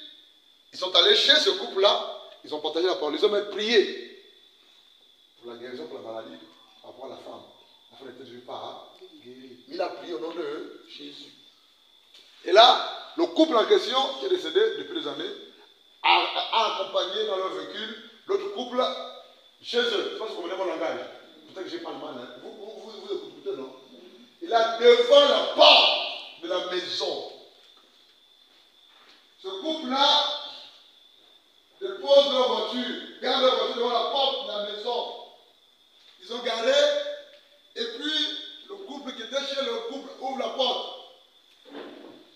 S1: ils sont allés chez ce couple-là, ils ont partagé la parole, ils ont même prié. pour la guérison, pour la maladie, par rapport à la femme. La femme n'était toujours pas guérie. Il a prié au nom de Jésus. Et là, le couple en question, qui est décédé depuis des années, a accompagné dans leur véhicule l'autre couple chez eux. Je ne sais pas si vous comprenez mon langage. Peut-être que j'ai pas le mal. Hein. Vous écoutez, non? Il a devant la porte de la maison. Ce couple-là dépose leur voiture, garde leur voiture devant la porte de la maison. Ils ont gardé, et puis le couple qui était chez le couple ouvre la porte.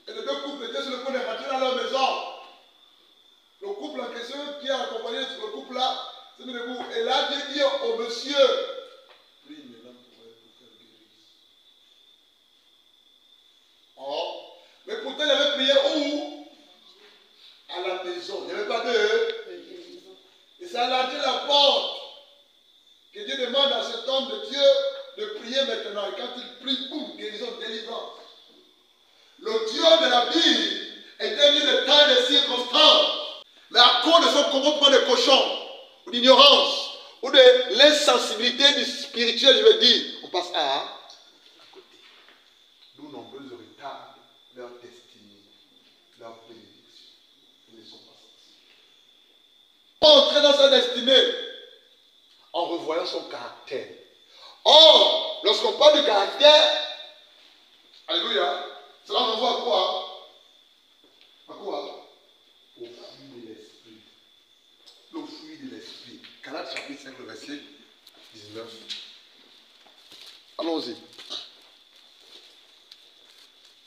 S1: Et les deux couples étaient sur le point de rentrer dans leur maison. Le couple en question qui a accompagné ce couple-là, c'est mis debout. Et là, Dieu dit au monsieur, prie maintenant pour faire guérir. Oh, mais pourtant il avait prié où? À la maison. Il n'y avait pas de. Et c'est à l'entrée de la porte que Dieu demande à cet homme de Dieu de prier maintenant. Et quand il prie, boum, guérison, délivrance. Le Dieu de la Bible était mis de temps et de circonstances. Mais à cause de son comportement de cochon, ou d'ignorance, ou de l'insensibilité du spirituel, je veux dire, on passe à côté. D'où nombreux retardent leur destinée, leur bénédiction. Ils ne sont pas sensibles. Entrer dans sa destinée en revoyant son caractère. Or, lorsqu'on parle du caractère, alléluia, cela renvoie à quoi? À quoi? Au fruit de l'esprit. Le fruit de l'esprit. Galates chapitre 5, le verset 19. Allons-y.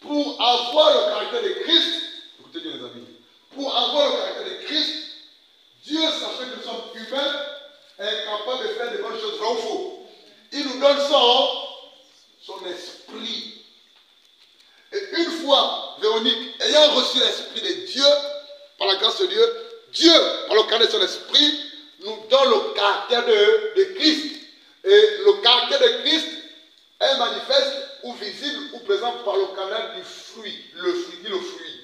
S1: Pour avoir le caractère de Christ, écoutez bien les amis, pour avoir le caractère de Christ, Dieu, sachant que nous sommes humains, est capable de faire de bonnes choses, vrai ou faux. Il nous donne son esprit. Et une fois, Véronique, ayant reçu l'esprit de Dieu, par la grâce de Dieu, Dieu, par le caractère de son esprit, nous donne le caractère de Christ. Et le caractère de Christ est manifeste ou visible ou présent par le canal du fruit. Le fruit, dit le fruit.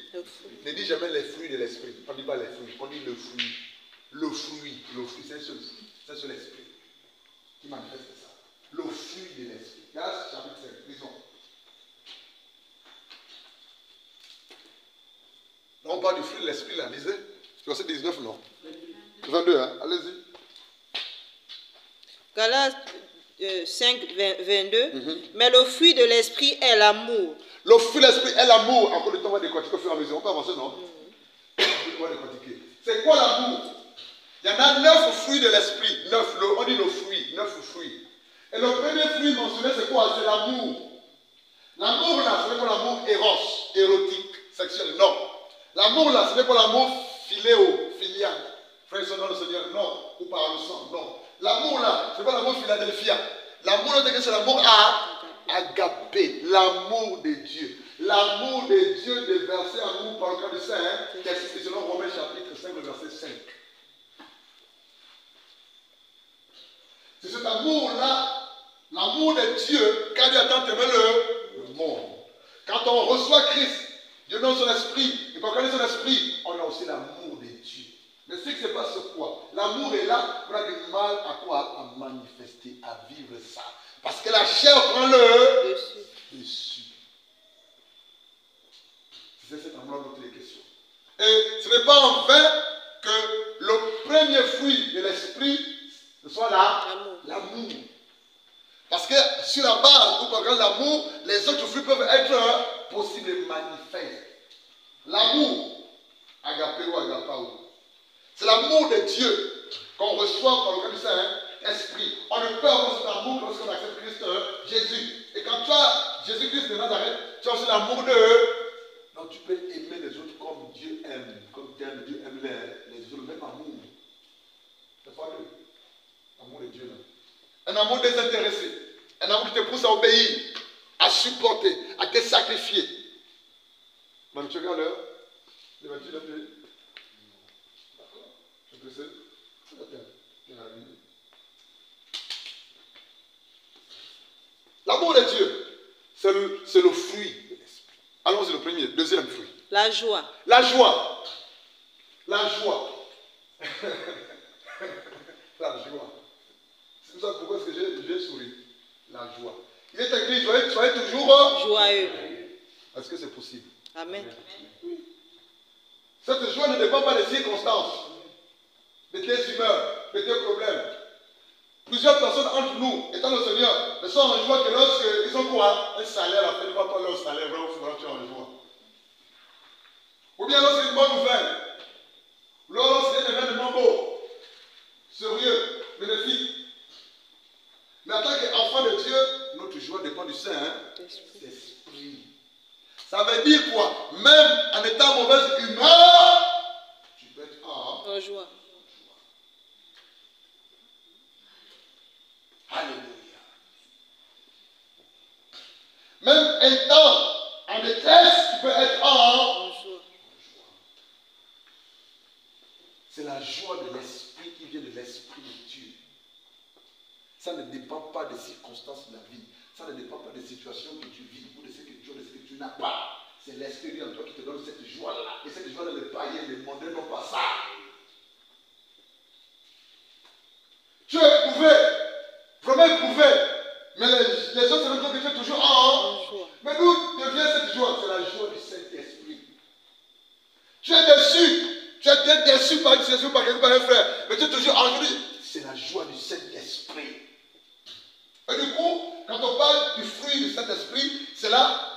S1: Ne dis jamais les fruits de l'esprit. On ne dit pas les fruits, on dit le fruit. Le fruit, c'est un seul esprit qui manifeste ça. Le fruit de l'esprit. Galates chapitre 5, lisons. On parle du fruit de l'esprit là, lisez. Verset 19, non? 22, hein? Allez-y.
S5: Galates 5, 22. Mais le fruit de l'esprit est l'amour.
S1: Le fruit de l'esprit est l'amour. Encore le temps, on va décortiquer au fur et à mesure. On peut avancer, non? On va décortiquer. C'est quoi l'amour? Il y en a 9 fruits de l'esprit. 9, on dit le fruit. 9 fruits. Et le premier fruit mentionné, c'est quoi? C'est l'amour. L'amour là, ce n'est pas l'amour éros, érotique, sexuel, non. L'amour là, ce n'est pas l'amour philéo, filial, frère dans le Seigneur, non, ou par le sang, non. L'amour là, ce n'est pas l'amour philadelphia. L'amour là, c'est l'amour agapé, l'amour de Dieu. L'amour de Dieu déversé en nous par le cœur du Saint, qui est cité selon Romains chapitre 5, le verset 5. C'est cet amour-là, l'amour de Dieu, quand Dieu a tant aimé le monde. Quand on reçoit Christ, Dieu donne son esprit, et quand on connaît son esprit, on a aussi l'amour de Dieu. Mais ce qui se passe, c'est quoi? L'amour est là, on a du mal à quoi? À manifester, à vivre ça. Parce que la chair prend le dessus. C'est cet amour dont il est question. Et ce n'est pas en vain que le premier fruit de l'esprit, ce soit l'amour. Parce que sur la base où on regarde l'amour, les autres fruits peuvent être possibles et manifestes. L'amour, agapé ou agapao, c'est l'amour de Dieu qu'on reçoit par le cœur du Saint-Esprit. On ne peut avoir cet amour que lorsqu'on accepte Christ Jésus. Et quand tu as Jésus-Christ de Nazareth, tu as aussi l'amour de... Donc tu peux aimer les autres comme Dieu aime. Comme Dieu aime les autres, le même amour. C'est pas le l'amour de Dieu. Un amour désintéressé. Un amour qui te pousse à obéir, à supporter, à te sacrifier. Même tu regardes l'heure. Les voitures d'un pays. D'accord. Je suis pressé. L'amour de Dieu, c'est le fruit de l'esprit. Allons-y, le premier. Deuxième fruit.
S5: La joie.
S1: La joie. La joie. La joie. C'est ça la joie. Il est écrit, soyez toujours
S5: joyeux.
S1: Est-ce que c'est possible?
S5: Amen.
S1: Cette joie ne dépend pas des circonstances, de tes humeurs, de tes problèmes. Plusieurs personnes entre nous, étant le Seigneur, ne sont en joie que lorsqu'ils ont quoi? Un salaire, après, ils ne voient pas leur salaire, vraiment, il faudra que tu es en joie. Ou bien lorsqu'il y a une bonne nouvelle, lorsqu'il y a un événement beau, sérieux, bénéfique. Mais en tant qu'enfant de Dieu, notre joie dépend du Saint-Esprit. Ça veut dire quoi? Même en étant en mauvaise humeur, tu peux être en
S5: joie.
S1: Alléluia. Même étant en détresse, tu peux être en joie. C'est la joie de l'esprit qui vient de l'esprit de Dieu. Ça ne dépend pas des circonstances de la vie. Ça ne dépend pas des situations que tu vis ou de ce que tu as, de ce que tu n'as pas. C'est l'esprit en toi qui te donne cette joie-là. Et cette joie-là, les païens, les mondains n'ont pas ça. Tu es éprouvé, vraiment éprouvé. Mais les autres, c'est même que tu es toujours en joie. Mais d'où devient cette joie? C'est la joie du Saint-Esprit. Tu es déçu. Tu es peut-être déçu par une situation, par quelqu'un, par un frère. Mais tu es toujours en joie. C'est la joie du Saint-Esprit. Et du coup, quand on parle du fruit du Saint-Esprit, c'est là,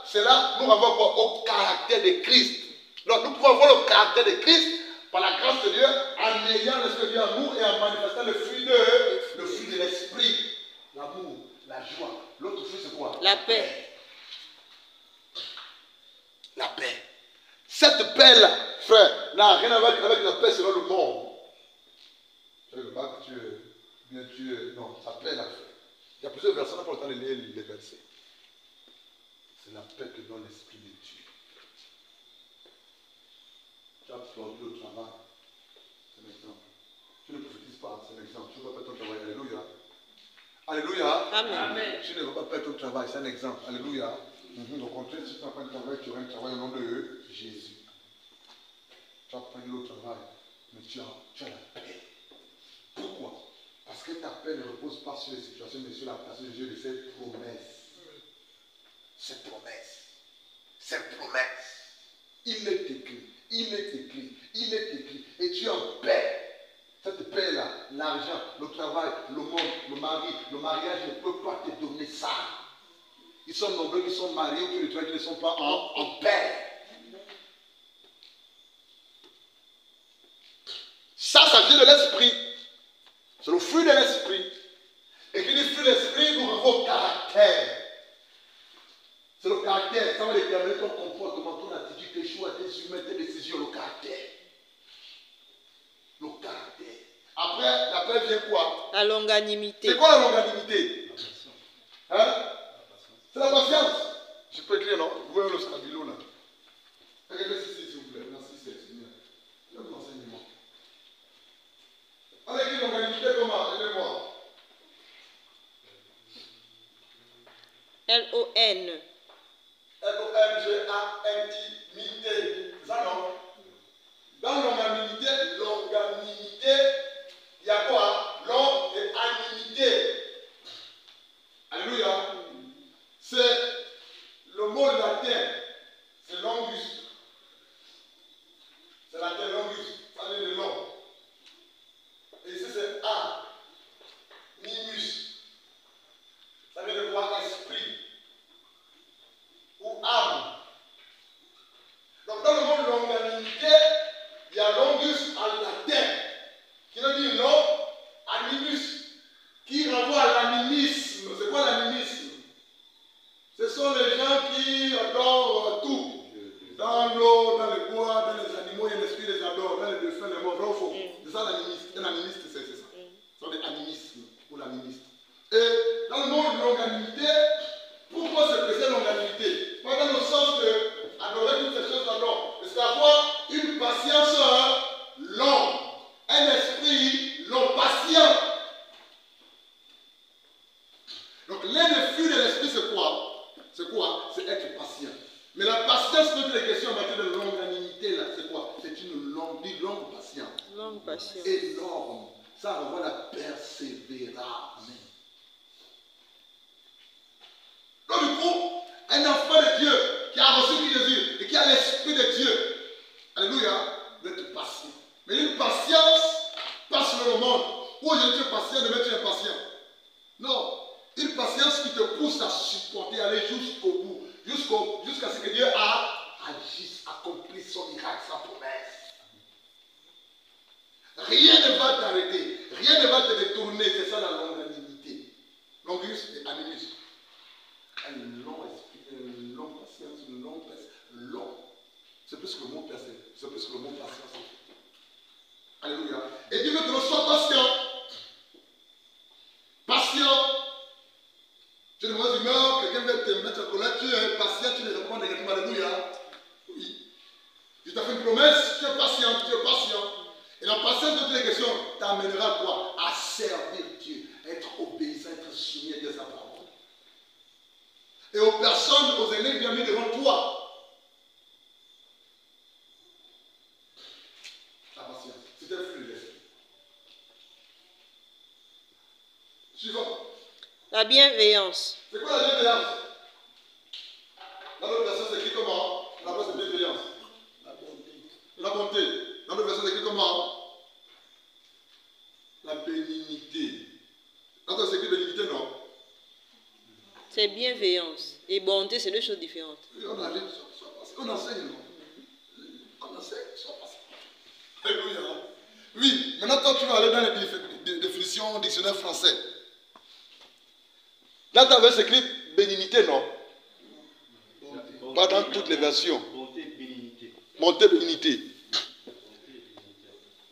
S1: nous avons quoi? Au caractère de Christ. Donc, nous pouvons avoir le caractère de Christ par la grâce de Dieu, en ayant l'Esprit de Dieu en nous et en manifestant le fruit de l'Esprit. L'amour, la joie. L'autre fruit, c'est quoi?
S5: La paix.
S1: La paix. Cette paix-là, frère, n'a rien à voir avec la paix selon le monde. Tu veux pas que tu es. Non, la paix, là, frère. Il y a plusieurs versets, on n'a pas le temps de lire les versets. C'est la paix que donne l'Esprit de Dieu. Tu as perdu le travail. C'est un exemple. Tu ne prophétises pas, c'est un exemple. Tu ne vas pas perdre ton travail. Alléluia. Alléluia.
S5: Amen.
S1: Tu ne vas pas perdre ton travail, c'est un exemple. Alléluia. Au contraire, si tu n'as pas de travail, tu auras un travail au nom de Jésus. Tu as perdu le travail, mais tu as la paix. Pourquoi? Parce que ta paix ne repose pas sur les situations, mais sur la personne de Dieu de ses promesses. Ses promesses. Ses promesses. Il est écrit. Il est écrit. Il est écrit. Et tu es en paix. Cette paix-là, l'argent, le travail, le monde, le mari, le mariage ne peut pas te donner ça. Ils sont nombreux qui sont mariés ou qui ne sont pas en paix. Ça vient de l'esprit. C'est le fruit de l'esprit. Et qui dit fruit de l'esprit, nous avons caractère. C'est le caractère. Ça va déterminer ton comportement, ton attitude, tes choix, tes humains, tes décisions, le caractère. Le caractère. Après, la paix vient quoi?
S5: La longanimité.
S1: C'est quoi la longanimité? Hein? C'est la patience. Je peux écrire, non? Vous voyez le stabilo là. Regardez ceci, s'il vous plaît. Merci, c'est mieux. Je vais vous enseigner. On écrit longanimité comment? Aidez-moi.
S5: L-O-N.
S1: L-O-N-G-A-N-I-mité. Ça non? Dans longanimité, il y a quoi? Long et animité. Alléluia. C'est le mot latin. C'est longus. C'est latin longus. Ça vient de long. Et ici c'est A. Nimus. Ça vient de quoi? Esprit. Ou âme. Donc dans le mot longanimité, il y a longus en latin, qui veut dire long, animus, qui renvoie à l'animisme. C'est quoi l'animisme? Ce sont les gens qui adorent tout. Dans l'eau, dans les bois, dans les animaux, il y a l'esprit les adore, dans les défunts, les morts, vrai ou faux? C'est ça l'animiste. Un animiste, c'est ça. Ce sont des animismes ou l'animiste. Et dans le monde de longanimité, pourquoi se présente longanimité? Pas dans le sens de adorer toutes ces choses d'abord. C'est avoir une patience longue, un esprit long, patient. Donc l'un des fruits de l'esprit, c'est quoi? C'est quoi? C'est être patient. Mais la patience, notre question en matière de longanimité, là, c'est quoi? C'est une longue patience.
S5: Longue patience.
S1: Énorme. Ça renvoie à la persévérance. vous, un enfant de Dieu qui a reçu Jésus et qui a l'Esprit de Dieu, alléluia, d'être patient. Mais une patience, pas sur le monde, où je suis patient, demain tu es impatient. Non, une patience qui te pousse à supporter, aller jusqu'au bout, jusqu'à ce que Dieu agisse, accomplisse son miracle, sa promesse. Rien ne va t'arrêter, rien ne va te détourner, c'est ça la longanimité. Longus et animus. Un long esprit, une longue patience, une longue patience, long. C'est plus que le mot patience, c'est plus que le mot patience. Alléluia. Et Dieu veut que l'on soit patient. Patient. Tu es de mauvaise humeur, quelqu'un veut te mettre en colère, tu es patient, tu ne réponds négativement. Alléluia. Oui. Je t'ai fait une promesse, tu es patient, tu es patient. Et la patience de toutes les questions t'amènera quoi? À servir Dieu, à être obéissant, à être soumis à Dieu, sa parole. Et aux personnes, aux aînés qui viennent mis devant toi. La patience, c'est un fruit de l'esprit. Suivant.
S5: La bienveillance.
S1: C'est quoi la bienveillance? Dans l'autre version, c'est écrit comment? La place de bienveillance. La bonté. La bonté. Dans l'autre version, c'est écrit comment? La bénignité. Dans l'autre, c'est écrit bénignité, non?
S5: C'est bienveillance. Et bonté, c'est deux choses différentes.
S1: Oui, on enseigne, non? On enseigne, soit passé. Alléluia. Oui, maintenant, toi, tu vas aller dans les définitions dictionnaire français. Là, tu avais c'est écrit bénignité, non? Pas dans toutes les versions.
S4: Bonté, bénignité.
S1: Bonté, bénignité.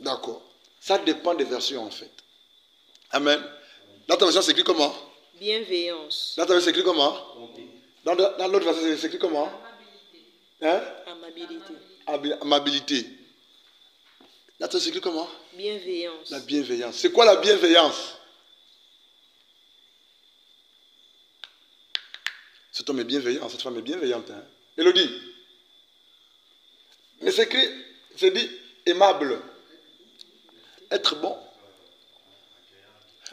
S1: D'accord. Ça dépend des versions, en fait. Amen. Dans ta version, c'est écrit comment?
S5: Bienveillance.
S1: Dans ta version, c'est écrit comment? Dans l'autre version, c'est écrit comment? Hein?
S5: Amabilité.
S1: Amabilité. Là, tu as écrit comment?
S5: Bienveillance.
S1: La bienveillance. C'est quoi la bienveillance? Cet homme est bienveillant, cette femme est bienveillante. Hein? Élodie. Mais c'est écrit, c'est dit aimable. Être bon.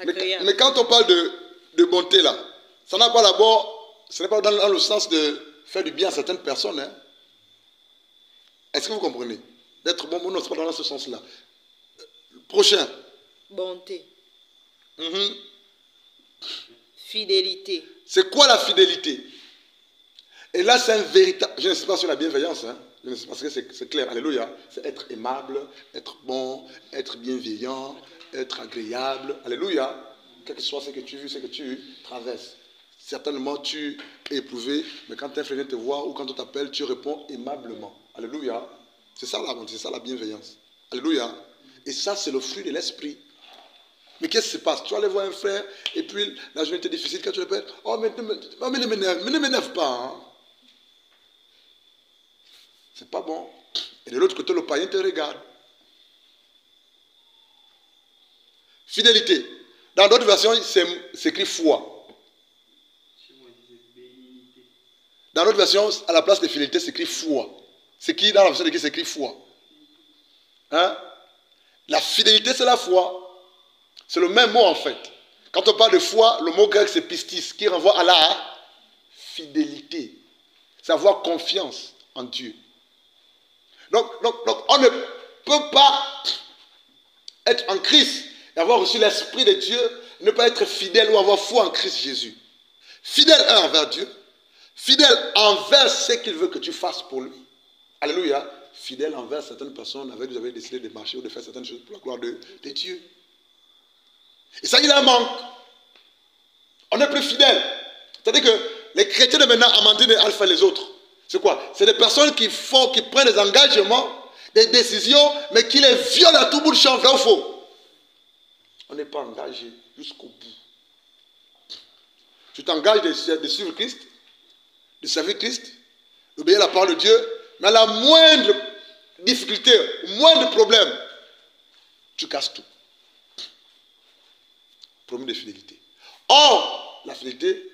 S1: Mais quand on parle de bonté là, ça n'a pas d'abord, ce n'est pas dans le sens de faire du bien à certaines personnes. Hein? Est-ce que vous comprenez? D'être bon, non, ce n'est pas dans ce sens-là. Prochain.
S5: Bonté. Fidélité.
S1: C'est quoi la fidélité? Et là, c'est un véritable... Je ne sais pas sur la bienveillance, hein? Parce que c'est clair, alléluia. C'est être aimable, être bon, être bienveillant, être agréable, alléluia. Quel que soit ce que tu vis, ce que tu traverses. Certainement, tu es éprouvé, mais quand un frère vient te voir ou quand on t'appelle, tu réponds aimablement. Alléluia. C'est ça la bonté, c'est ça la bienveillance. Alléluia. Et ça, c'est le fruit de l'esprit. Mais qu'est-ce qui se passe? Tu vas aller voir un frère, et puis la journée était difficile, quand tu répètes, oh, mais ne m'énerve pas. Hein? C'est pas bon. Et de l'autre côté, le païen te regarde. Fidélité. Dans d'autres versions, c'est écrit foi. Dans d'autres versions, à la place de fidélité, c'est écrit foi. C'est qui dans la version de qui c'est écrit foi? Hein? La fidélité, c'est la foi. C'est le même mot en fait. Quand on parle de foi, le mot grec c'est pistis, qui renvoie à la fidélité. C'est avoir confiance en Dieu. Donc, on ne peut pas être en Christ et avoir reçu l'Esprit de Dieu, ne pas être fidèle ou avoir foi en Christ Jésus. Fidèle envers Dieu, fidèle envers ce qu'il veut que tu fasses pour lui. Alléluia. Fidèle envers certaines personnes avec qui vous avez décidé de marcher ou de faire certaines choses pour la gloire de Dieu. Et ça, il en manque. On n'est plus fidèle. C'est-à-dire que les chrétiens de maintenant, Amandine et Alpha et les autres, c'est quoi? C'est des personnes qui prennent des engagements, des décisions, mais qui les violent à tout bout de champ, vrai ou faux? On n'est pas engagé jusqu'au bout. Tu t'engages de suivre Christ, de servir Christ, d'obéir à la parole de Dieu, mais à la moindre difficulté, au moindre problème, tu casses tout. Problème de fidélité. Or, la fidélité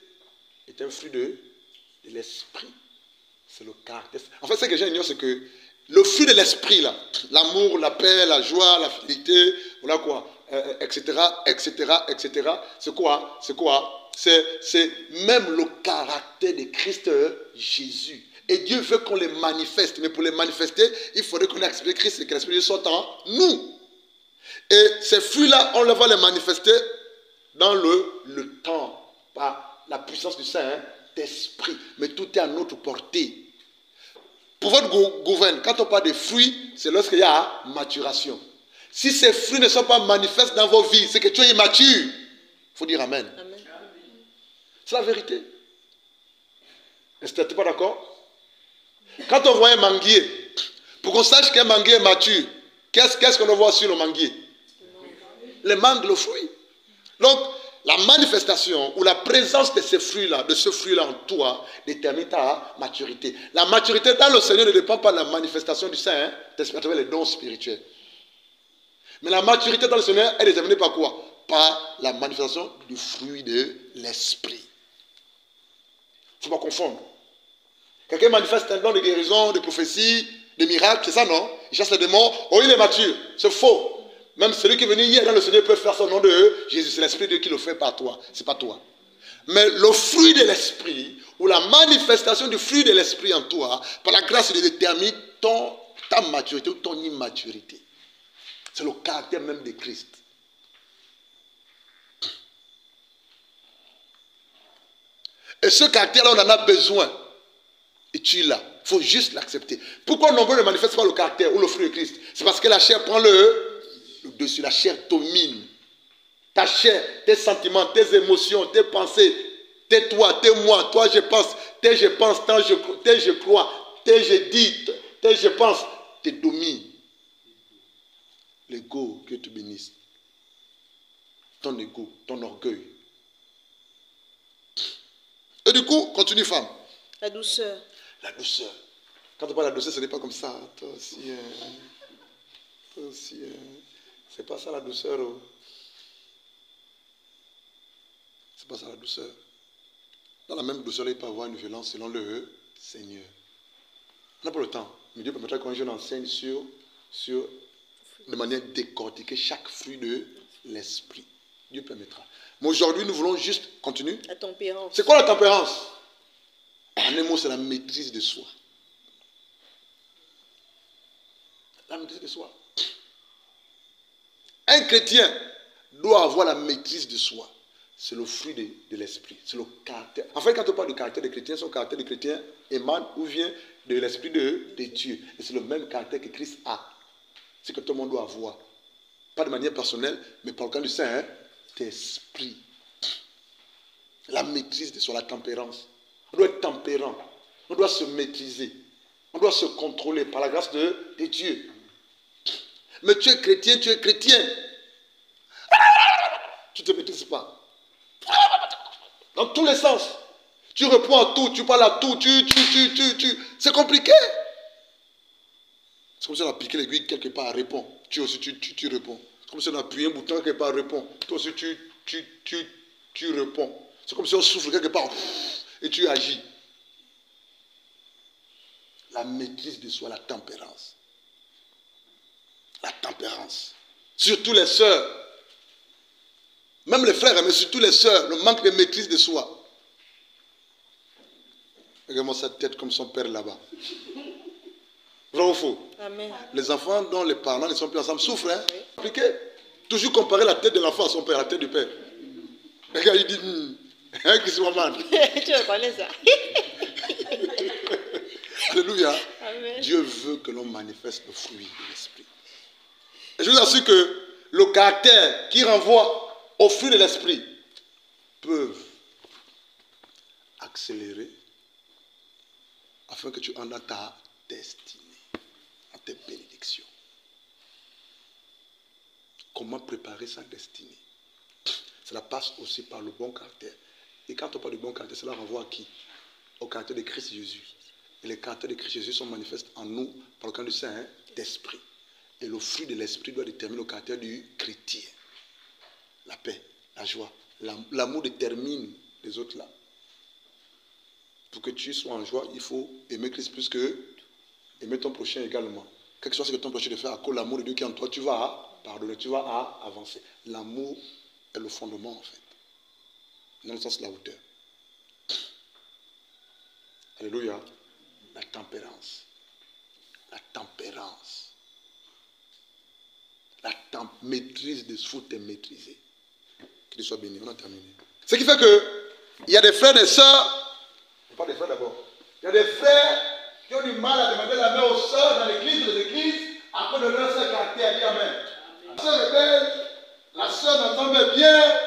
S1: est un fruit de l'esprit. C'est le caractère. En fait, ce que les gens ignorent, c'est que le fruit de l'esprit, là, l'amour, la paix, la joie, la fidélité, voilà quoi, etc., etc., etc., c'est quoi? C'est quoi? c'est même le caractère de Christ Jésus. Et Dieu veut qu'on les manifeste. Mais pour les manifester, il faudrait qu'on ait l'Esprit de Christ et que l'Esprit de Dieu soit en nous. Et ces fruits-là, on va les manifester dans le temps, par la puissance du Saint-Esprit. Mais tout est à notre portée. Pour votre gouverne, quand on parle de fruits, c'est lorsqu'il y a maturation. Si ces fruits ne sont pas manifestes dans vos vies, c'est que tu es immature. Il faut dire Amen. Amen. C'est la vérité. Est-ce que tu n'es pas d'accord? Quand on voit un manguier, pour qu'on sache qu'un manguier est mature, qu'est-ce qu'on voit sur le manguier? Le mangue, le fruit. Donc, la manifestation ou la présence de ces fruits-là, de ce fruit-là en toi, détermine ta maturité. La maturité dans le Seigneur ne dépend pas de la manifestation du Saint-Esprit à travers les dons spirituels. Mais la maturité dans le Seigneur est déterminée par quoi? Par la manifestation du fruit de l'Esprit. Il ne faut pas confondre. Quelqu'un manifeste un don de guérison, de prophétie, de miracle, c'est ça, non? Il chasse les démons. Oh, il est mature. C'est faux. Même celui qui est venu hier dans le Seigneur peut faire son nom de Jésus. C'est l'Esprit de Dieu qui le fait par toi. Ce n'est pas toi. Mais le fruit de l'Esprit, ou la manifestation du fruit de l'Esprit en toi, par la grâce de Dieu, détermine ta maturité ou ton immaturité. C'est le caractère même de Christ. Et ce caractère-là, on en a besoin. Et tu l'as. Il faut juste l'accepter. Pourquoi nombreux ne manifestent pas le caractère ou le fruit de Christ? C'est parce que la chair prend le dessus. La chair domine. Ta chair, tes sentiments, tes émotions, tes pensées, tes toi, tes moi, toi je pense, tes je pense, tes je crois, tes je dis, tes je pense, te dominent. L'ego, que tu bénisses. Ton ego, ton orgueil. Et du coup, continue femme.
S5: La douceur.
S1: La douceur. Quand on parle de la douceur, ce n'est pas comme ça. Toi aussi, c'est pas ça la douceur. Oh. C'est pas ça la douceur. Dans la même douceur, il peut y avoir une violence selon le Seigneur. On n'a pas le temps. Mais Dieu permettra qu'un jeune enseigne de manière décortiquée chaque fruit de l'esprit. Dieu permettra. Mais aujourd'hui, nous voulons juste continuer.
S5: La tempérance.
S1: C'est quoi la tempérance? En un mot, c'est la maîtrise de soi. La maîtrise de soi. Un chrétien doit avoir la maîtrise de soi. C'est le fruit de l'esprit. C'est le caractère. En fait, quand on parle du caractère des chrétiens, son caractère de chrétien émane ou vient de l'esprit de Dieu. Et c'est le même caractère que Christ a. C'est que tout le monde doit avoir. Pas de manière personnelle, mais par le cas du Saint-Esprit. La maîtrise de soi, la tempérance. On doit être tempérant. On doit se maîtriser. On doit se contrôler par la grâce de Dieu. Mais tu es chrétien, tu es chrétien. Tu ne te maîtrises pas. Dans tous les sens. Tu réponds à tout, tu parles à tout, c'est compliqué. C'est comme si on a piqué l'aiguille quelque part, répond. Tu aussi, tu réponds. C'est comme si on a appuyé un bouton quelque part, répond. Toi aussi, tu réponds. C'est comme si on souffle quelque part et tu agis. La maîtrise de soi, la tempérance. La tempérance. Surtout les sœurs. Même les frères, mais surtout les sœurs, le manque de maîtrise de soi. Regarde-moi sa tête comme son père là-bas. Vrai ou faux? Amen. Les enfants dont les parents ne sont plus ensemble souffrent. Hein? Oui. Compliqué. Toujours comparer la tête de l'enfant à son père, la tête du père. Regarde, il dit, hein, Christ Maman.
S5: Tu reconnais ça?
S1: Alléluia. Amen. Dieu veut que l'on manifeste le fruit de l'esprit. Et je vous assure que le caractère qui renvoie au fruit de l'esprit peuvent accélérer afin que tu entres dans ta destinée, dans tes bénédictions. Comment préparer sa destinée? Cela passe aussi par le bon caractère. Et quand on parle de bon caractère, cela renvoie à qui? Au caractère de Christ Jésus. Et les caractères de Christ Jésus sont manifestés en nous par le caractère du Saint-Esprit. Et le fruit de l'esprit doit déterminer le caractère du chrétien. La paix, la joie, l'amour détermine les autres là. Pour que tu sois en joie, il faut aimer Christ plus que aimer ton prochain également. Quel que soit ce que ton prochain de faire, à cause de l'amour de Dieu qui est en toi, tu vas pardonner, tu vas avancer. L'amour est le fondement en fait. Dans le sens de la hauteur. Alléluia. La tempérance. La tempérance. La maîtrise des faut te maîtriser. Qu'il soit béni. On a terminé. Ce qui fait que il y a des frères et des sœurs. Pas des frères d'abord. Il y a des frères qui ont du mal à demander la main aux sœurs dans l'église, les églises, à cause de leur seul caractère. Dis amen. La sœur est belle, la sœur n'entend bien,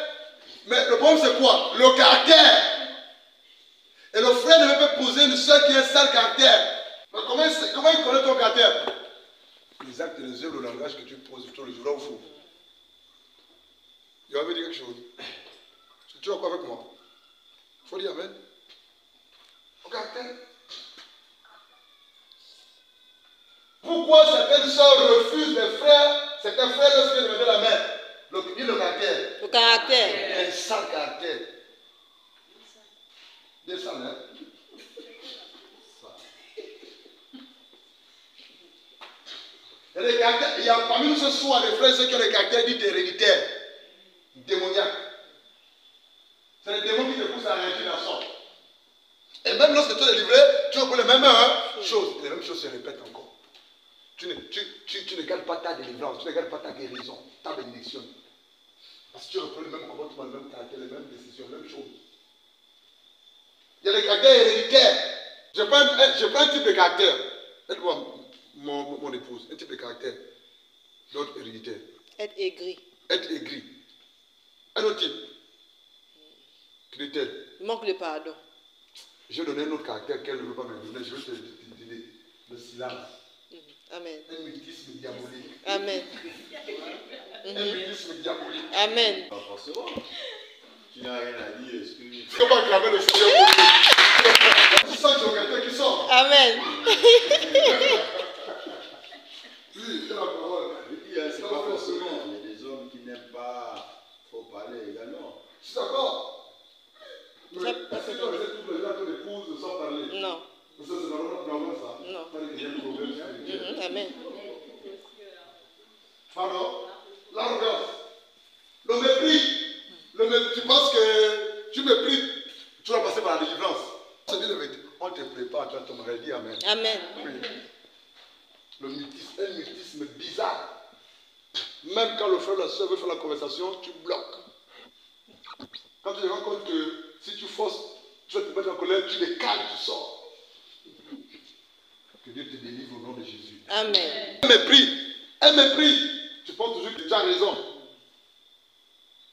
S1: mais le problème c'est quoi? Le caractère. Et le frère ne peut pas poser une sœur qui a un sale caractère. Mais comment il connaît ton caractère? Les actes, les œuvres, le langage que tu poses tous les jours, là où fou. Il va me dire quelque chose. Tu es quoi avec moi? Il faut dire amen. Au caractère. Pourquoi certaines sœurs refusent les frères, certains frères lorsqu'ils demandent la main? Le caractère.
S5: Le caractère.
S1: Un sale caractère. Des sales, hein? Il y a parmi nous ce soir des frères ceux qui ont des caractères dits héréditaires, démoniaques. C'est les démons qui te poussent à réagir dans la sorte. Et même lorsque tu es délivré, tu reprends les mêmes choses. Et les mêmes choses se répètent encore. Tu ne gardes pas ta délivrance, tu ne gardes pas ta guérison, ta bénédiction. Parce que tu reprends le même comportement, le même caractère, les mêmes décisions, les mêmes choses. Il y a des caractères héréditaires. Je prends un type de caractère. Aide-moi, mon épouse, un type de caractère. L'autre héréditaire.
S5: Être aigri.
S1: Être aigri. Un autre type. Critère.
S5: Manque de pardon.
S1: Je vais donner un autre caractère qu'elle ne veut pas me donner. Je vais te dire le silence.
S5: Amen.
S1: Un mutisme diabolique.
S5: Amen.
S1: Un mutisme diabolique.
S5: Amen.
S4: Pas forcément. Tu n'as rien à dire. Est-ce que...
S1: Comment acclamer le Seigneur pour lui? Tu sens que tu as quelqu'un qui sort.
S5: Amen.
S1: Oui, c'est la parole.
S4: C'est pas forcément. Il y a des hommes qui n'aiment pas trop parler également.
S1: Je suis d'accord. Mais si tu avais tout le temps ton épouse sans parler.
S5: Non.
S1: Ça, c'est normal ça.
S5: Non.
S1: Pas qu'il y ait un problème spirituel.
S5: Amen.
S1: Pardon? L'arrogance. Le mépris. Tu penses que tu méprises, tu vas passer par la délivrance. On te prépare, tu vas te marier. Dis amen.
S5: Amen.
S1: Oui. Un mutisme bizarre. Même quand le frère ou la soeur veut faire la conversation, tu bloques. Quand tu te rends compte que si tu forces, tu vas te mettre en colère, tu les calmes, tu sors. Que Dieu te délivre au nom de Jésus.
S5: Amen.
S1: Un mépris. Tu penses toujours que tu as raison.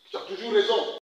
S1: Tu as toujours raison.